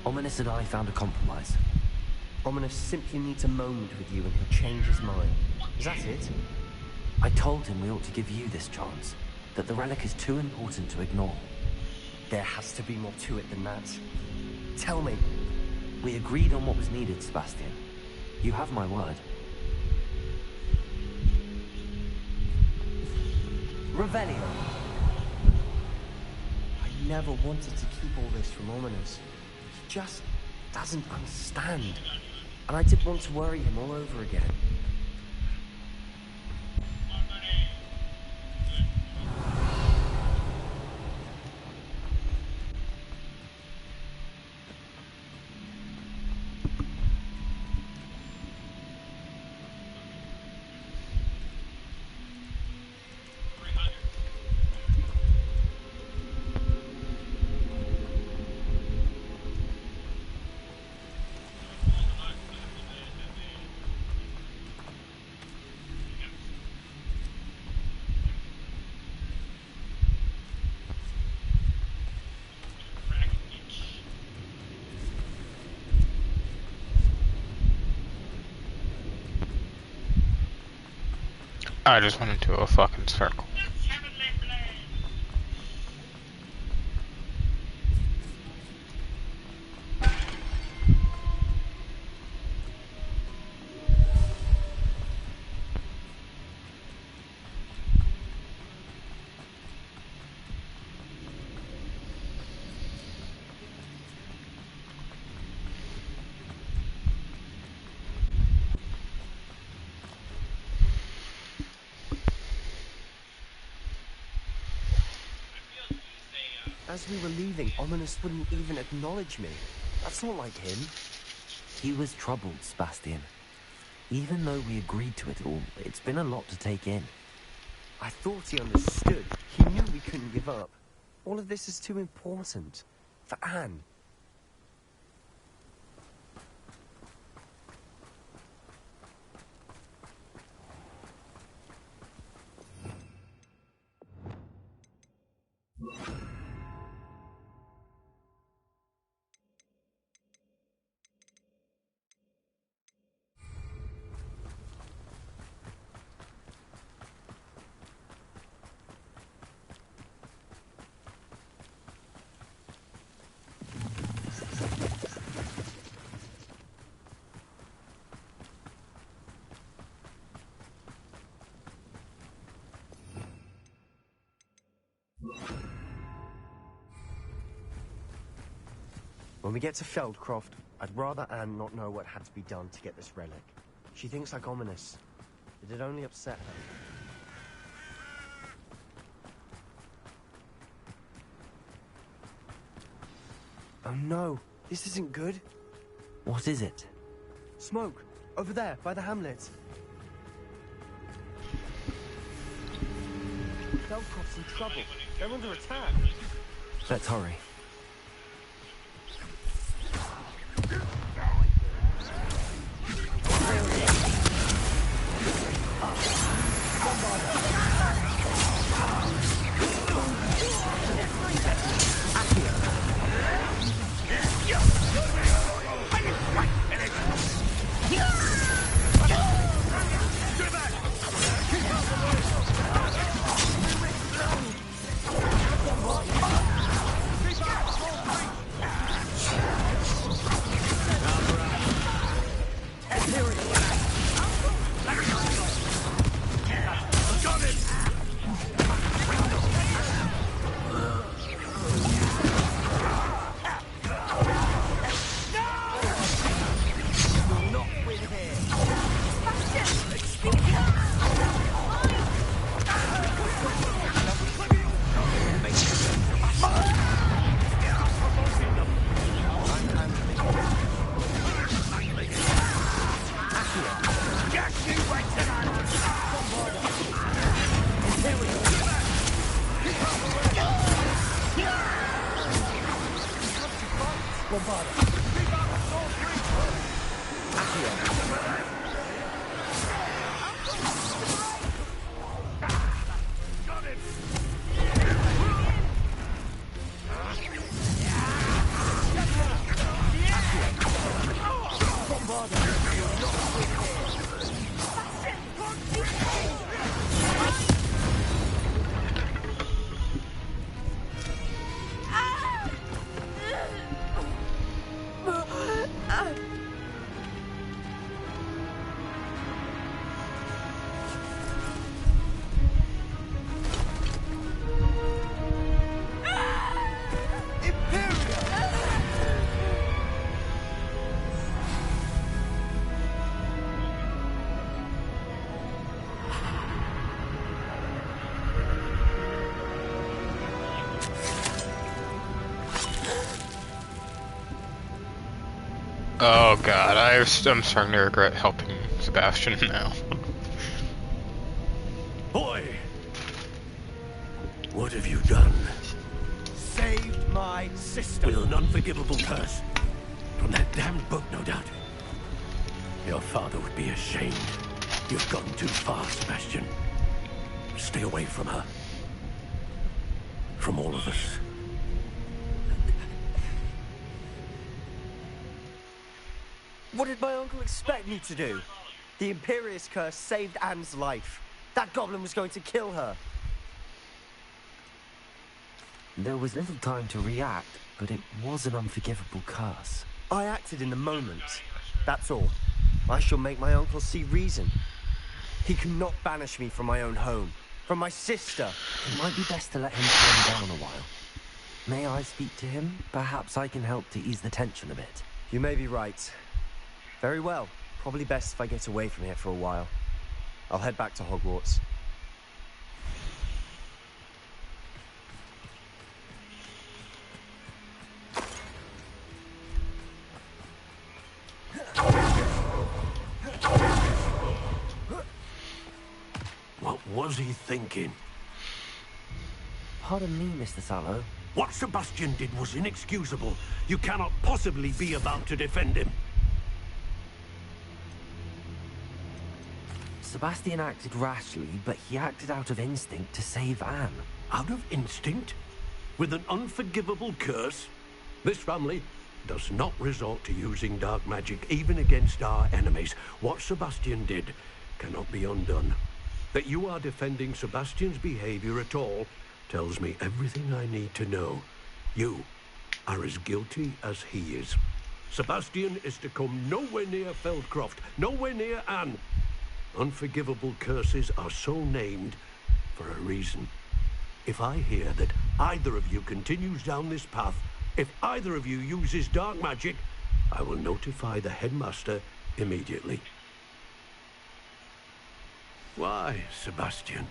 Ominous and I found a compromise. Ominous simply needs a moment with you and he'll change his mind. Is that it? I told him we ought to give you this chance. That the relic is too important to ignore. There has to be more to it than that. Tell me. We agreed on what was needed, Sebastian. You have my word. Revelio. I never wanted to keep all this from Ominous. He just doesn't understand. And I didn't want to worry him all over again. I just went into a fucking circle. As we were leaving, Ominous wouldn't even acknowledge me. That's not like him. He was troubled, Sebastian. Even though we agreed to it all, it's been a lot to take in. I thought he understood. He knew we couldn't give up. All of this is too important. For Anne. When we get to Feldcroft, I'd rather Anne not know what had to be done to get this relic. She thinks like Ominous. It'd only upset her. Oh no, this isn't good. What is it? Smoke, over there, by the hamlet. Feldcroft's in trouble. They're under attack. Let's hurry. Oh god, I'm starting to regret helping Sebastian now. Boy! What have you done? Saved my sister. With an unforgivable curse. From that damned book, no doubt. Your father would be ashamed. You've gone too far, Sebastian. Stay away from her. From all of us. What did my uncle expect me to do? The Imperius curse saved Anne's life. That goblin was going to kill her. There was little time to react, but it was an unforgivable curse. I acted in the moment. That's all. I shall make my uncle see reason. He cannot banish me from my own home, from my sister. It might be best to let him calm down a while. May I speak to him? Perhaps I can help to ease the tension a bit. You may be right. Very well. Probably best if I get away from here for a while. I'll head back to Hogwarts. What was he thinking? Pardon me, Mr. Sallow. What Sebastian did was inexcusable. You cannot possibly be about to defend him. Sebastian acted rashly, but he acted out of instinct to save Anne. Out of instinct? With an unforgivable curse? This family does not resort to using dark magic even against our enemies. What Sebastian did cannot be undone. That you are defending Sebastian's behavior at all tells me everything I need to know. You are as guilty as he is. Sebastian is to come nowhere near Feldcroft, nowhere near Anne. Unforgivable curses are so named for a reason. If I hear that either of you continues down this path, if either of you uses dark magic, I will notify the headmaster immediately. Why, Sebastian?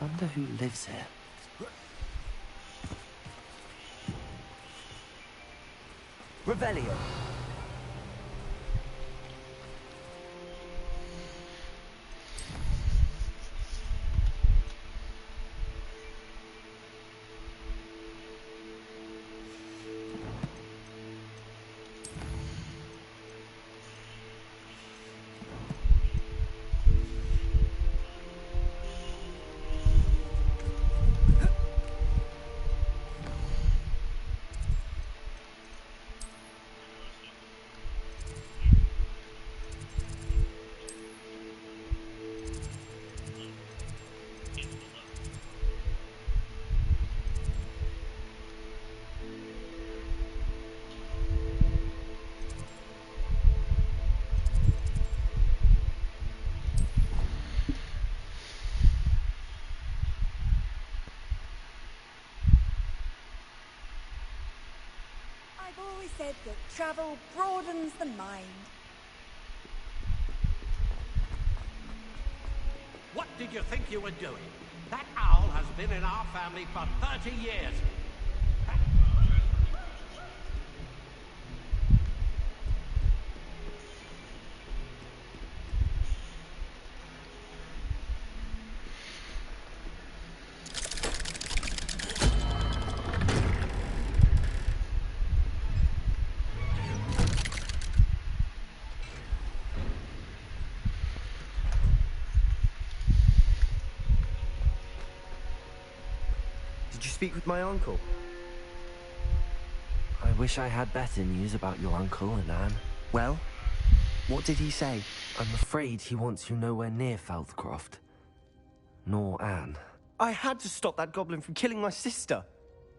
Wonder who lives here. Revelio. I've always said that travel broadens the mind. What did you think you were doing? That owl has been in our family for 30 years. Did you speak with my uncle? I wish I had better news about your uncle and Anne. Well, what did he say? I'm afraid he wants you nowhere near Feldcroft. Nor Anne. I had to stop that goblin from killing my sister.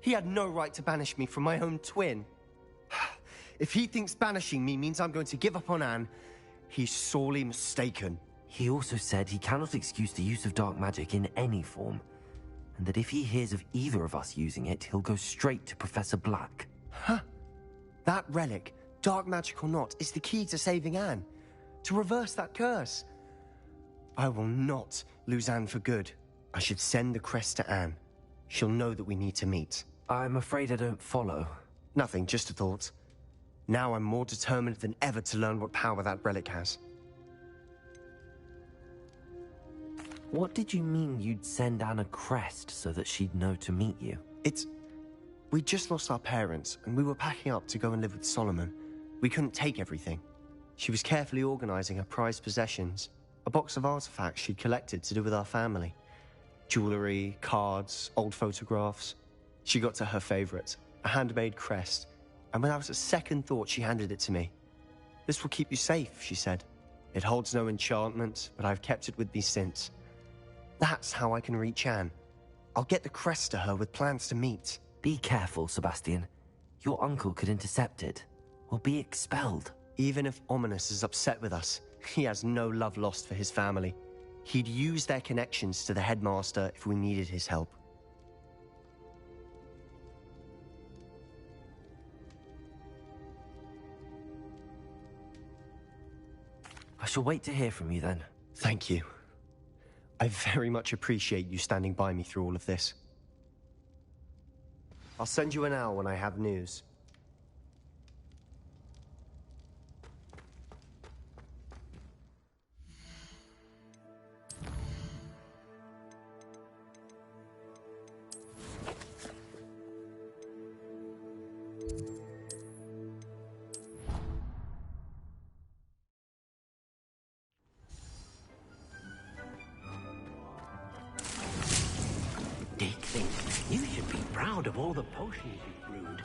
He had no right to banish me from my own twin. If he thinks banishing me means I'm going to give up on Anne, he's sorely mistaken. He also said he cannot excuse the use of dark magic in any form, and that if he hears of either of us using it, he'll go straight to Professor Black. Huh? That relic Dark magic or not, is the key to saving Anne. To reverse that curse. I will not lose Anne for good. I should send the crest to Anne. She'll know that we need to meet. I'm afraid I don't follow. Nothing, just a thought. Now I'm more determined than ever to learn what power that relic has. What did you mean you'd send Anne a crest so that she'd know to meet you? We just lost our parents, and we were packing up to go and live with Solomon. We couldn't take everything. She was carefully organizing her prized possessions, a box of artifacts she'd collected to do with our family. Jewelry, cards, old photographs. She got to her favorite, a handmade crest, and when I was at second thought, she handed it to me. "This will keep you safe," she said. "It holds no enchantment, but I've kept it with me since. That's how I can reach Anne. I'll get the crest to her with plans to meet." Be careful, Sebastian. Your uncle could intercept it, or be expelled. Even if Ominous is upset with us, he has no love lost for his family. He'd use their connections to the headmaster if we needed his help. I shall wait to hear from you then. Thank you. I very much appreciate you standing by me through all of this. I'll send you an owl when I have news. Dick, you should be proud of all the potions you've brewed.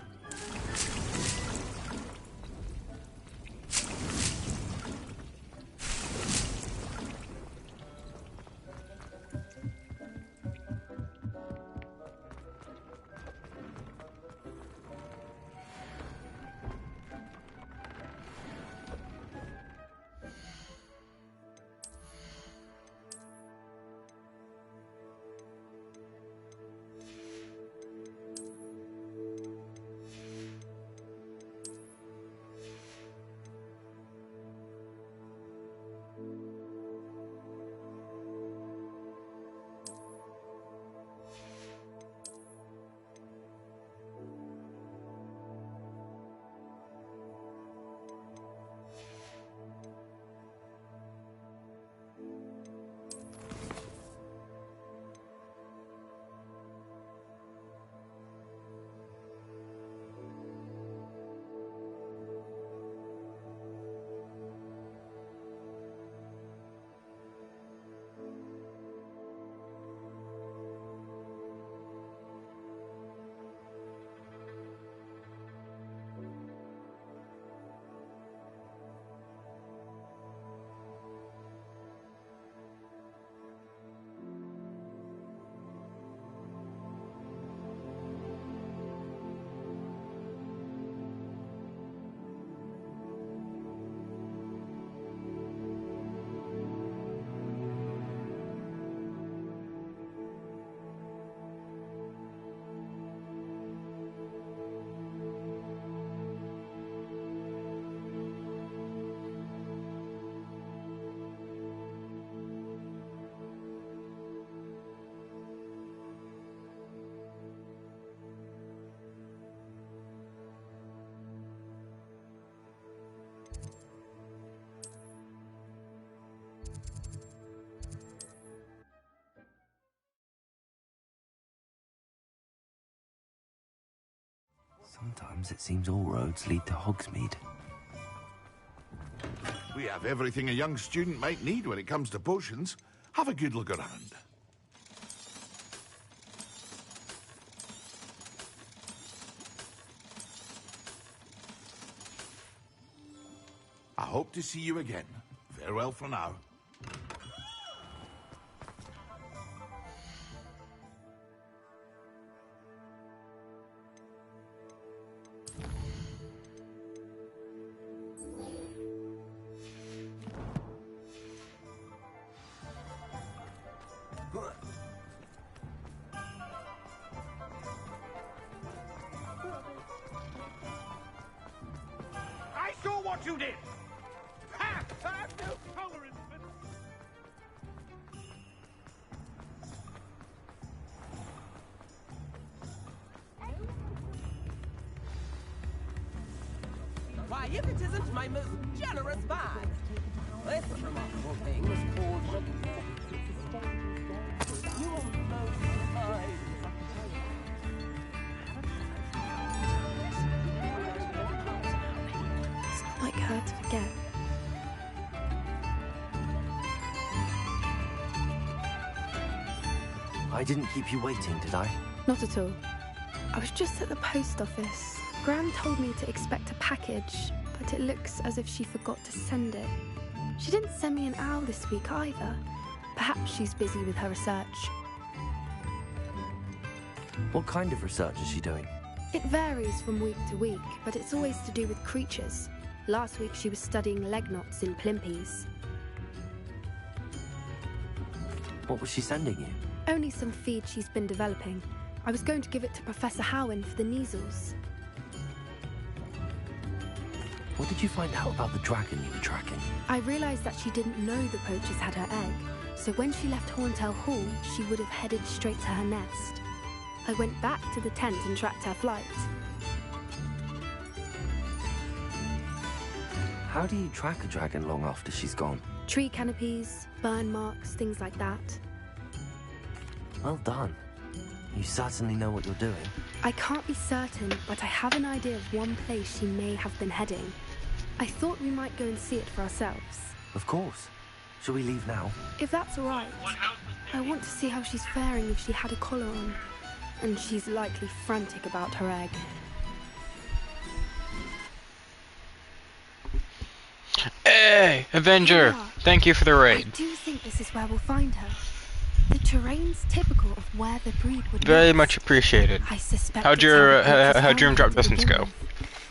Sometimes it seems all roads lead to Hogsmeade. We have everything a young student might need when it comes to potions. Have a good look around. I hope to see you again. Farewell for now. I what you did. Ha! I have no tolerance for... Why, if it isn't my most generous bag. This remarkable thing is called the... You will most surprise. It's not like her to forget. I didn't keep you waiting, did I? Not at all. I was just at the post office. Gran told me to expect a package, but it looks as if she forgot to send it. She didn't send me an owl this week either. Perhaps she's busy with her research. What kind of research is she doing? It varies from week to week, but it's always to do with creatures. Last week she was studying leg knots in plimpies. What was she sending you? Only some feed she's been developing. I was going to give it to Professor Howen for the measles. What did you find out about the dragon you were tracking? I realised that she didn't know the poachers had her egg, so when she left Horntail Hall, she would have headed straight to her nest. I went back to the tent and tracked her flight. How do you track a dragon long after she's gone? Tree canopies, burn marks, things like that. Well done. You certainly know what you're doing. I can't be certain, but I have an idea of one place she may have been heading. I thought we might go and see it for ourselves. Of course. Shall we leave now? If that's all right. I want to see how she's faring if she had a collar on. And she's likely frantic about her egg. Hey, Avenger! Thank you for the raid. I do think this is where we'll find her. The terrain's typical of where the breed would Very live. much appreciated. I suspect How'd your dream drop distance go?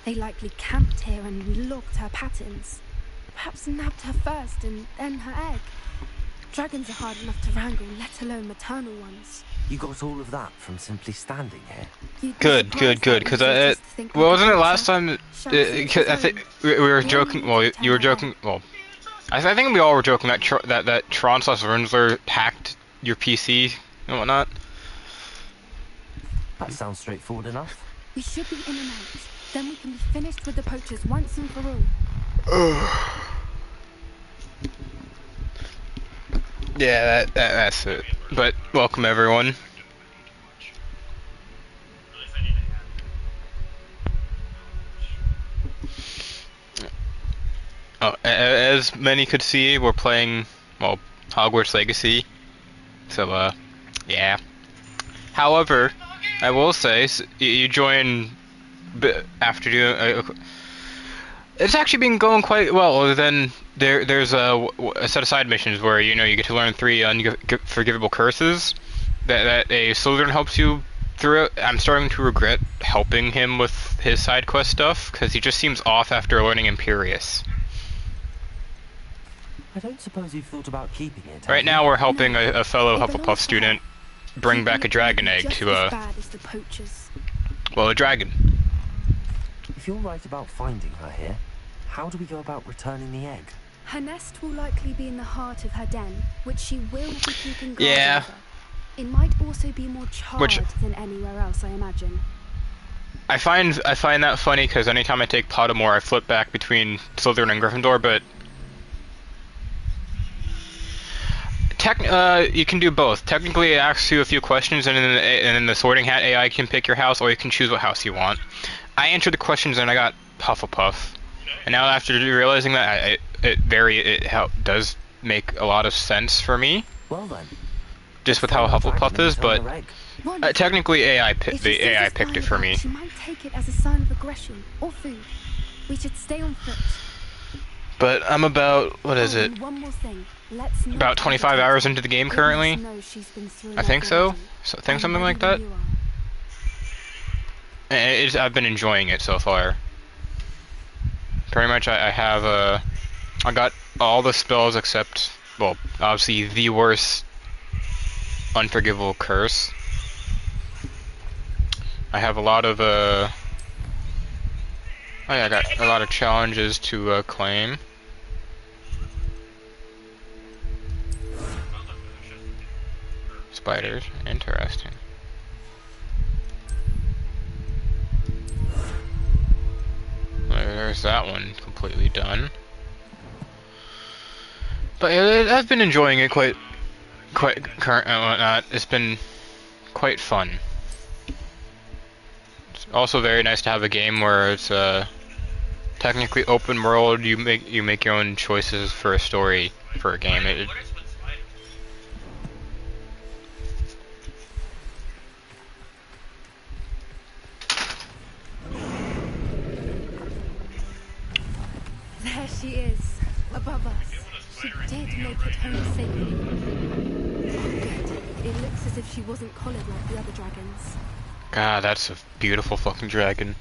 They likely camped here and logged her patterns. Perhaps nabbed her first and then her egg. Dragons are hard enough to wrangle, let alone maternal ones. You got all of that from simply standing here? Good. Because well, wasn't it last time? I think we were joking. Well, you were joking. Well, I think we all were joking that that Tron/Rensler hacked your PC and whatnot. That sounds straightforward enough. We should be in and out. Then we can be finished with the poachers once and for all. Yeah, that's it. But welcome everyone. Oh, as many could see, we're playing, well, Hogwarts Legacy. So, yeah. However, I will say, you join after doing. It's actually been going quite well. Other than there's a set of side missions where you get to learn 3 unforgivable curses that a Slytherin helps you through it. I'm starting to regret helping him with his side quest stuff because he just seems off after learning Imperious. I don't suppose you've thought about keeping it. Right now we're helping a fellow Hufflepuff student bring back a dragon egg to well, a dragon. If you're right about finding her here, how do we go about returning the egg? Her nest will likely be in the heart of her den, which she will be keeping guard yeah. over. It might also be more charred than anywhere else, I imagine. I find that funny because anytime I take Pottermore, I flip back between Slytherin and Gryffindor, but you can do both. Technically, it asks you a few questions, and then the Sorting Hat AI can pick your house, or you can choose what house you want. I answered the questions, and I got Hufflepuff. And now, after realizing that, it does make a lot of sense for me. Well then. Just with how Hufflepuff is, but technically, the AI picked it for me. She might take it as a sign of aggression or food. We should stay on foot. But I'm about, what is it? One more thing. About 25 hours into the game currently. I think so. I think something like that. And I've been enjoying it so far. Pretty much, I got all the spells except, well, obviously the worst unforgivable curse. I have a lot of Oh yeah, I got a lot of challenges to claim. Spiders, interesting. There's that one completely done. But yeah, I've been enjoying it quite current and whatnot. It's been quite fun. It's also very nice to have a game where it's technically open world. You make your own choices for a story for a game. There she is, above us. She did make it home safely. Good. It looks as if she wasn't collared like the other dragons. God, that's a beautiful fucking dragon.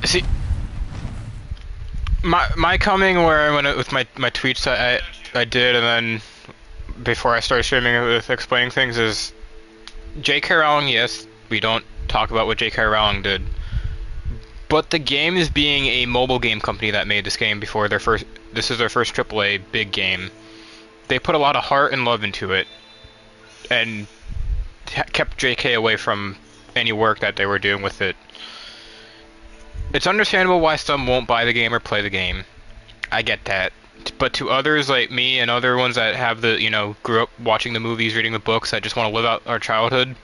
See, my coming where I went with my tweets I did, and then before I started streaming with explaining things, is J.K. Rowling. Yes, we don't talk about what J.K. Rowling did, but the game is being a mobile game company that made this game before their first. This is their first AAA big game. They put a lot of heart and love into it, and kept J.K. away from any work that they were doing with it. It's understandable why some won't buy the game or play the game. I get that. But to others like me and other ones that have the, grew up watching the movies, reading the books, that just want to live out our childhood,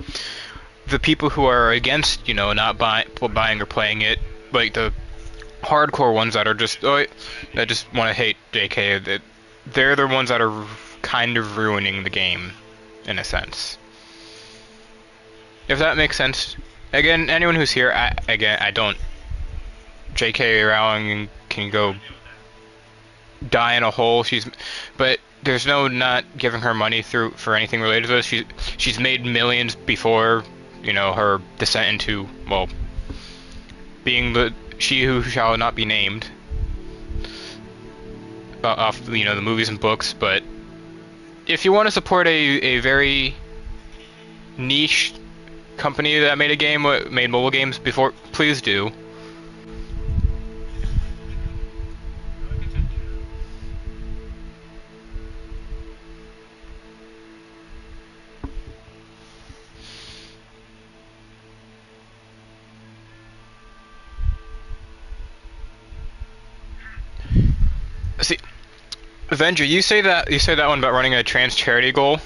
the people who are against, not buying or playing it, like the hardcore ones that are just, that just want to hate JK, they're the ones that are kind of ruining the game, in a sense. If that makes sense. Again, anyone who's here, I don't. J.K. Rowling can go die in a hole. But there's no not giving her money for anything related to this. She's made millions before, her descent into, well, being she who shall not be named off the movies and books. But if you want to support a very niche company that made a game, made mobile games before, please do. See, Avenger, you say that one about running a trans charity goal.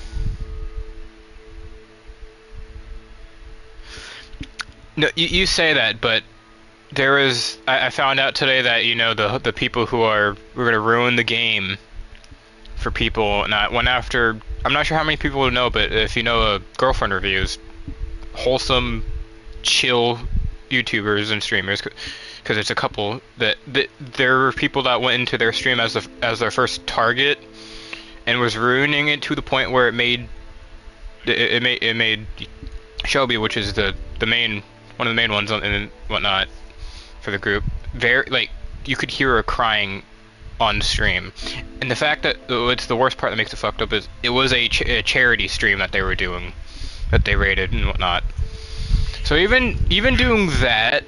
No, you say that, but there is. I found out today that the people who we're gonna ruin the game for people. Not went after. I'm not sure how many people know, but if you know girlfriend reviews, wholesome, chill YouTubers and streamers. Because it's a couple that there were people that went into their stream as their first target, and was ruining it to the point where it made Shelby, which is the main one of the main ones and whatnot for the group. Very you could hear her crying on stream, and the fact that it's the worst part that makes it fucked up is it was a charity stream that they were doing, that they rated and whatnot. So even doing that.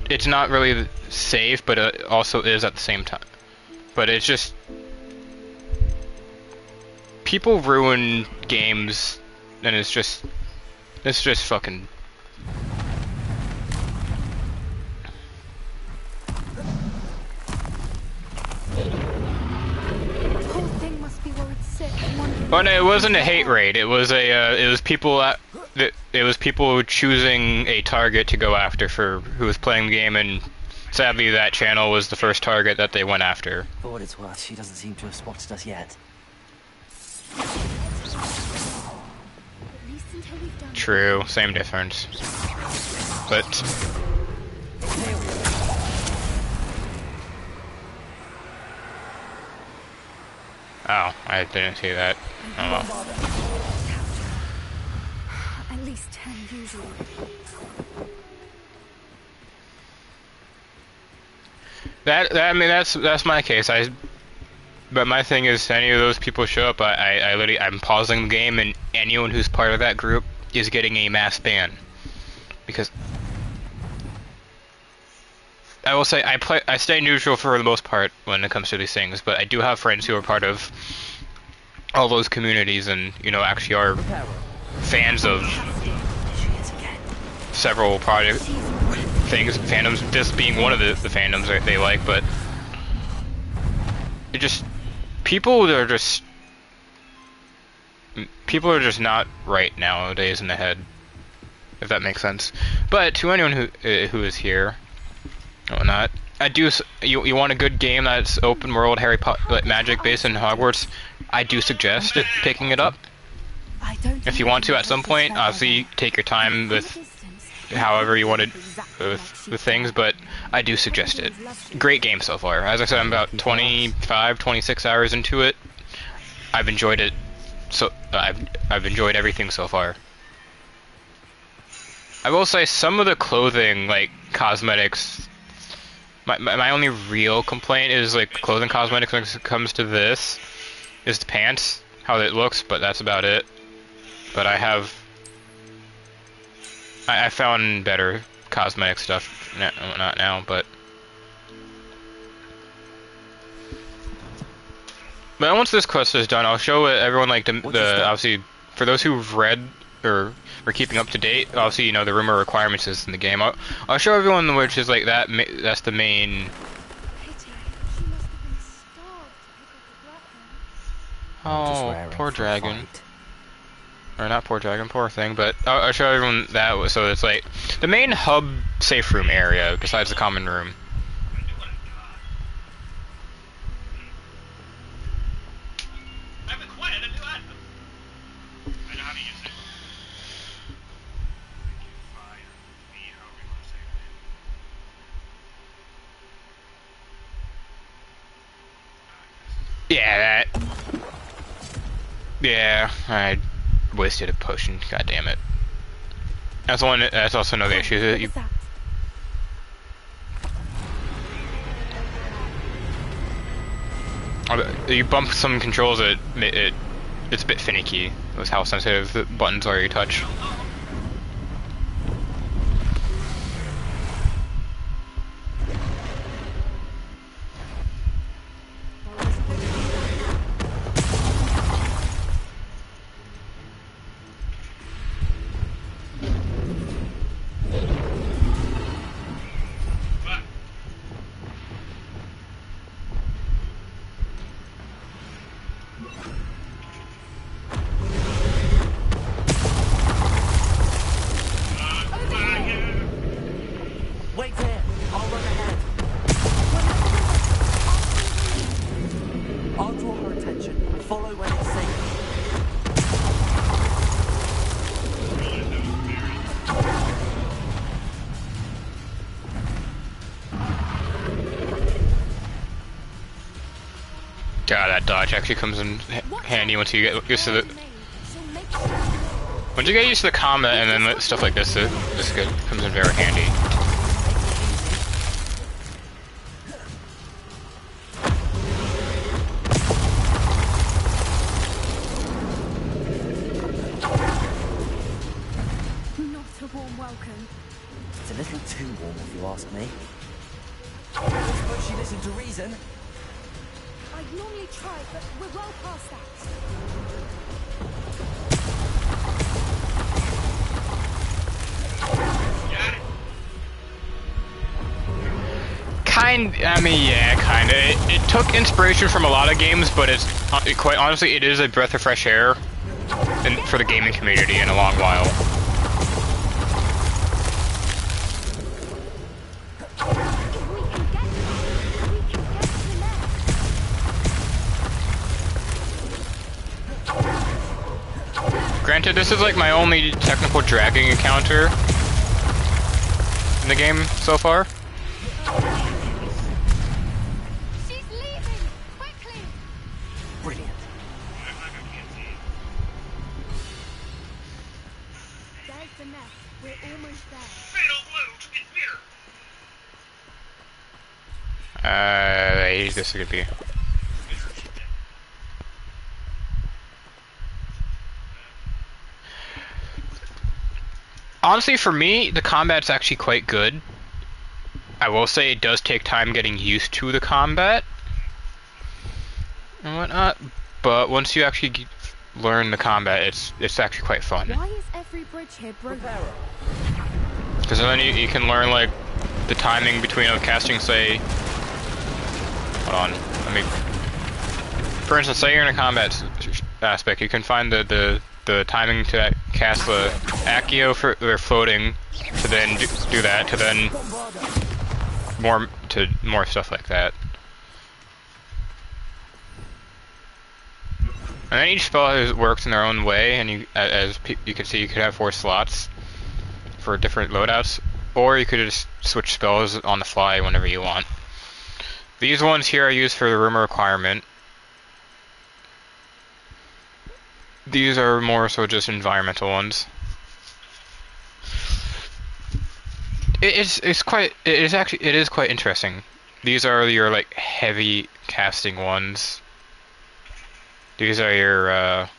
It's not really safe, but it also is at the same time. But it's just... people ruin games, and it's just fucking... Oh no, it wasn't a hate raid. It was people choosing a target to go after who was playing the game, and sadly that channel was the first target that they went after. For what it's worth, she doesn't seem to have spotted us yet. True, same difference. But oh, I didn't see that. Oh well. At least 10 usually. I mean, that's my case. But my thing is, any of those people show up, I'm pausing the game, and anyone who's part of that group is getting a mass ban. Because I will say, I stay neutral for the most part when it comes to these things, but I do have friends who are part of all those communities, and actually are fans of several product things, fandoms. This being one of the fandoms that they like, but it just people are just not right nowadays in the head, if that makes sense. But to anyone who is here, or not, you want a good game that's open world Harry Potter magic based in Hogwarts, I do suggest picking it up. If you want to at some point, obviously take your time with however you want to with things, but I do suggest it. Great game so far. As I said, I'm about 26 hours into it. I've enjoyed it. So I've enjoyed everything so far. I will say some of the clothing, like cosmetics, my only real complaint is like clothing cosmetics when it comes to this is the pants, how it looks, but that's about it. But I found better cosmetic stuff, not now, but once this quest is done, I'll show everyone like the obviously for those who've read or are keeping up to date. Obviously, the rumor requirements is in the game. I'll show everyone which is like that. That's the main. Oh, poor dragon. Or not poor dragon, poor thing, but I'll show everyone that. So it's like the main hub safe room area, besides the common room. Yeah, that. Yeah, I wasted a potion. God damn it. That's one. That's also another issue. That you bump some controls. It's a bit finicky with how sensitive the buttons are you touch. God, that dodge actually comes in handy once you get used to the. Once you get used to the combat and then stuff like this, comes in very handy. Not a warm welcome. It's a little too warm, if you ask me. I suppose she listened to reason. I'd normally try, but we're well past that. I mean, yeah, kinda. It took inspiration from a lot of games, but it's quite honestly, it is a breath of fresh air for the gaming community in a long while. Granted, this is like my only technical dragging encounter in the game so far. She's leaving! Quickly! Brilliant. There's the nest. We're almost there. Fatal blow to its mirror. This is gonna be. Honestly, for me, the combat's actually quite good. I will say it does take time getting used to the combat and whatnot, but once you actually learn the combat, it's actually quite fun. Why is every bridge here broken? Because then you can learn like the timing between casting, say. Hold on, let me. For instance, say you're in a combat aspect, you can find the timing to cast the Accio for their floating, to then do that, to then more stuff like that. And then each spell works in their own way, and as you can see, you could have 4 slots for different loadouts, or you could just switch spells on the fly whenever you want. These ones here are used for the rumor requirement. These are more so just environmental ones. It is quite interesting. These are your like heavy casting ones. These are your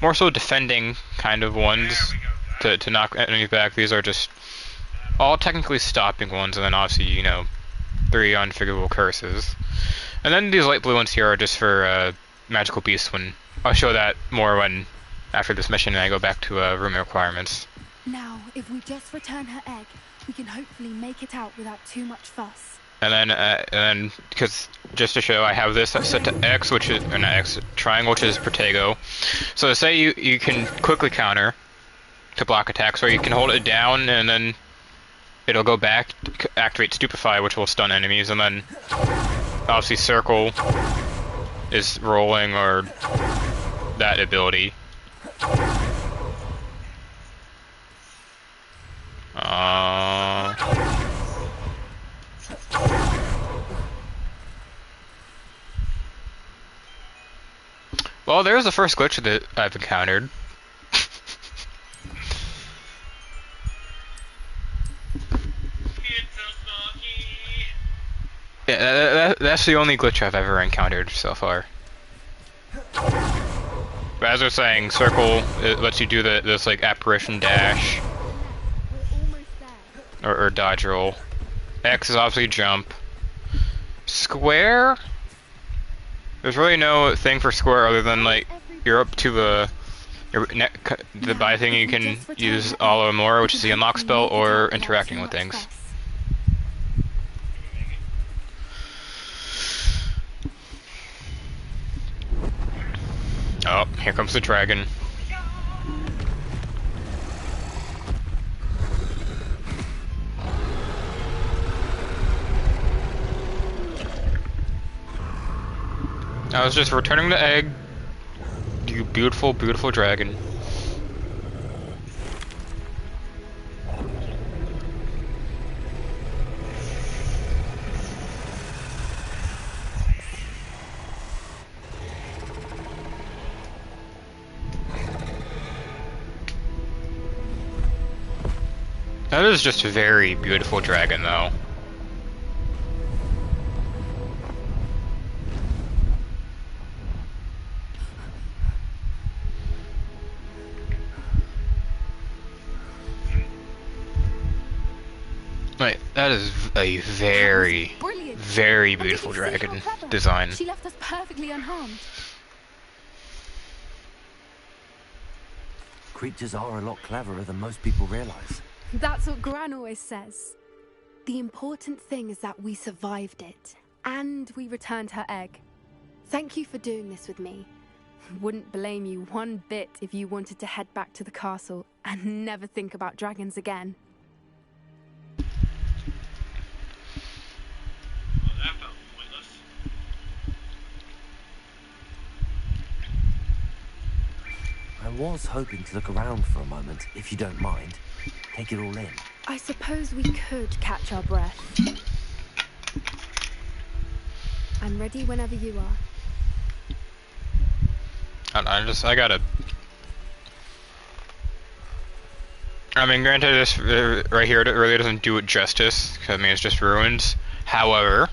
more so defending kind of ones to knock enemies back. These are just all technically stopping ones, and then obviously, you know, 3 unfigurable curses. And then these light blue ones here are just for magical beasts. When I'll show that more when after this mission and I go back to room requirements. Now, if we just return her egg, we can hopefully make it out without too much fuss. And then, because just to show, I have this set to X, which is not X, triangle, which is Protego. So say you can quickly counter to block attacks, or you can hold it down and then it'll go back, activate Stupefy, which will stun enemies, and then obviously Circle is rolling, or that ability. Well, there's the first glitch that I've encountered. Yeah, that's the only glitch I've ever encountered so far. But as I was saying, Circle, it lets you do this like apparition dash or dodge roll. X is obviously jump. Square? There's really no thing for square other than like you're up to the buy thing. You can use all or more, which is the unlock spell, or interacting with things. Oh, here comes the dragon. I was just returning the egg. You beautiful, beautiful dragon. That is just a very beautiful dragon, though. Right, that is a very, very beautiful dragon design. She left us perfectly unharmed. Creatures are a lot cleverer than most people realize. That's what Gran always says. The important thing is that we survived it, and we returned her egg. Thank you for doing this with me. Wouldn't blame you one bit if you wanted to head back to the castle and never think about dragons again. Well, that felt pointless. I was hoping to look around for a moment, if you don't mind. Take it all in. I suppose we could catch our breath. I'm ready whenever you are. I gotta... I mean, granted, this right here it really doesn't do it justice. I mean, it's just ruins. However,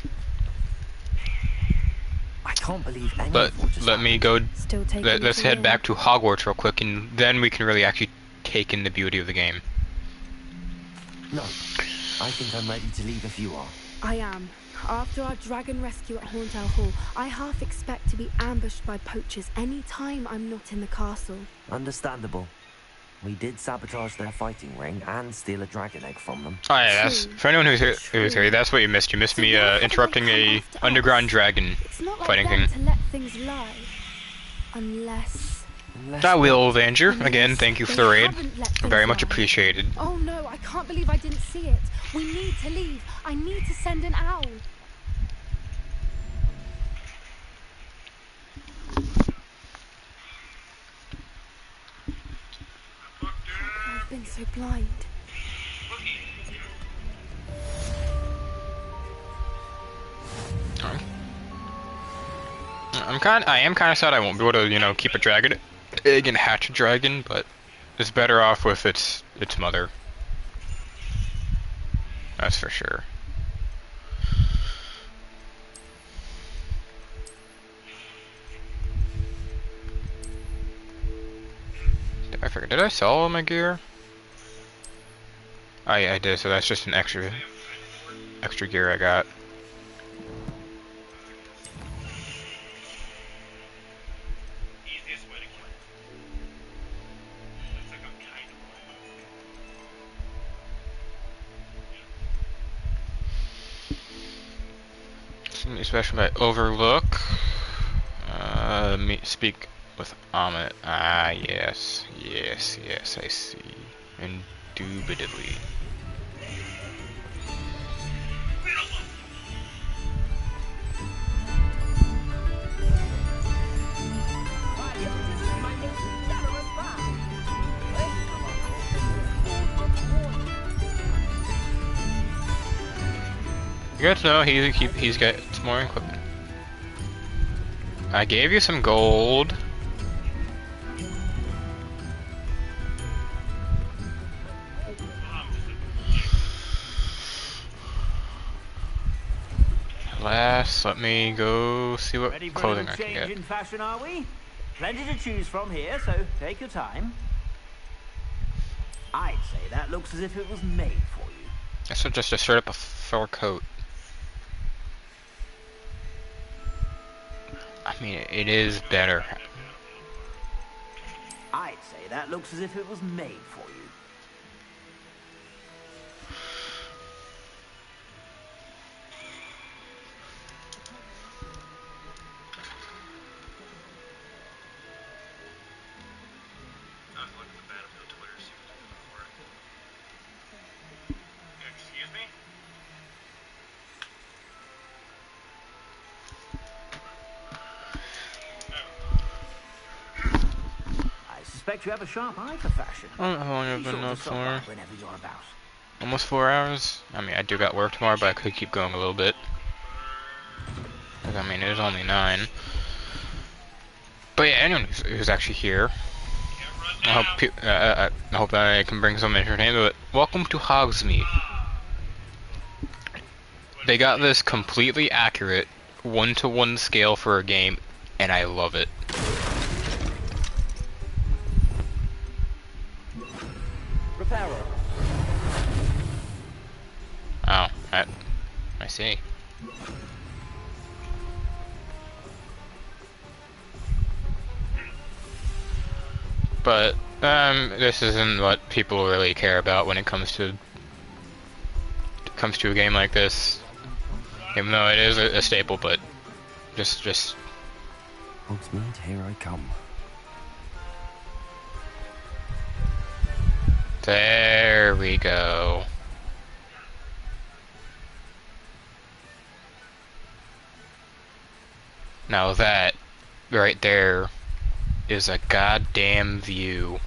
I can't believe any of what just let me go. Let's head in. back to Hogwarts real quick, and then we can really actually take in the beauty of the game. No, I think I'm ready to leave if you are. I am. After our dragon rescue at Hauntel Hall, I half expect to be ambushed by poachers any time I'm not in the castle. Understandable. We did sabotage their fighting ring and steal a dragon egg from them. Oh yeah, that's for anyone who's here. That's what you missed. You missed me interrupting a underground dragon fighting thing. To let things lie, unless I will, Avenger. Again, thank you for the raid. Very much appreciated. Oh no, I can't believe I didn't see it. We need to leave. I need to send an owl. I've been so blind. I am kind of sad I won't be able to, you know, keep a dragon egg and hatch a dragon, but it's better off with its mother. That's for sure. I forget. Did I sell all my gear? Oh yeah, I did. So that's just an extra gear I got. Something special by Overlook. Let me speak with Amit. Ah, yes, I see. Indubitably. Good to know he's got some more equipment. I gave you some gold. Let me go see what clothing I can get. In fashion, are we? Plenty to choose from here, so take your time. I'd say that looks as if it was made for you. That's just a straight up a fur coat. I mean, it is better. I'd say that looks as if it was made for you. You have a sharp eye for fashion. How long have I been up for? Whenever you're about. Almost 4 hours. I mean, I do got work tomorrow, but I could keep going a little bit. I mean, it is only 9. But yeah, anyone who's actually here, I hope that I can bring some entertainment. But welcome to Hogsmeade. They got this completely accurate 1-to-1 scale for a game, and I love it. Oh, I see. But this isn't what people really care about when it comes to a game like this. Even though it is a staple, but just. Hogsmeade, here I come. There we go. Now that right there is a goddamn view.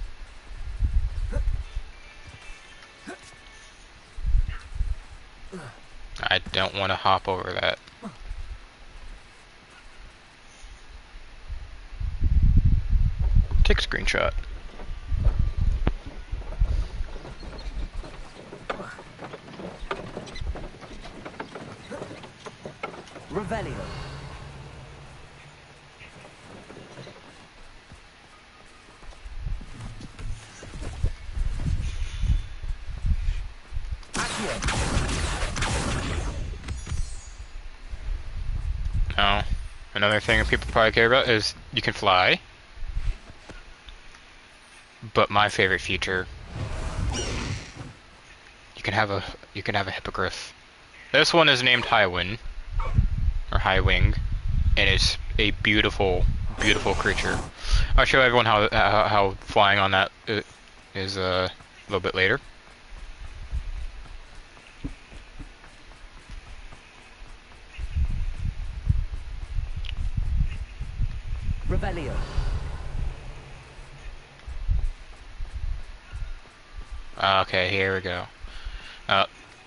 I don't want to hop over that. Take a screenshot. Revelio. Now, another thing that people probably care about is you can fly. But my favorite feature, you can have a hippogriff. This one is named Highwind or Highwing, and it's a beautiful, beautiful creature. I'll show everyone how flying on that is a little bit later. Revelio. Okay, here we go.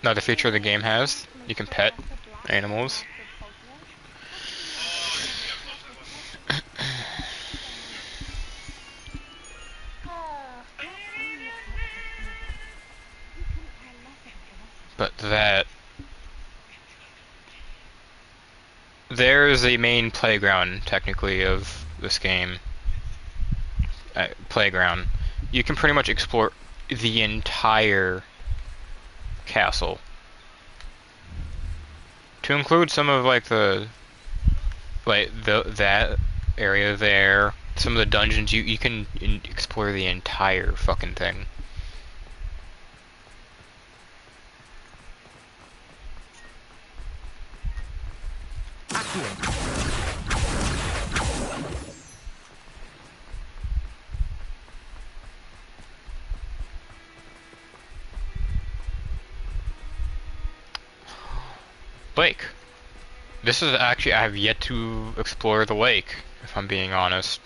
Another feature the game has, you can pet animals. But there's a main playground, technically, of this game. Playground. You can pretty much explore the entire castle. To include some of that area there, some of the dungeons, you can explore the entire fucking thing. Lake. This is actually, I have yet to explore the lake, if I'm being honest.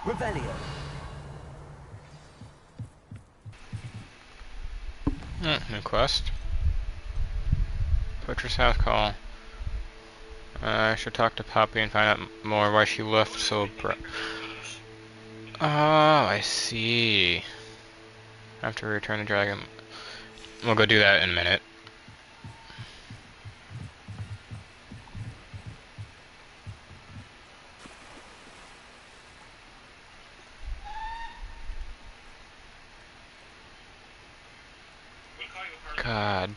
Revelio. New quest. Butcher's house call. I should talk to Poppy and find out more why she left so abrupt. Oh, I see. I have to return the dragon. We'll go do that in a minute. God.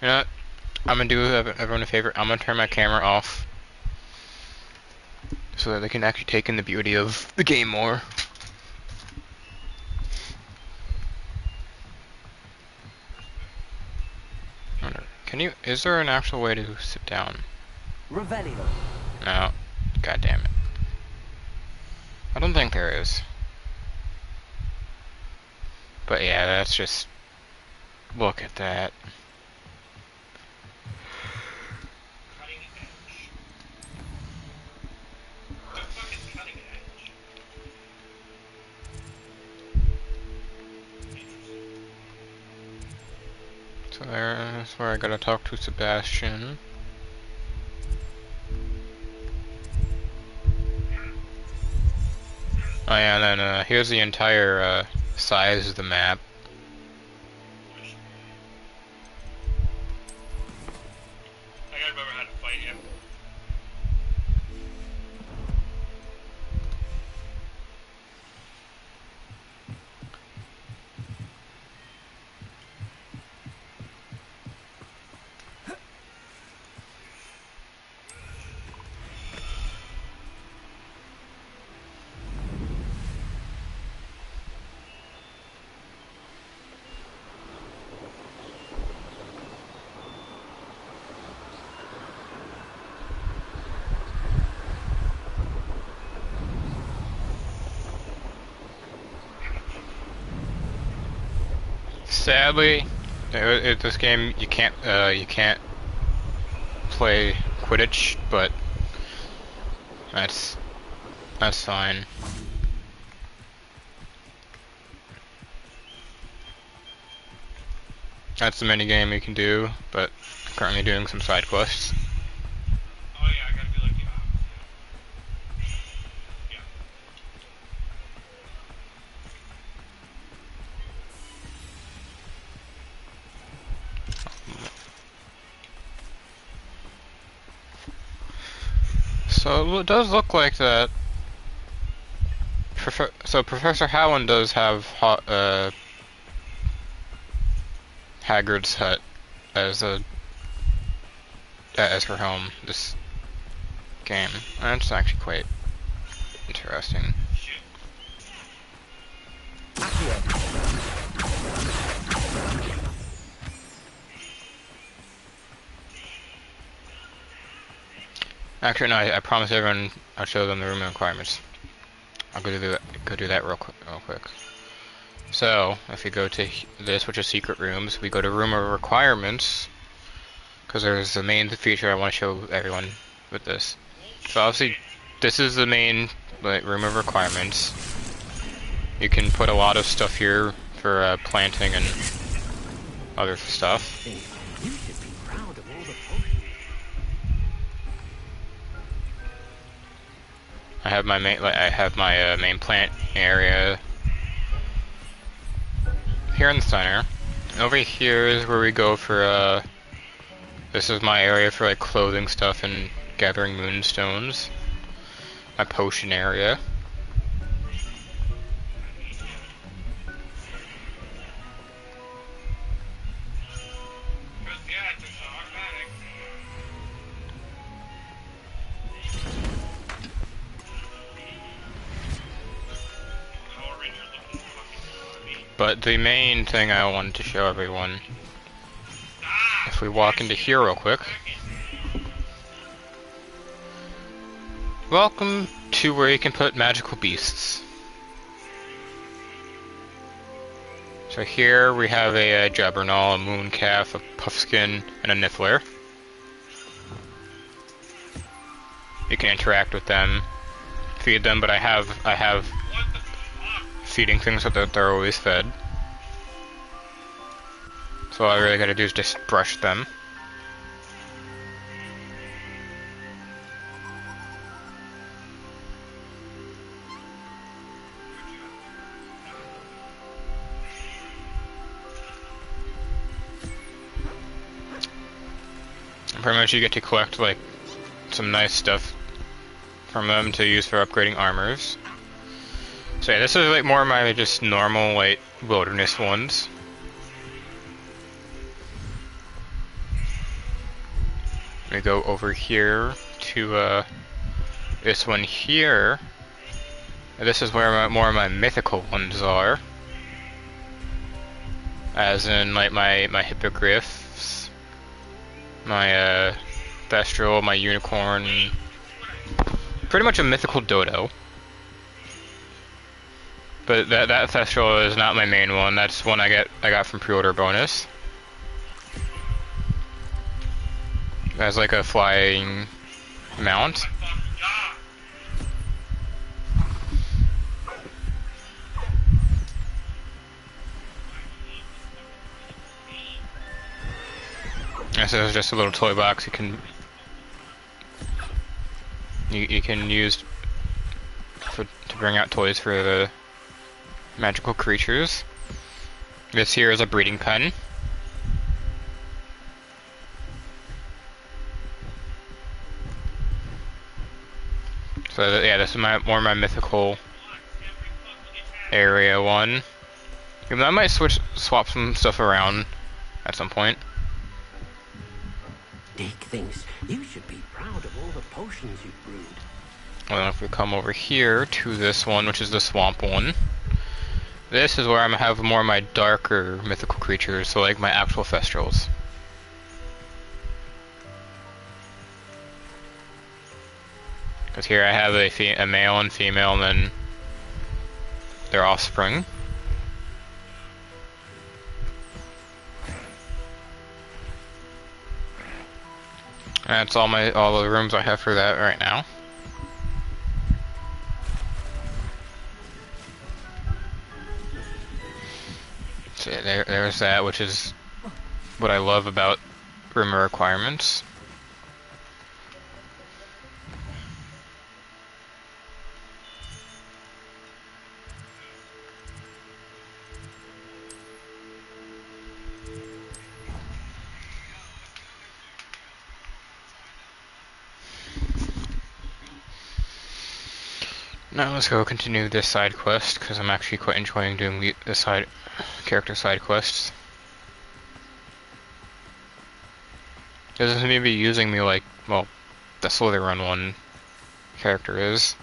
You know what? I'm gonna do everyone a favor. I'm gonna turn my camera off so that they can actually take in the beauty of the game more. Is there an actual way to sit down? Revelio. No. God damn it. I don't think there is. But yeah, that's just... Look at that. So that's where I gotta talk to Sebastian. Oh yeah, and then here's the entire size of the map. I gotta remember how to fight him. Sadly, this game you can't play Quidditch, but that's fine. That's the mini game you can do, but I'm currently doing some side quests. Oh yeah, I gotta be like the opposite. Yeah. So it does look like that. So Professor Howland does have Hagrid's hut as her home. This game. That's actually quite interesting. Actually, no. I promised everyone I'll show them the room requirements. I'll go do that real quick. So, if you go to this, which is secret rooms, we go to room of requirements, because there's the main feature I want to show everyone with this. So obviously, this is the main room of requirements. You can put a lot of stuff here for planting and other stuff. You should be proud of all the I have my main plant area here in the center. And over here is where we go for this is my area for like clothing stuff and gathering moonstones. My potion area. But the main thing I wanted to show everyone, if we walk into here real quick. Welcome to where you can put magical beasts. So here we have a Jabbernaw, a Mooncalf, a Puffskin, and a Niffler. You can interact with them, feed them, but I have feeding things so that they're always fed. So all I really gotta do is just brush them. And pretty much you get to collect like some nice stuff from them to use for upgrading armors. So yeah, this is like more of my just normal like wilderness ones. We go over here to this one here. This is where more of my mythical ones are. As in like my hippogriffs, my Thestral, my unicorn, pretty much a mythical dodo. But that Thestral is not my main one. That's one I got from pre-order bonus. As like a flying mount. This is just a little toy box you can use to bring out toys for the magical creatures. This here is a breeding pen. So yeah, this is more my mythical area one. I might swap some stuff around at some point. Dick thinks you should be proud of all the potions you've brewed. Well, if we come over here to this one, which is the swamp one, this is where I'm gonna have more of my darker mythical creatures, so like my actual Thestrals. Because here I have a male and female, and then their offspring. That's all the rooms I have for that right now. So yeah, there's that, which is what I love about room requirements. Now let's go continue this side quest, because I'm actually quite enjoying doing the character side quests. Doesn't seem to be using me like, well, the Slytherin one character is.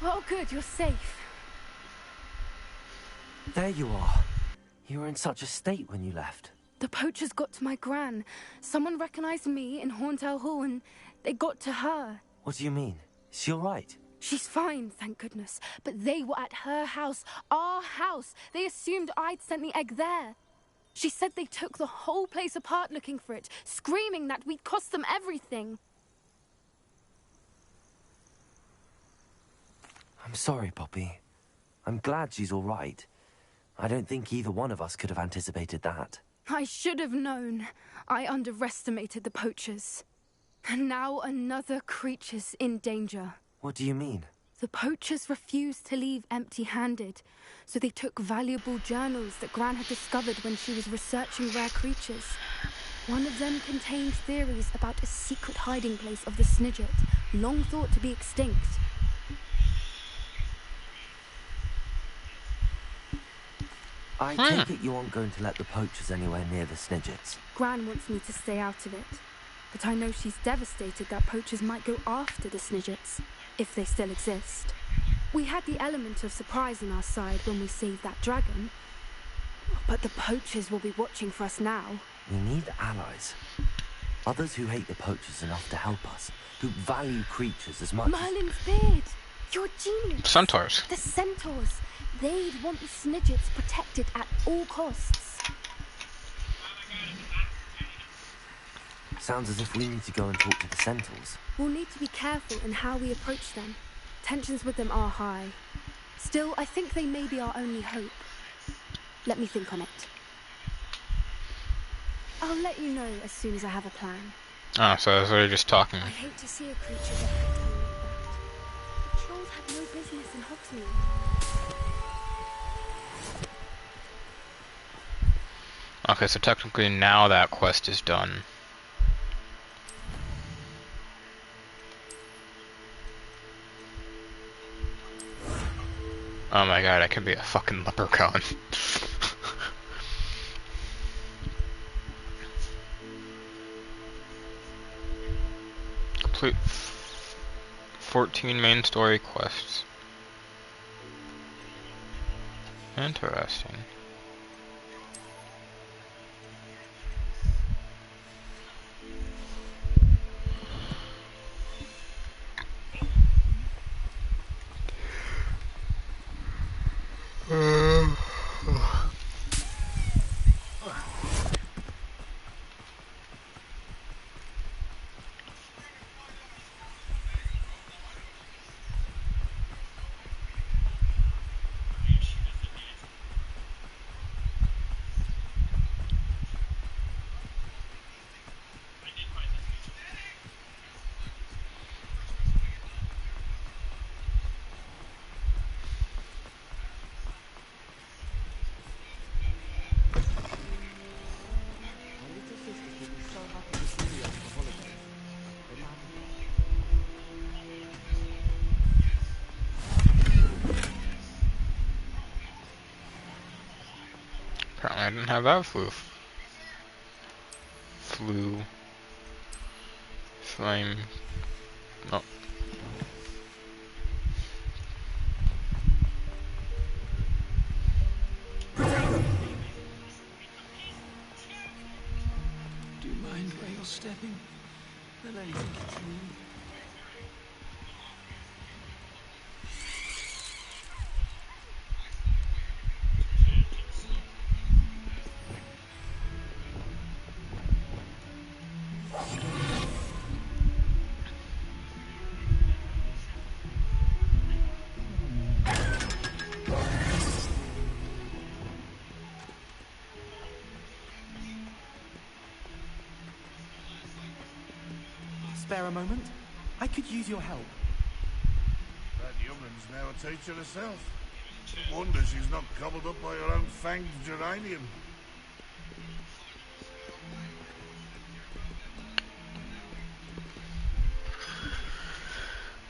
Oh, good, you're safe. There you are. You were in such a state when you left. The poachers got to my gran. Someone recognized me in Horntail Hall and they got to her. What do you mean? Is she all right? She's fine, thank goodness. But they were at her house, our house. They assumed I'd sent the egg there. She said they took the whole place apart looking for it, screaming that we'd cost them everything. I'm sorry, Poppy. I'm glad she's all right. I don't think either one of us could have anticipated that. I should have known. I underestimated the poachers. And now another creature's in danger. What do you mean? The poachers refused to leave empty-handed, so they took valuable journals that Gran had discovered when she was researching rare creatures. One of them contained theories about a secret hiding place of the Snidget, long thought to be extinct. I take it you aren't going to let the poachers anywhere near the Snidgets. Gran wants me to stay out of it, but I know she's devastated that poachers might go after the Snidgets, if they still exist. We had the element of surprise on our side when we saved that dragon, but the poachers will be watching for us now. We need allies. Others who hate the poachers enough to help us, who value creatures as much Merlin's beard! You're a genius! Centaurs. The centaurs! They'd want the Snidgets protected at all costs. Sounds as if we need to go and talk to the centaurs. We'll need to be careful in how we approach them. Tensions with them are high. Still, I think they may be our only hope. Let me think on it. I'll let you know as soon as I have a plan. Oh, so they're just talking. I hate to see a creature get hurt down like that. The trolls have no business in Hogsmeade. Okay, so technically now that quest is done. Oh my god, I could be a fucking leprechaun. Complete 14 main story quests. Interesting. Apparently I didn't have that flame. Oh. Do you mind where you're stepping? I don't think it's me. spare a moment? I could use your help. That young'un's now a teacher herself. No wonder she's not gobbled up by her own fanged geranium.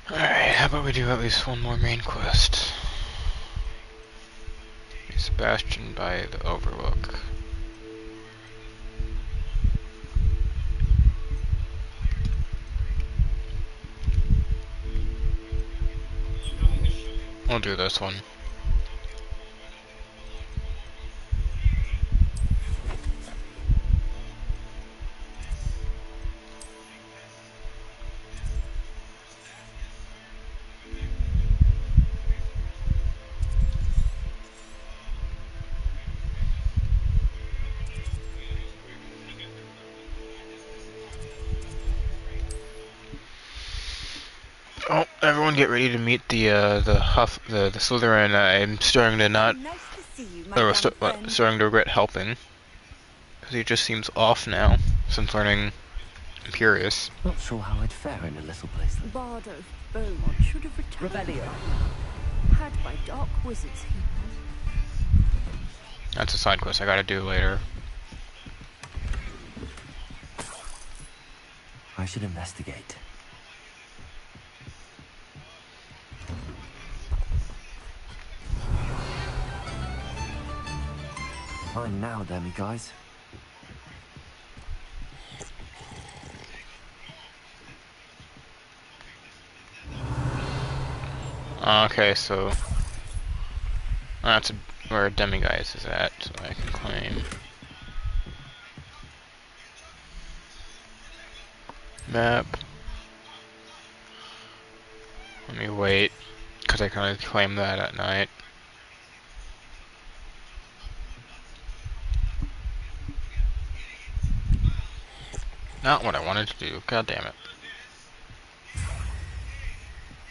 Alright, how about we do at least one more main quest? Sebastian by the Overlook. We'll do this one. Oh, everyone get ready to meet the Slytherin I'm starting to not, or starting to regret helping. Because he just seems off now, since learning Imperious. Not sure how I'd fare in a little place like Bardo Beaumont should have returned. Revelio. Had by dark wizards he That's a side quest I gotta do later. I should investigate. Fine now, Demi guys. Okay, so that's where Demiguise is at, so I can claim. Map. Let me wait, because I can claim that at night. Not what I wanted to do, god damn it.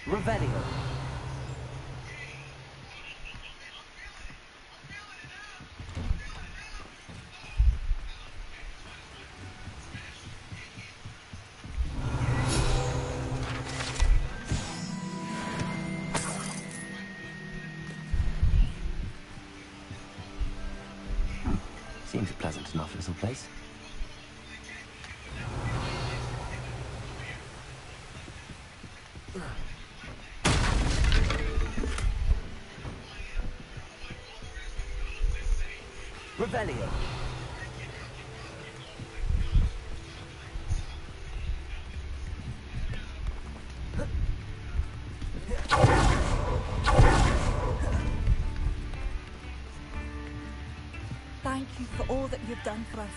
Revelio. Seems a pleasant enough little place. Revelio. Thank you for all that you've done for us.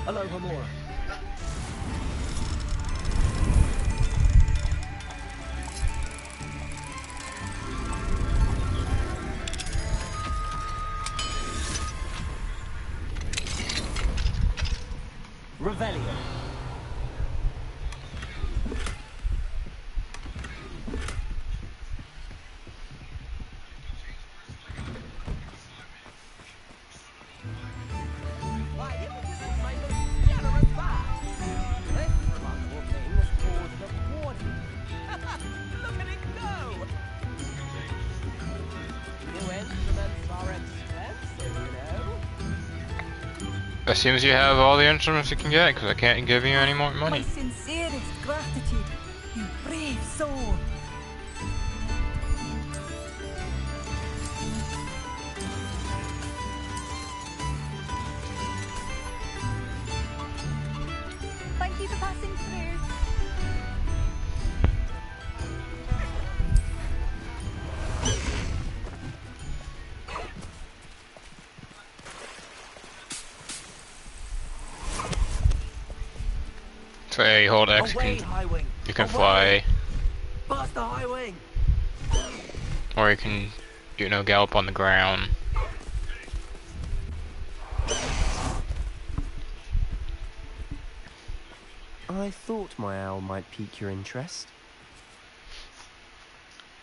Hello, Hamora. Revelio. Why, this is my most generous buy. This remarkable thing is called the Warden. Look at it go! New instruments are expensive, you know. As soon as you have all the instruments you can get, because I can't give you any more My money. sincerest gratitude, you brave soul. Thank you for passing through. So yeah, you hold X, Away, High Wing. you can Away. fly, Bust the High Wing. or you can, you know, gallop on the ground. I thought my owl might pique your interest.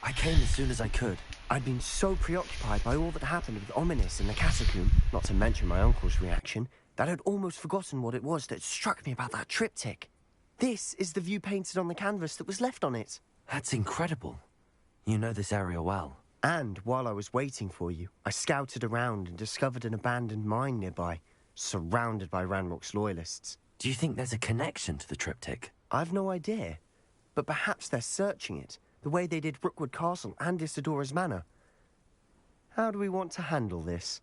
I came as soon as I could. I'd been so preoccupied by all that happened with Ominous in the catacomb, not to mention my uncle's reaction, that I'd almost forgotten what it was that struck me about that triptych. This is the view painted on the canvas that was left on it. That's incredible. You know this area well. And while I was waiting for you, I scouted around and discovered an abandoned mine nearby, surrounded by Ranrock's loyalists. Do you think there's a connection to the triptych? I've no idea, but perhaps they're searching it, the way they did Rookwood Castle and Isidora's Manor. How do we want to handle this?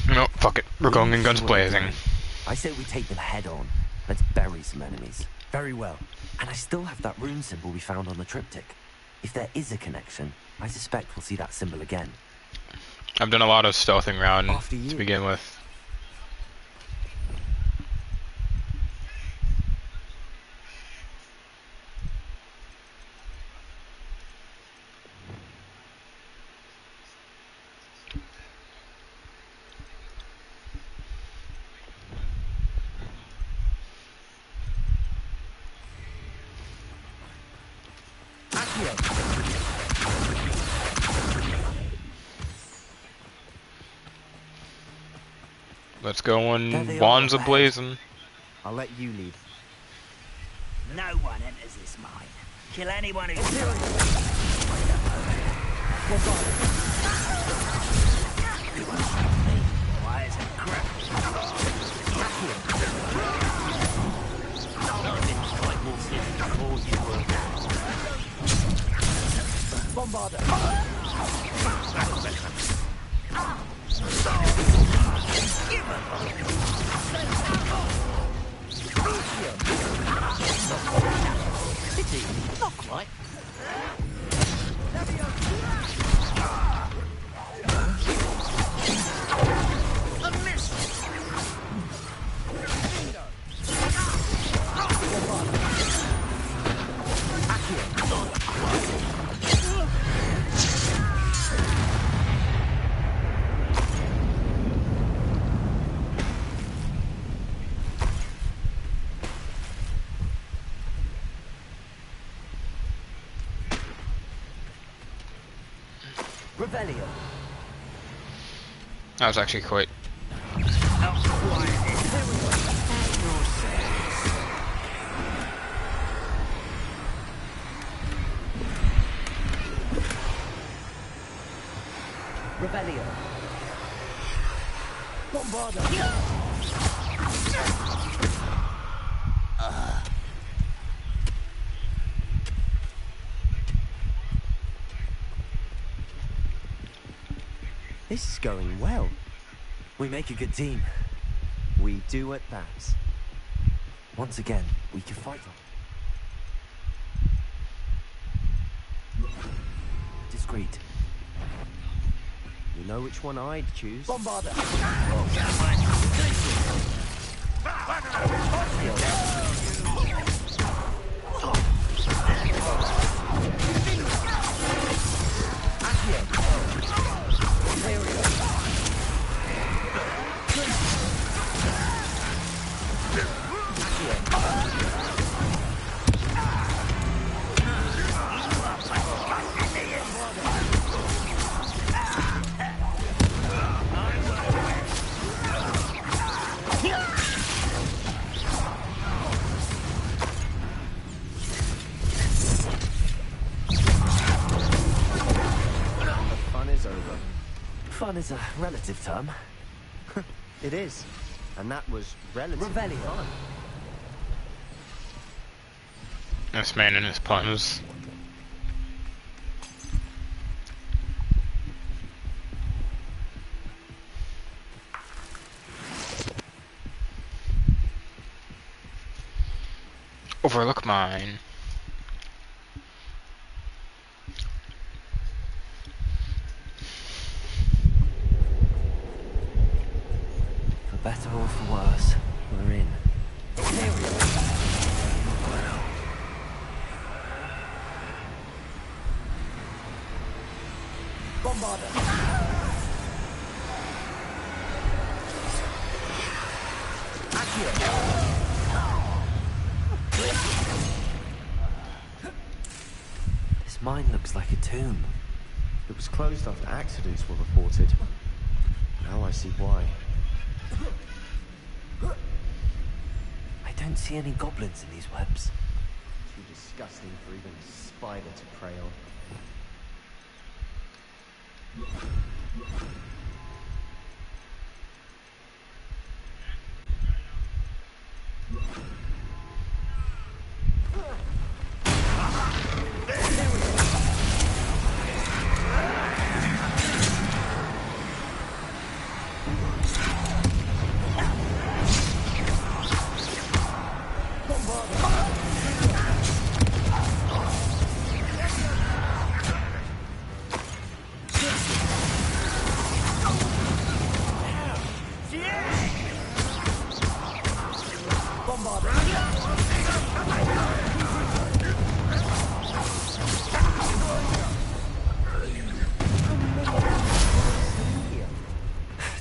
No, fuck it. We're going in guns blazing. I say we take them head on. Let's bury some enemies. Very well. And I still have that rune symbol we found on the triptych. If there is a connection, I suspect we'll see that symbol again. I've done a lot of stealthing around to begin with. Let's go on wands a-blazing. I'll let you lead. No one enters this mine. Kill anyone who's... Why is it crap? Bombarder. Not quite. That was actually quite... Rebellion. Bombarder. This is going well. We make a good team. We do at that. Once again, we can fight on. Discreet. You know which one I'd choose. Bombarder. Fun is a relative term. It is. And that was relatively Rebellion. fun. This man and his puns. Overlook mine. For better or for worse, we're in. Bombarder. This mine looks like a tomb. It was closed after accidents were reported. Now I see why. I don't see any goblins in these webs. Too disgusting for even a spider to prey on.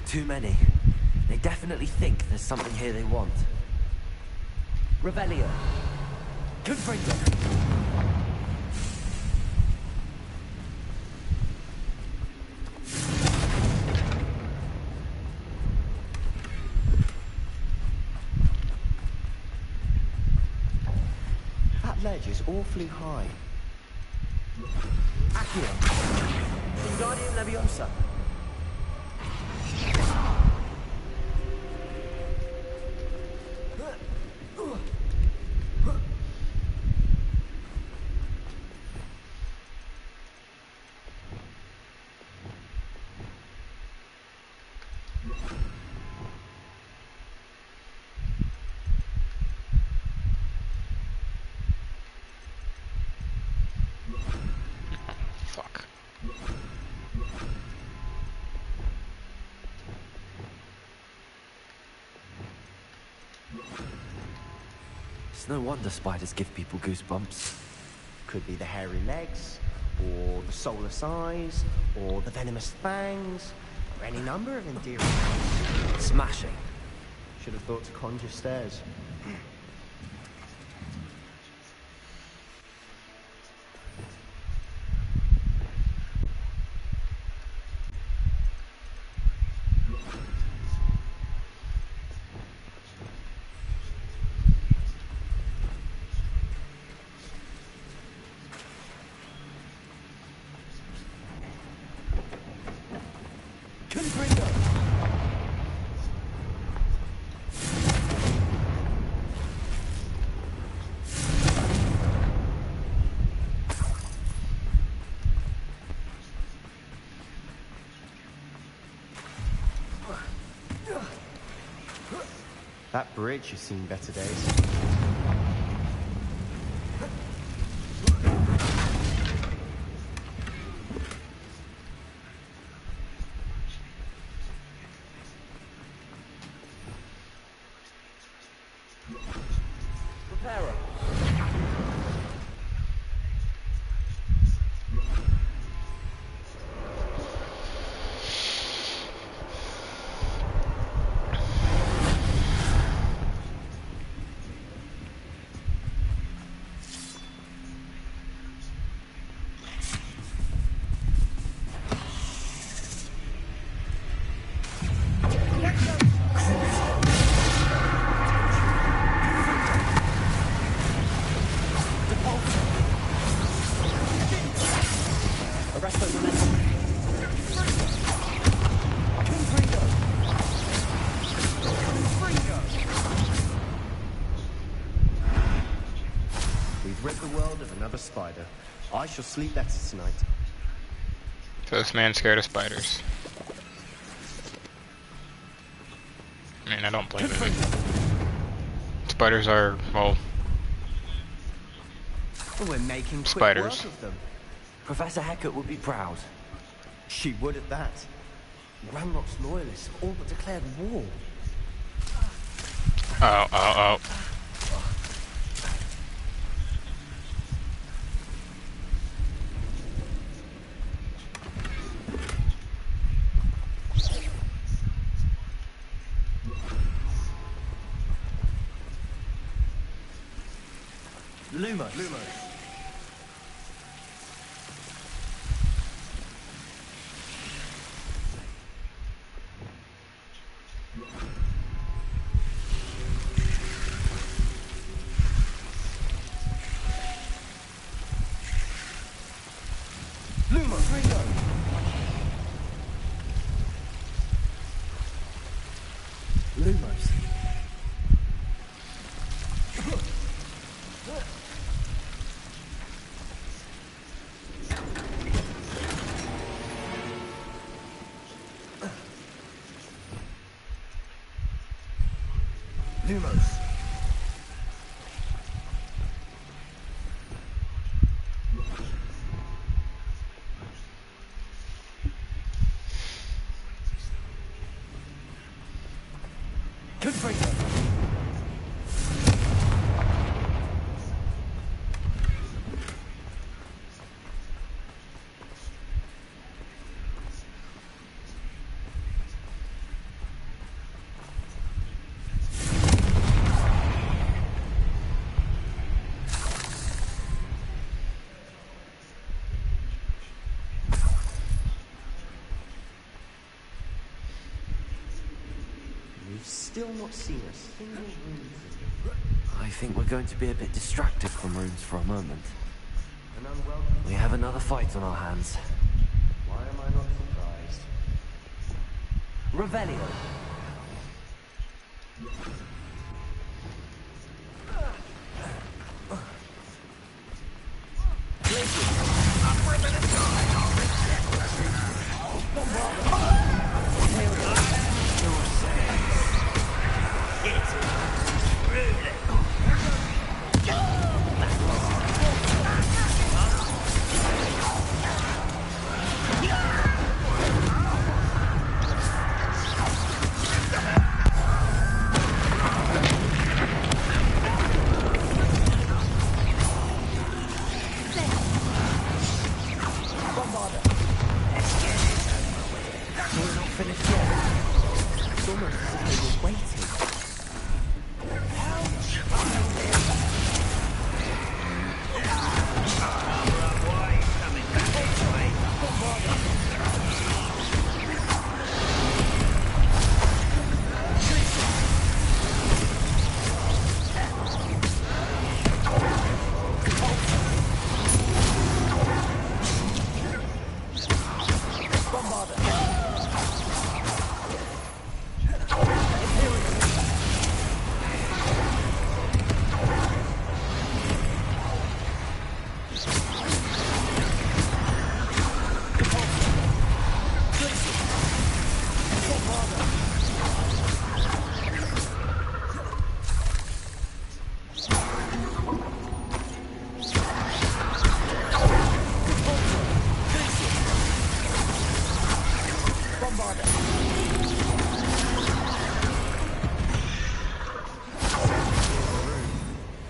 Too many. They definitely think there's something here they want. Revelio. Confringo. That ledge is awfully high. Accio. Wingardium Leviosa. Fuck. It's no wonder spiders give people goosebumps. Could be the hairy legs, or the soulless eyes, or the venomous fangs, or any number of endearing. Smashing. Should have thought to conjure stairs. That bridge has seen better days. Preparo. Spider. I shall sleep better tonight. So this man's scared of spiders. I mean, I don't blame him. Spiders are, well, we're making quick spiders. work of them. Professor Hecat would be proud. She would at that. Ranrock's loyalists have all but declared war. Oh, oh, oh. Lumos. Lumos, Ringo! Lumos. Lumos. Confringo. We've still not seen a single room. I think we're going to be a bit distracted from rooms for a moment. We have another fight on our hands. Why am I not surprised? Revelio.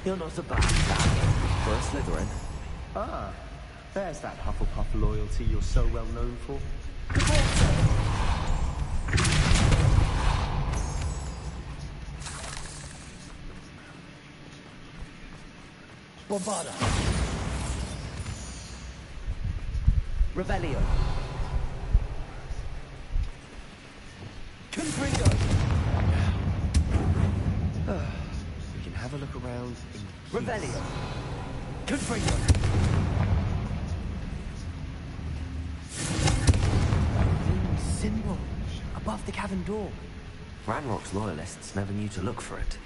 You're not a bad guy for a Slytherin. Ah, there's that Hufflepuff loyalty you're so well known for. Bombarda. Revelio. Confringo. We can have a look around in Revelio. Confringo. Symbol above the cavern door. Ranrock's loyalists never knew to look for it.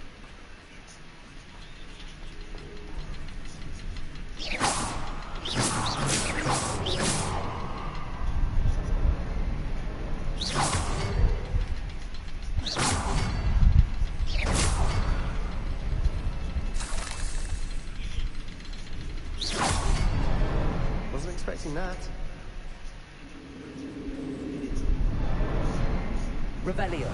Wasn't expecting that. Revelio.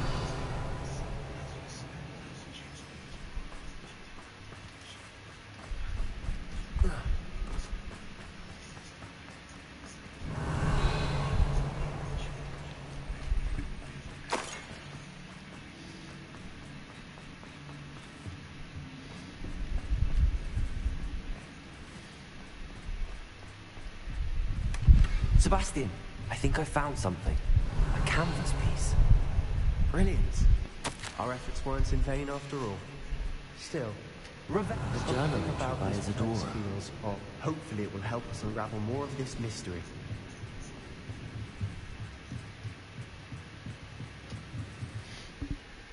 Sebastian, I think I found something. A canvas piece. Brilliant. Our efforts weren't in vain after all. Still, the journal about by Isadora feels odd. Hopefully it will help us unravel more of this mystery.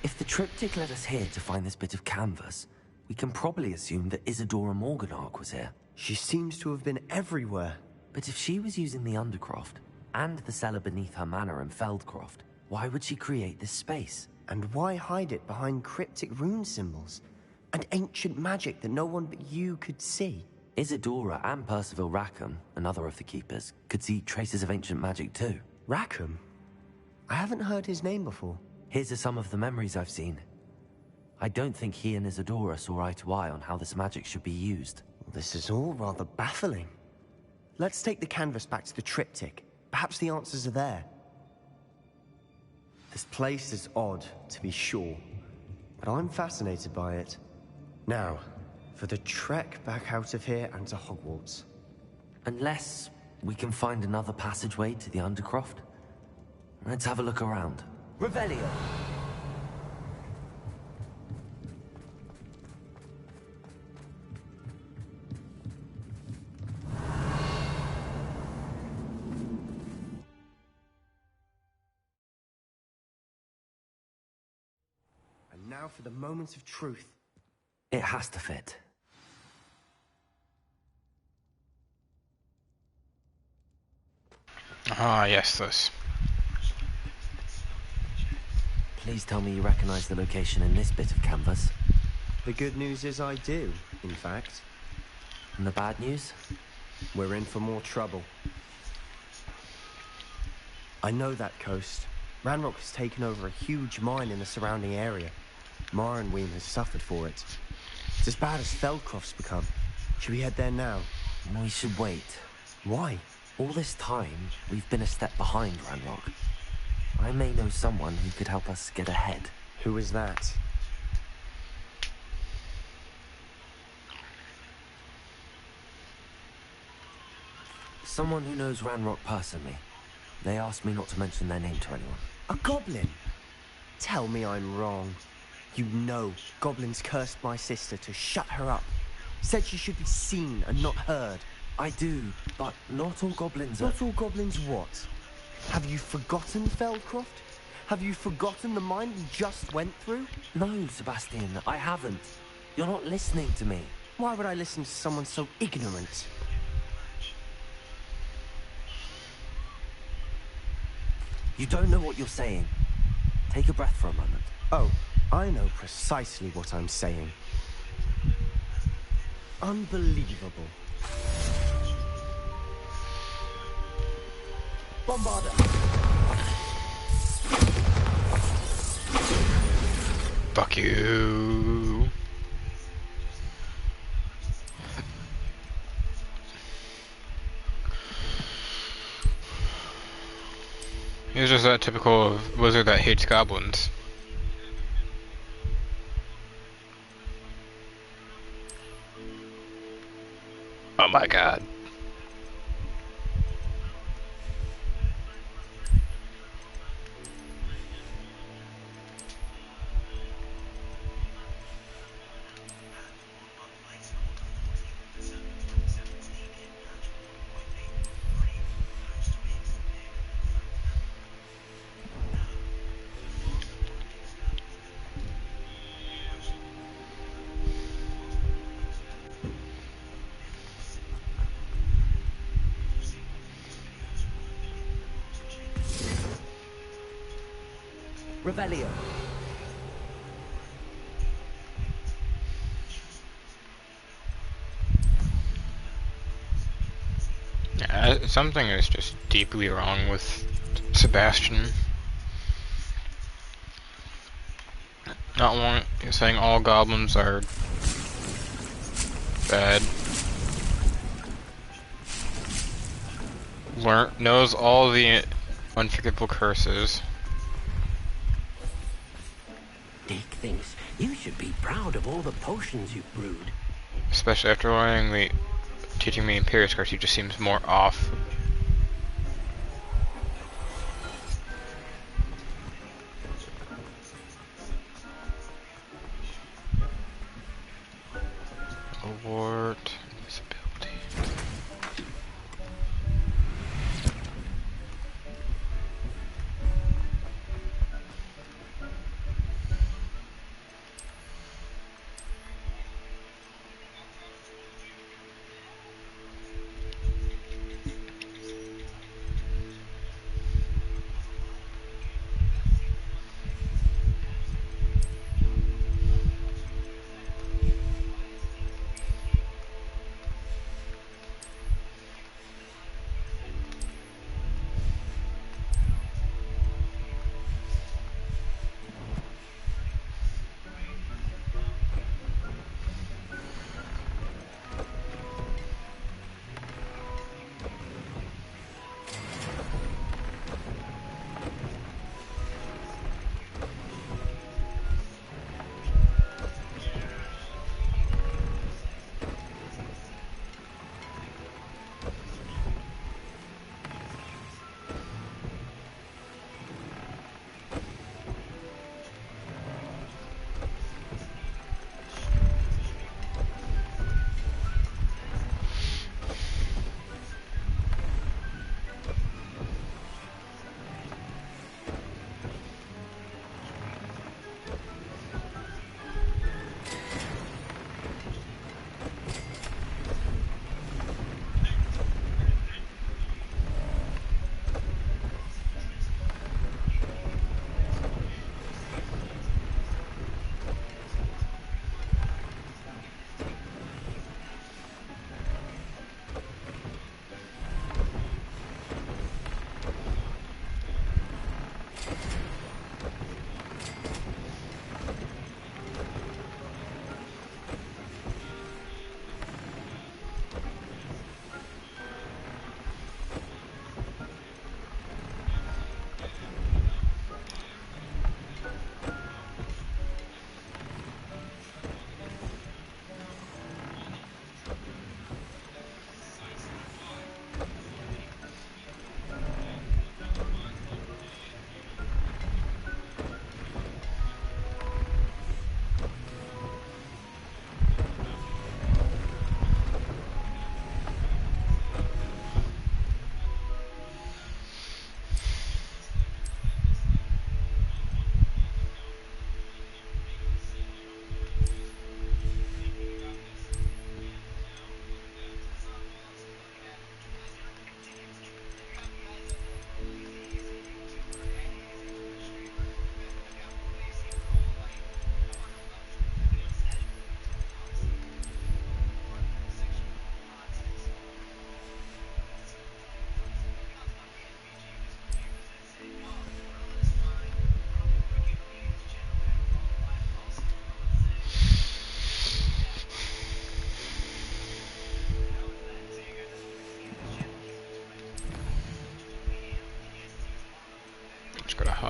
If the triptych led us here to find this bit of canvas, we can probably assume that Isadora Morganach was here. She seems to have been everywhere. But if she was using the Undercroft, and the cellar beneath her manor in Feldcroft, why would she create this space? And why hide it behind cryptic rune symbols? And ancient magic that no one but you could see? Isadora and Percival Rackham, another of the Keepers, could see traces of ancient magic too. Rackham? I haven't heard his name before. His are some of the memories I've seen. I don't think he and Isadora saw eye to eye on how this magic should be used. This is all rather baffling. Let's take the canvas back to the triptych. Perhaps the answers are there. This place is odd, to be sure, but I'm fascinated by it. Now, for the trek back out of here and to Hogwarts. Unless we can find another passageway to the Undercroft. Let's have a look around. Revelio! And now for the moment of truth. It has to fit. Ah, yes, this. Please tell me you recognize the location in this bit of canvas. The good news is I do, in fact. And the bad news? We're in for more trouble. I know that coast. Ranrock has taken over a huge mine in the surrounding area. Morrowind has suffered for it. It's as bad as Feldcroft's become. Should we head there now? We should wait. Why? All this time, we've been a step behind Ranrock. I may know someone who could help us get ahead. Who is that? Someone who knows Ranrock personally. They asked me not to mention their name to anyone. A goblin? Tell me I'm wrong. You know, goblins cursed my sister to shut her up. Said she should be seen and not heard. I do, but not all goblins are... Not all goblins what? Have you forgotten Feldcroft? Have you forgotten the mine we just went through? No, Sebastian, I haven't. You're not listening to me. Why would I listen to someone so ignorant? You don't know what you're saying. Take a breath for a moment. Oh, I know precisely what I'm saying. Unbelievable. Bombarder! Fuck you. He's just that typical wizard that hates goblins. Oh my god. Revelio. Yeah, something is just deeply wrong with Sebastian. Not saying all goblins are bad. Knows all the unforgivable curses. Dick thinks you should be proud of all the potions you've brewed. Especially after teaching me Imperius Curse, he just seems more off.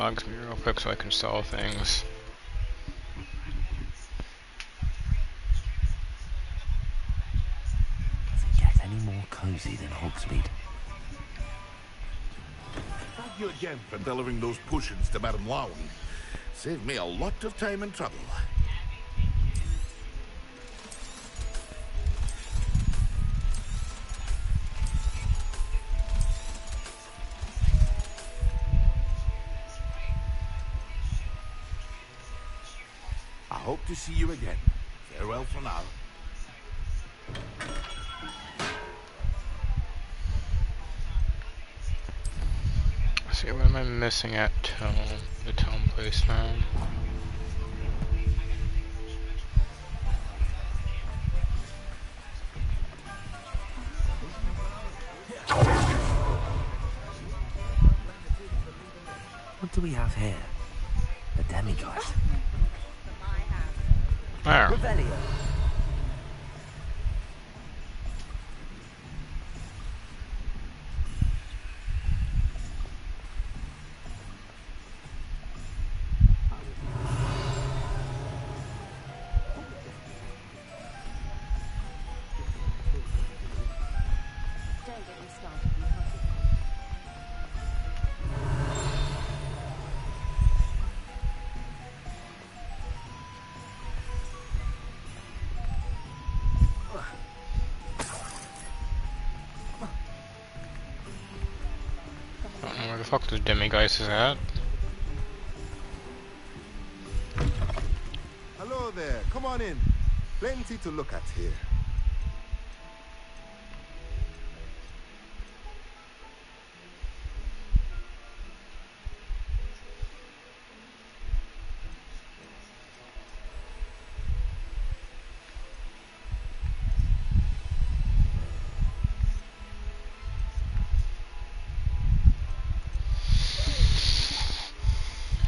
logs me real quick so I can sell things. Does it get any more cozy than Hogsmeade? Thank you again for delivering those potions to Madame Lowen. Saved me a lot of time and trouble. I hope to see you again. Farewell for now. Let's see, what am I missing at the town place now? What do we have here? A demigod. There. Revelio. Where the fuck this demiguise is at? Hello there, come on in. Plenty to look at here.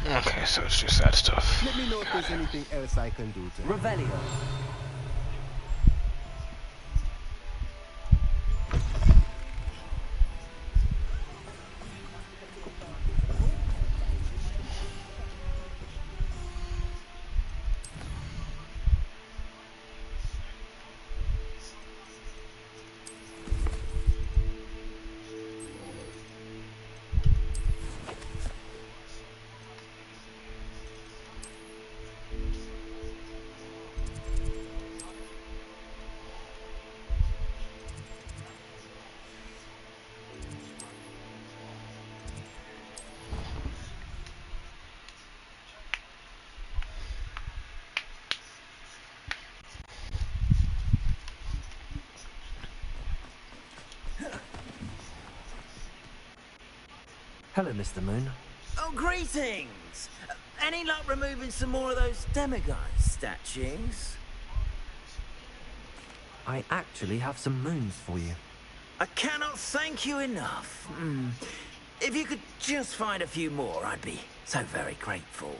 Okay, so it's just that stuff. Let me know if there's anything else I can do to help. Revelio. Hello, Mr. Moon. Oh, greetings! Any luck removing some more of those demiguise statues? I actually have some moons for you. I cannot thank you enough. If you could just find a few more, I'd be so very grateful.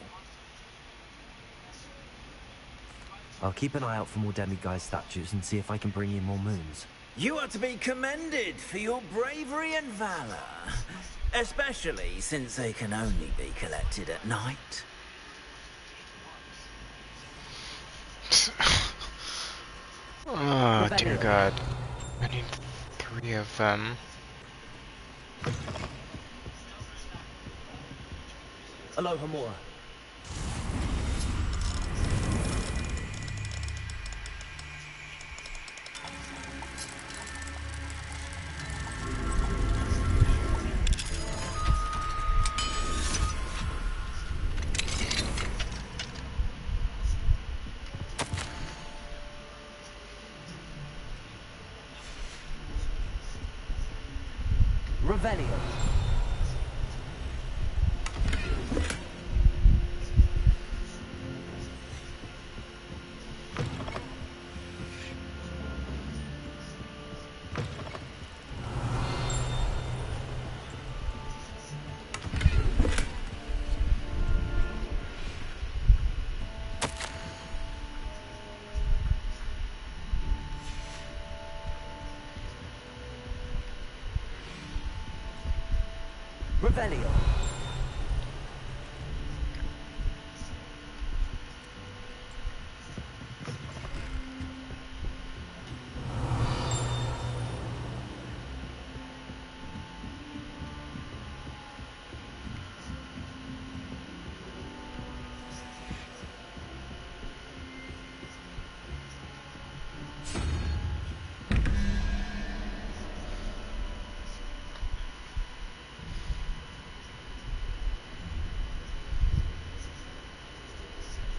I'll keep an eye out for more demiguise statues and see if I can bring you more moons. You are to be commended for your bravery and valor. Especially since they can only be collected at night. Oh, dear God. I need 3 of them. Aloha Mora. Revelio. Revelio.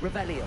Revelio.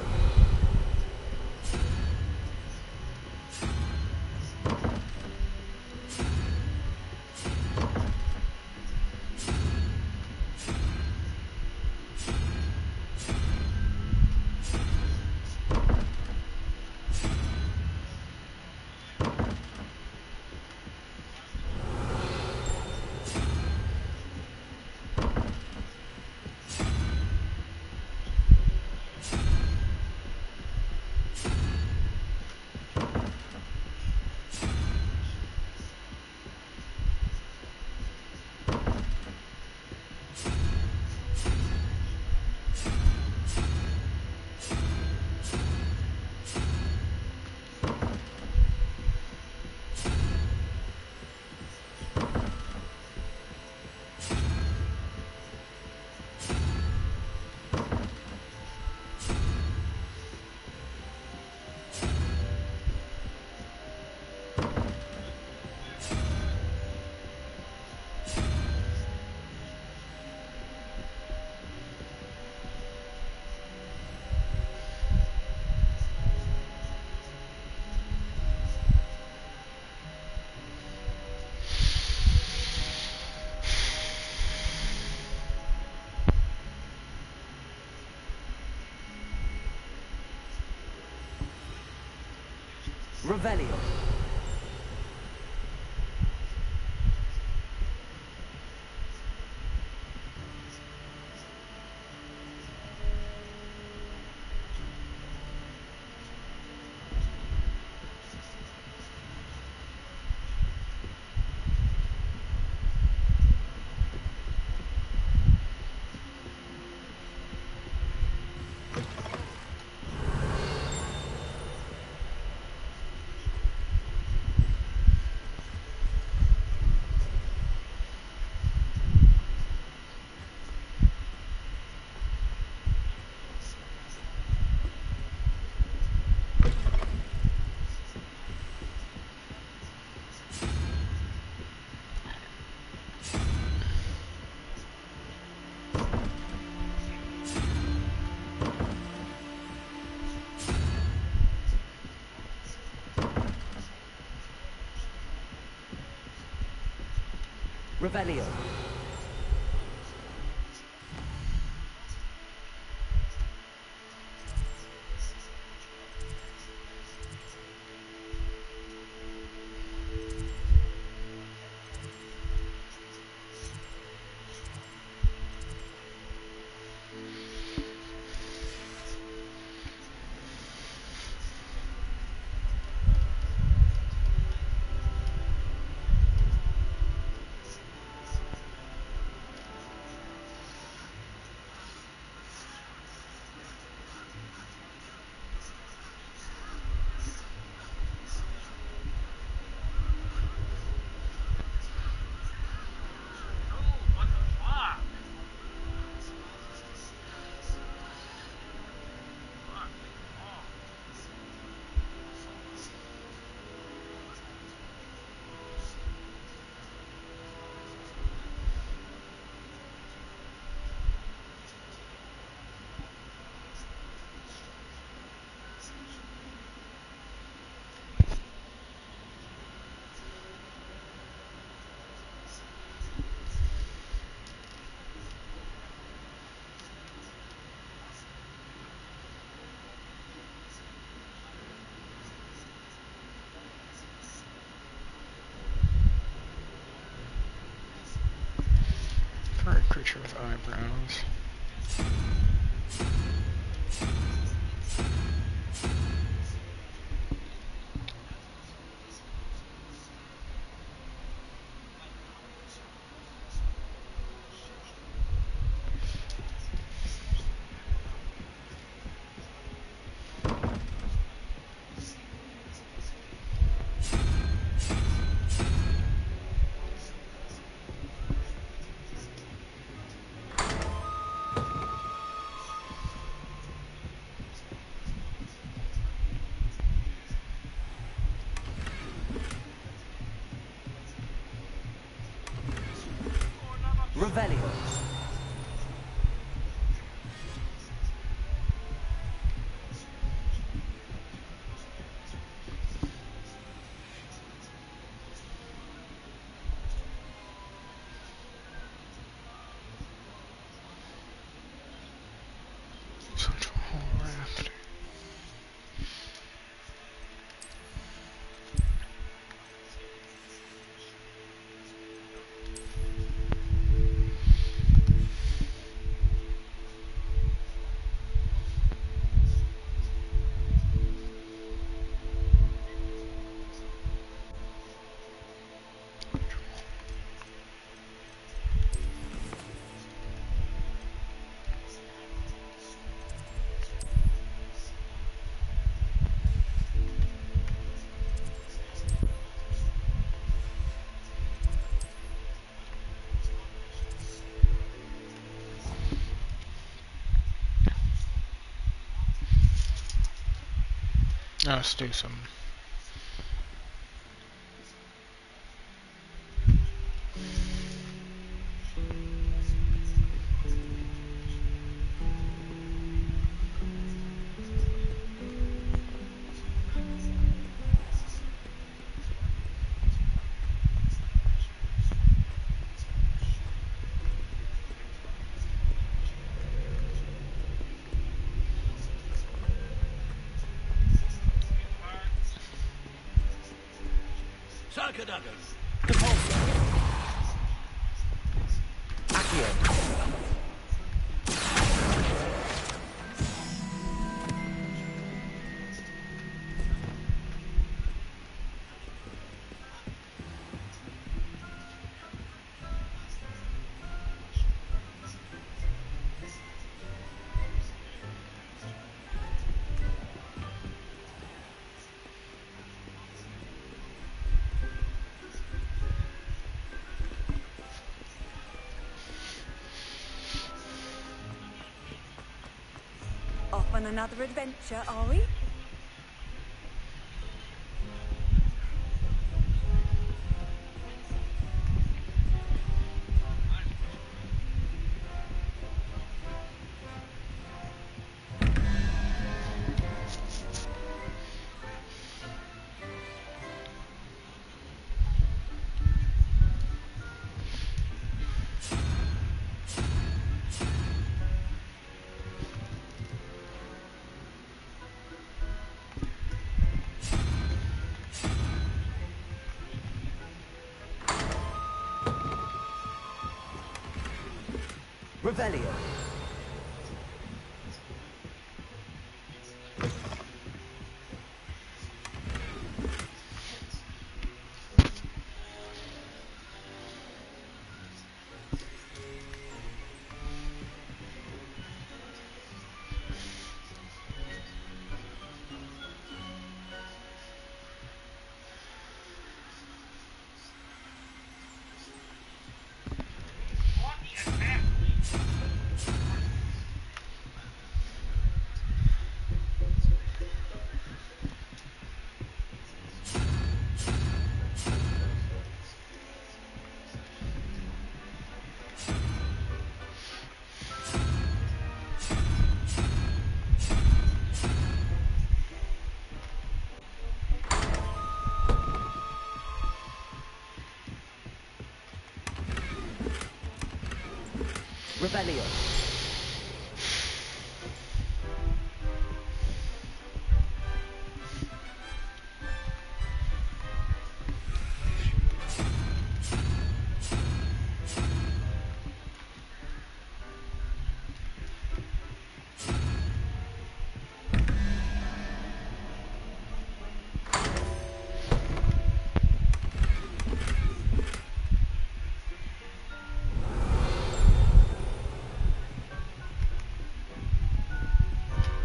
Revelio. Revelio. For a creature with eyebrows. Revelio. Let's do some. Sarkadagan. Off on another adventure, are we? Revelio. Revelio.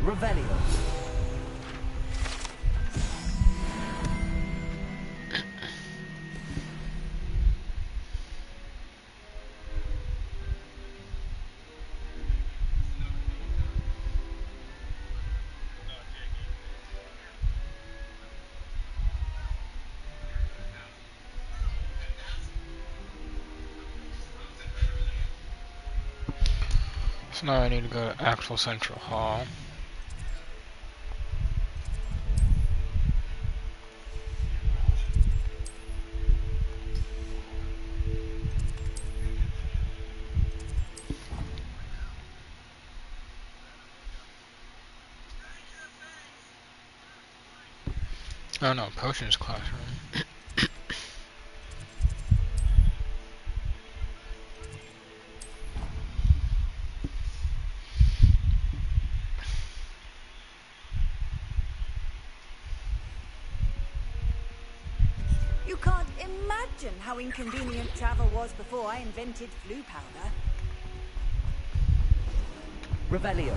Revelio. So now I need to go to actual central hall. Oh no, potions classroom. You can't imagine how inconvenient travel was before I invented flu powder. Revelio.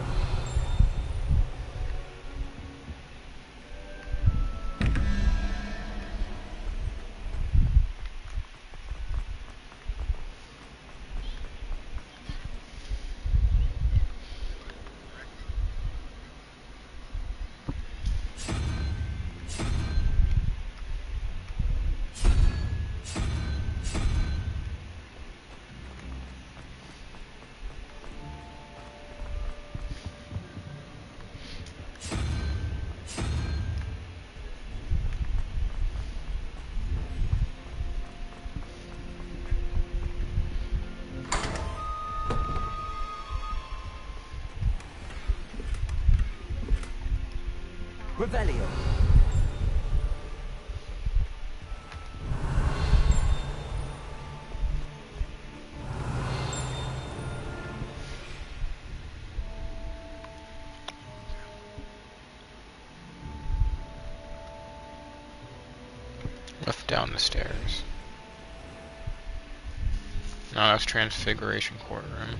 Revelio. Left down the stairs. Now that's Transfiguration Courtroom.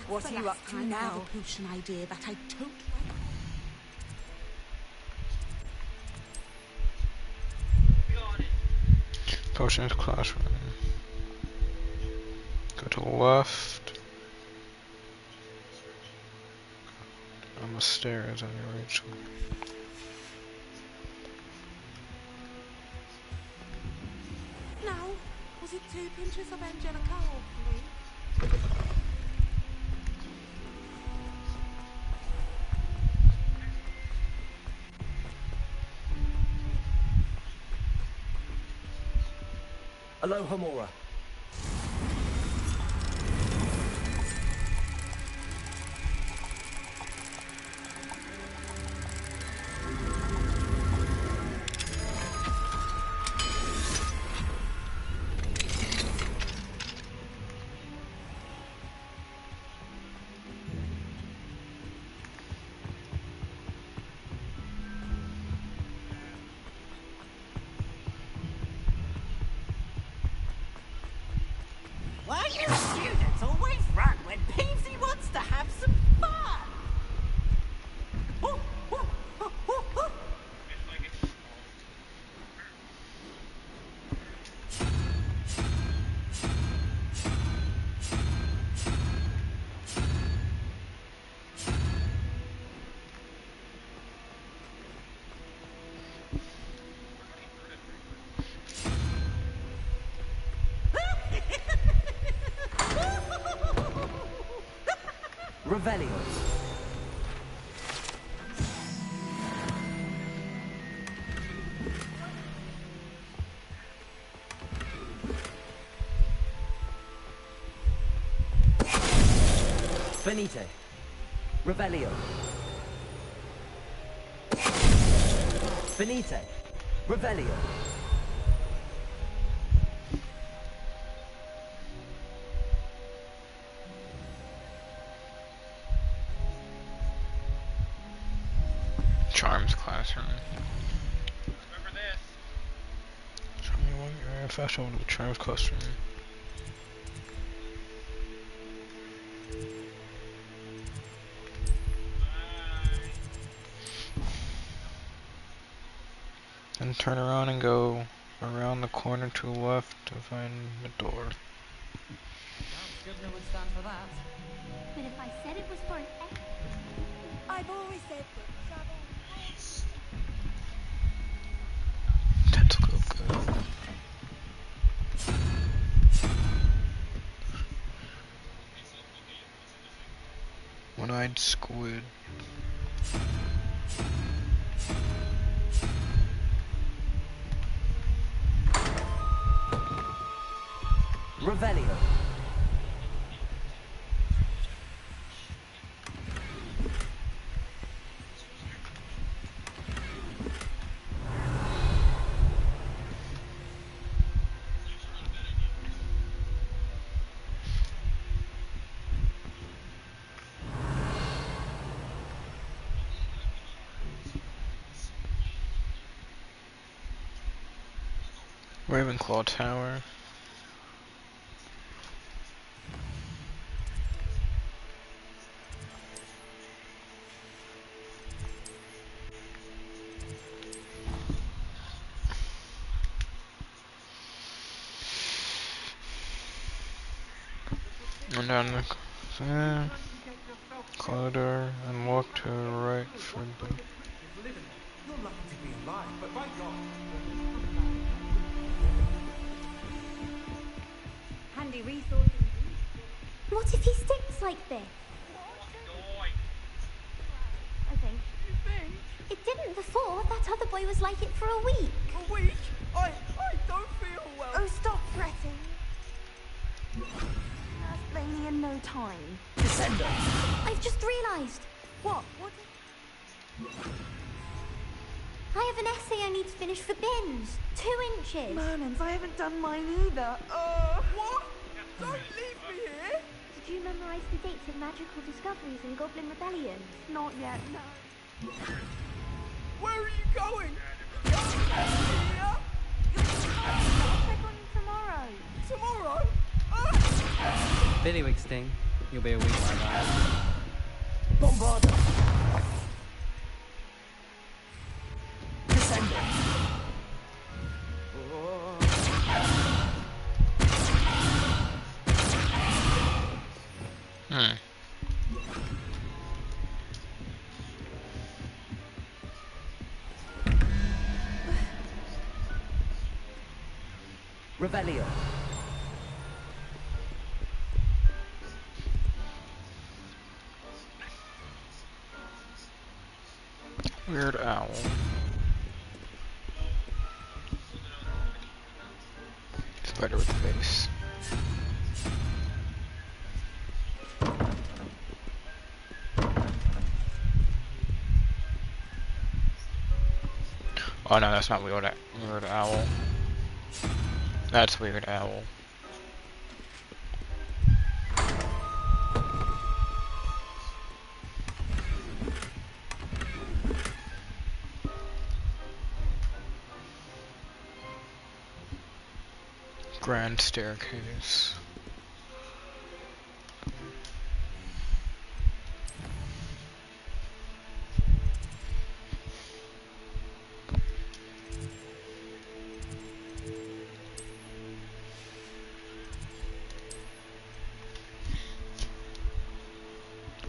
What are you up to now? A potion idea that I don't like. Potions classroom. Go to the left. On the stairs on your right side. Now, was it 2 pinches of Angelica or 3? Aloha Mora. Why you students always run when Peensy wants to have some fun? Revelio. Venite. Revelio. Venite. Revelio. Charms classroom. Remember this. Show me what your fast over to the Charms classroom. Then turn around and go around the corner to the left to find the door. Scrivener would stand for that. But if I said it was for an X, I've always said that travel. That's good. One-eyed squid. Revelio. Ravenclaw Tower. And down the corridor and walk to the right for the... You're lucky to be alive, but by God. Handy resource indeed. what if he sticks like this? I think. You think? It didn't before. That other boy was like it for a week. A week? I don't feel well. Oh, stop fretting. That's plainly in no time. Descendo. I've just realised. What? I have an essay I need to finish for bins. 2 inches. Mermans, I haven't done mine either. What? Don't leave me here! Did you memorize the dates of magical discoveries and goblin rebellions? Not yet, no. Where are you going? Here? I'll check on you tomorrow. Tomorrow? Billywig sting. You'll be a week like that. Bombarda. Descender. Revelio. Weird owl. Spider with the face. Oh no, that's not Weird Owl. That's Weird Owl. Grand staircase.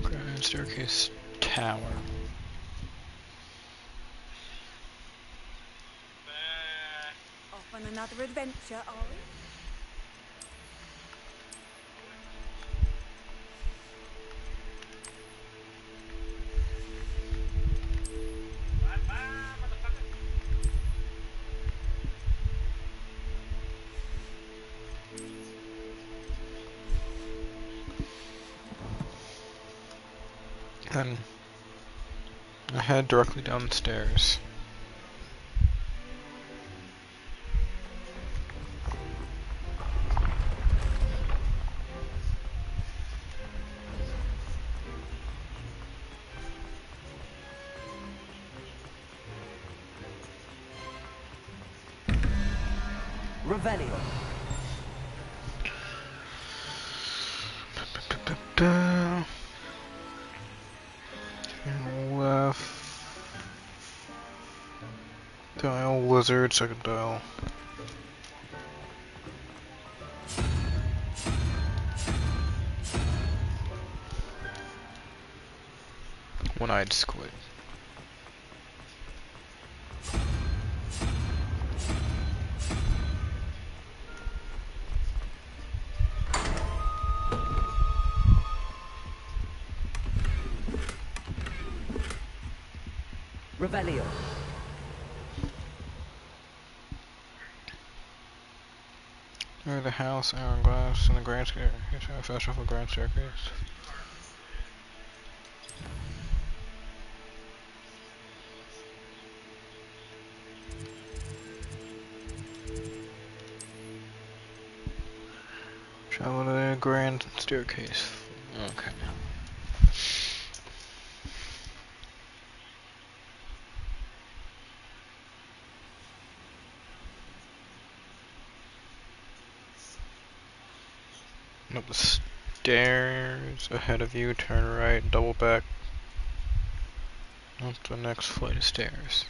Grand staircase tower. Off on another adventure, are we? Then I head directly downstairs. Revelio. Left. Dial, lizard, second dial. One-eyed squid. Revelio. Near the house, hourglass, and the grand staircase. Fast off a grand staircase. Travel to the grand staircase. Okay. Up the stairs ahead of you, turn right, double back up the next flight of stairs.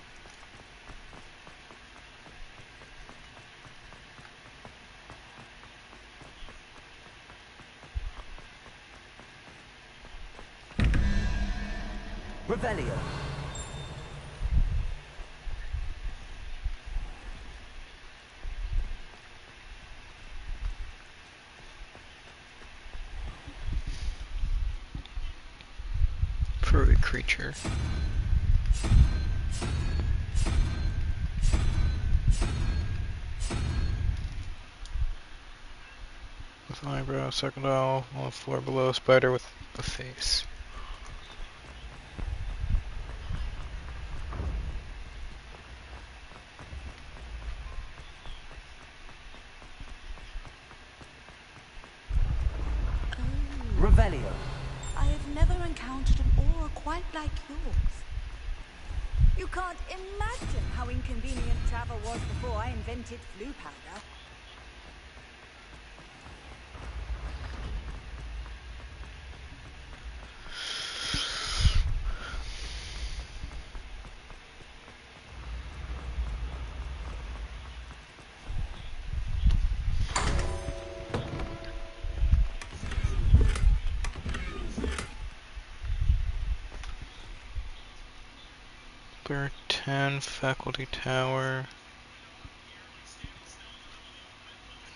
Revelio. Furry creature. With eyebrow, second owl, on the floor below, spider with a face. Revelio. I have never encountered an aura quite like yours. You can't imagine how inconvenient travel was before I invented flu powder. There are 10 faculty tower.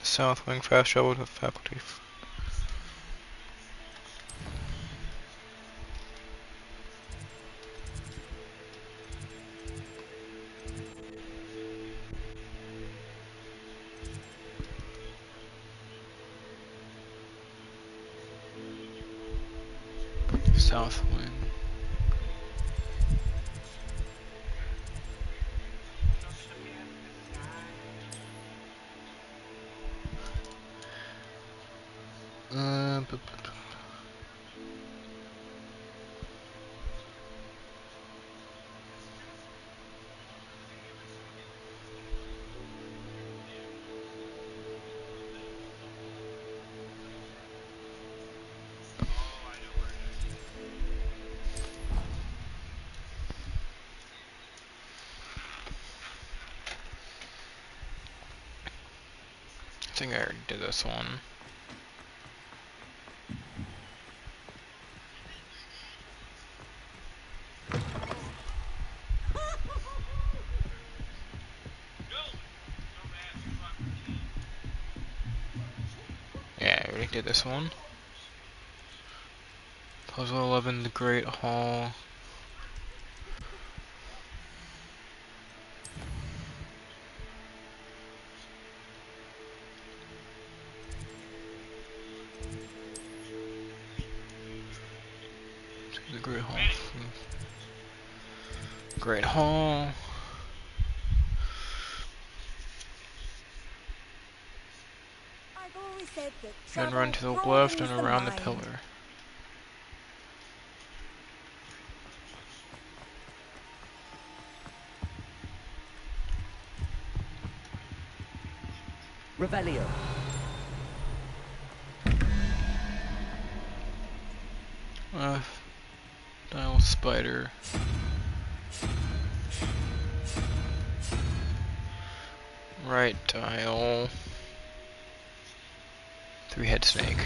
South wing fast travel to faculty. South wing. I think I already did this one. Yeah, I already did this one. Puzzle 11, the Great Hall. The Great Hall. Great Hall. I've always said that Then run to the travel left and broadens the around the mind. pillar. Revelio. Dial spider. Right dial. 3-head snake.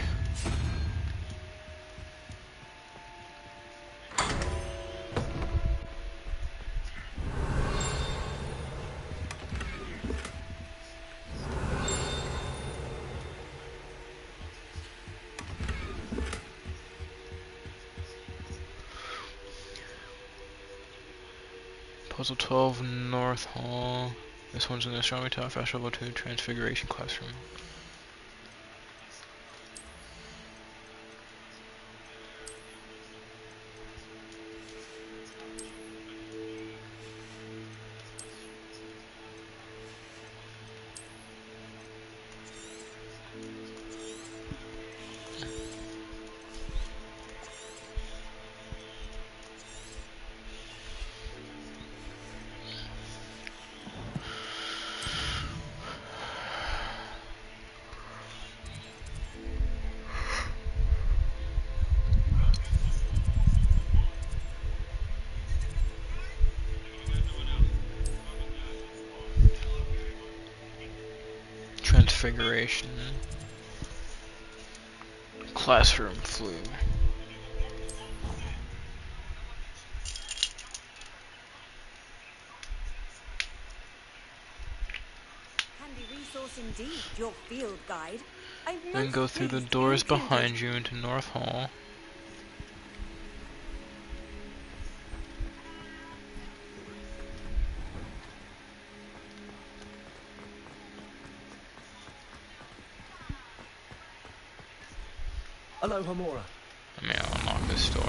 Puzzle 12, North Hall. This one's in the Astronomy Tower, Fast Travel to Transfiguration Classroom. Transfiguration. Classroom flu. Handy resource indeed, your field guide. I'm Then most go through the pleased doors you included. behind you into North Hall. Aloha Mora. I mean, I'll unlock this door.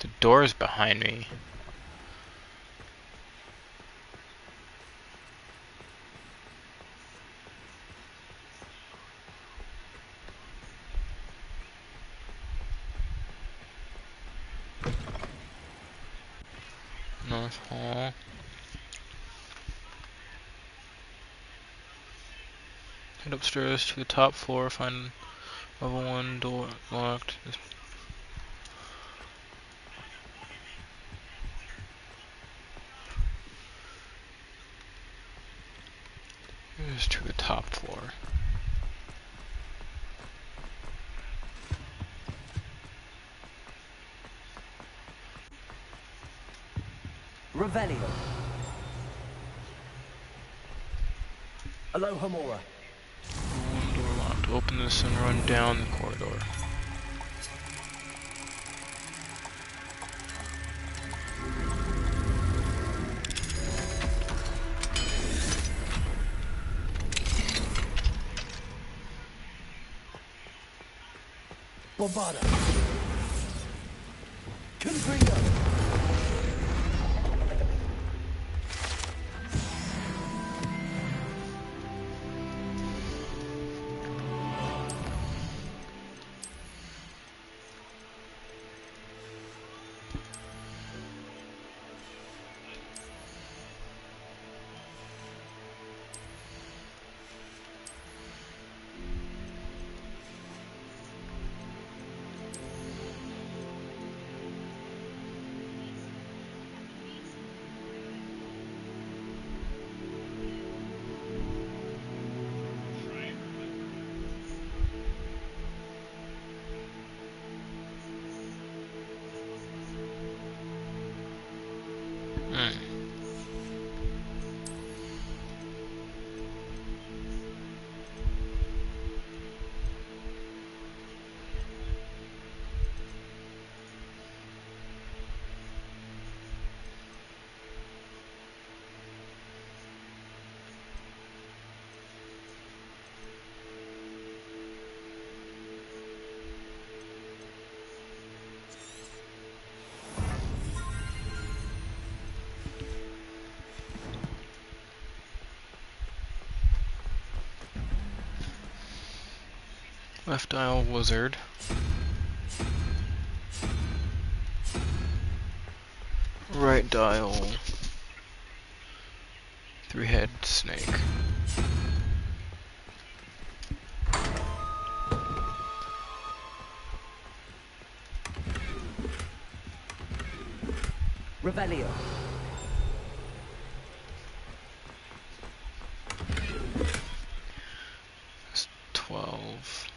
The door's behind me. North Hall. Head upstairs to the top floor, find level 1 door locked. Here's to the top floor. Revelio. Alohomora. One door locked. Open this and run down the corridor. Bombada. Confringo. Left dial wizard. Right dial 3-head snake. Revelio. That's 12.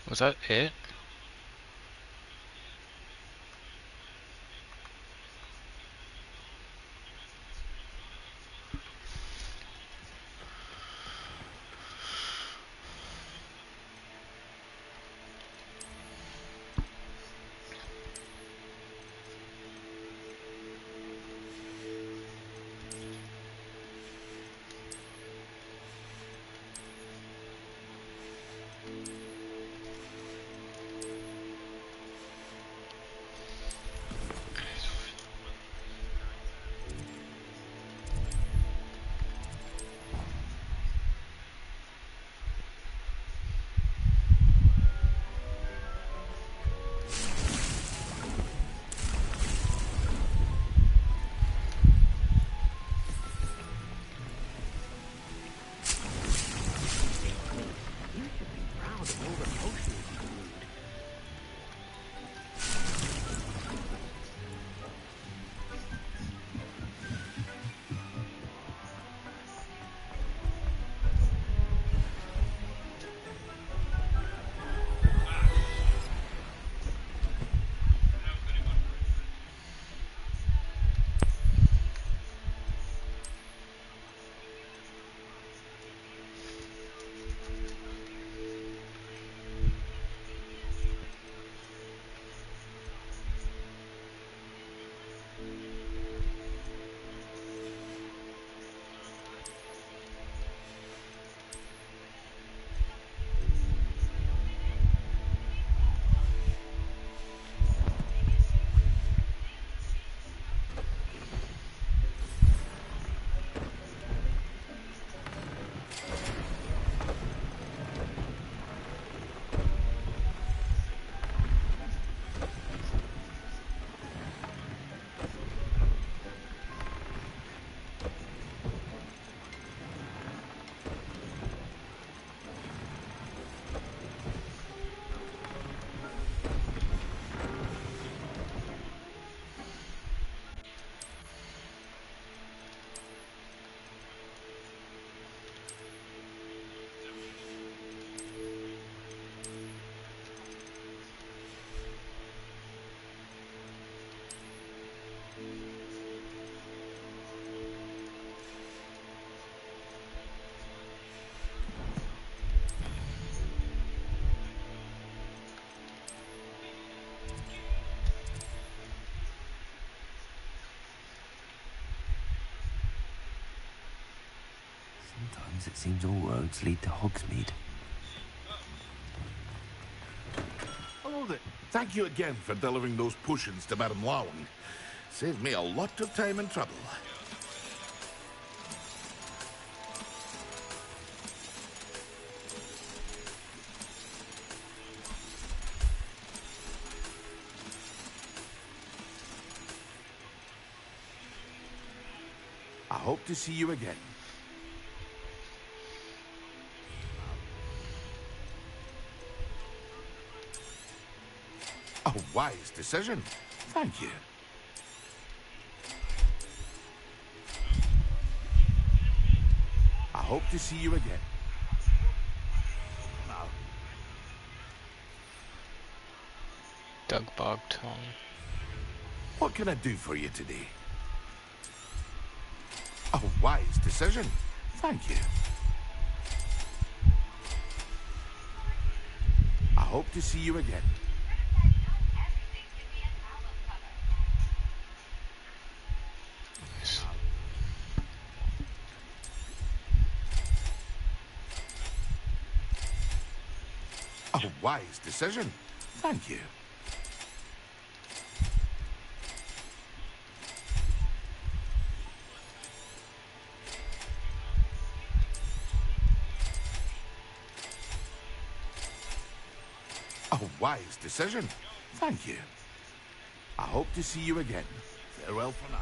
Was that it? Sometimes it seems all roads lead to Hogsmeade. Hello there. Thank you again for delivering those potions to Madame Larwing. Saved me a lot of time and trouble. I hope to see you again. A wise decision. Thank you. I hope to see you again. Now. Doug Bog Tongue. What can I do for you today? A wise decision. Thank you. I hope to see you again. A wise decision. Thank you. A wise decision. Thank you. I hope to see you again. Farewell for now.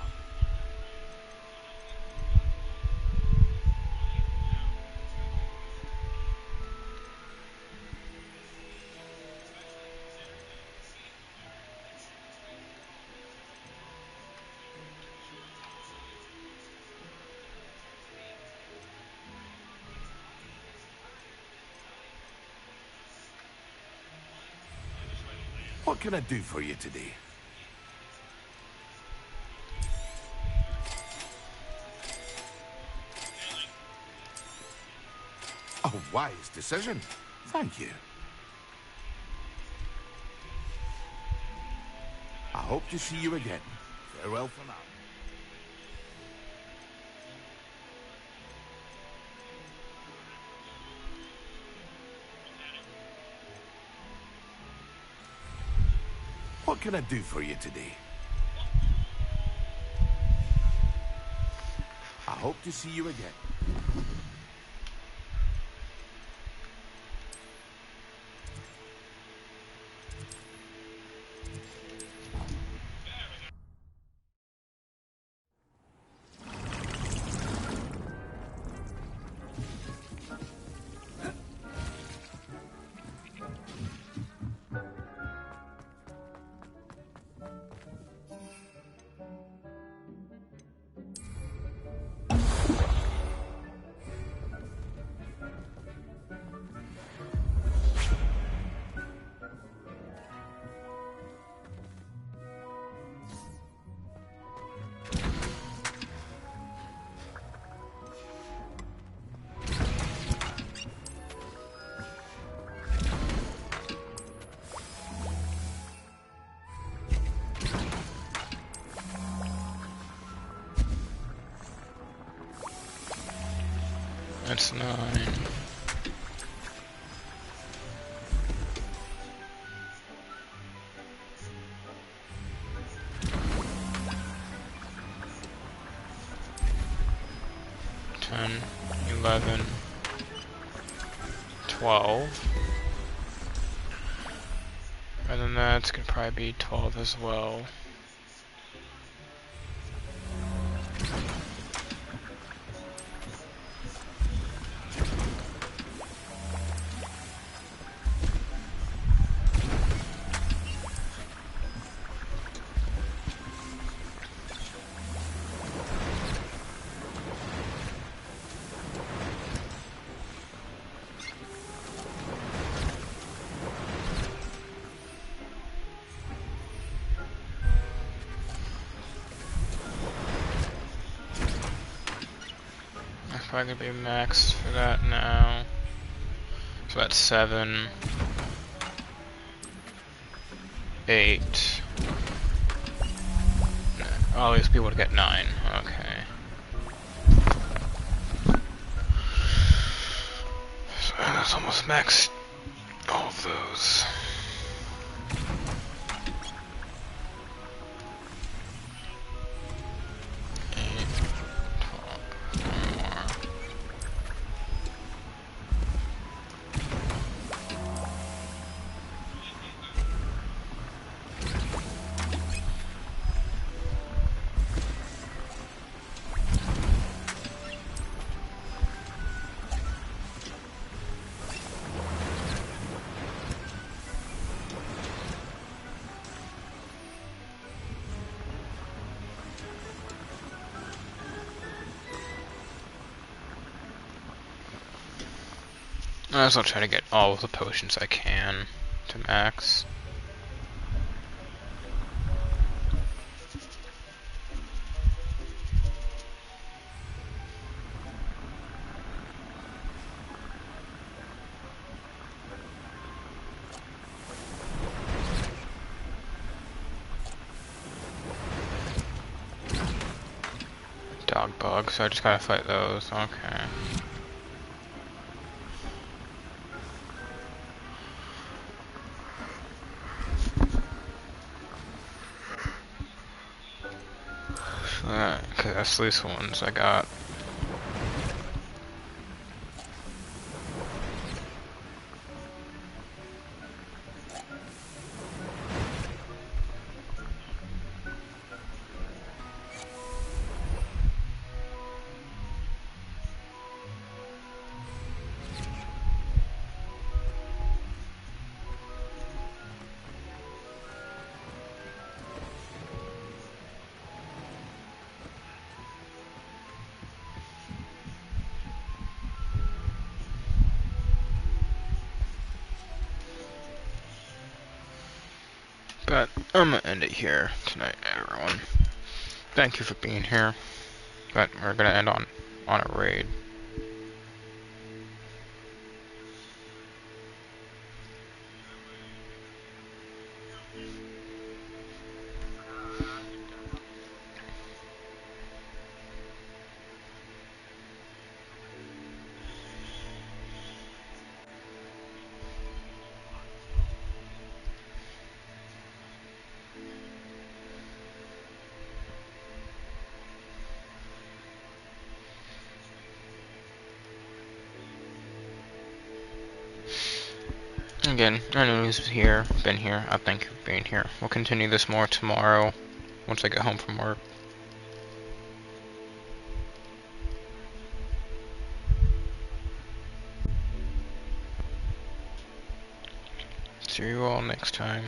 What can I do for you today? A wise decision. Thank you. I hope to see you again. Farewell for now. What can I do for you today? I hope to see you again. That's 9. $10, 11, 12. And then that's gonna probably be 12 as well. Probably gonna be maxed for that now. So that's 7, 8. I'll always be able to get 9. Okay. was almost maxed all of those. I also try to get all of the potions I can to max. Dog bugs, so I just gotta fight those. Okay. Okay, that's these ones I got. But I'm gonna end it here tonight, everyone. Thank you for being here. But we're gonna end on a raid. Again, anyone who's here, been here, I thank you for being here. We'll continue this more tomorrow, once I get home from work. See you all next time.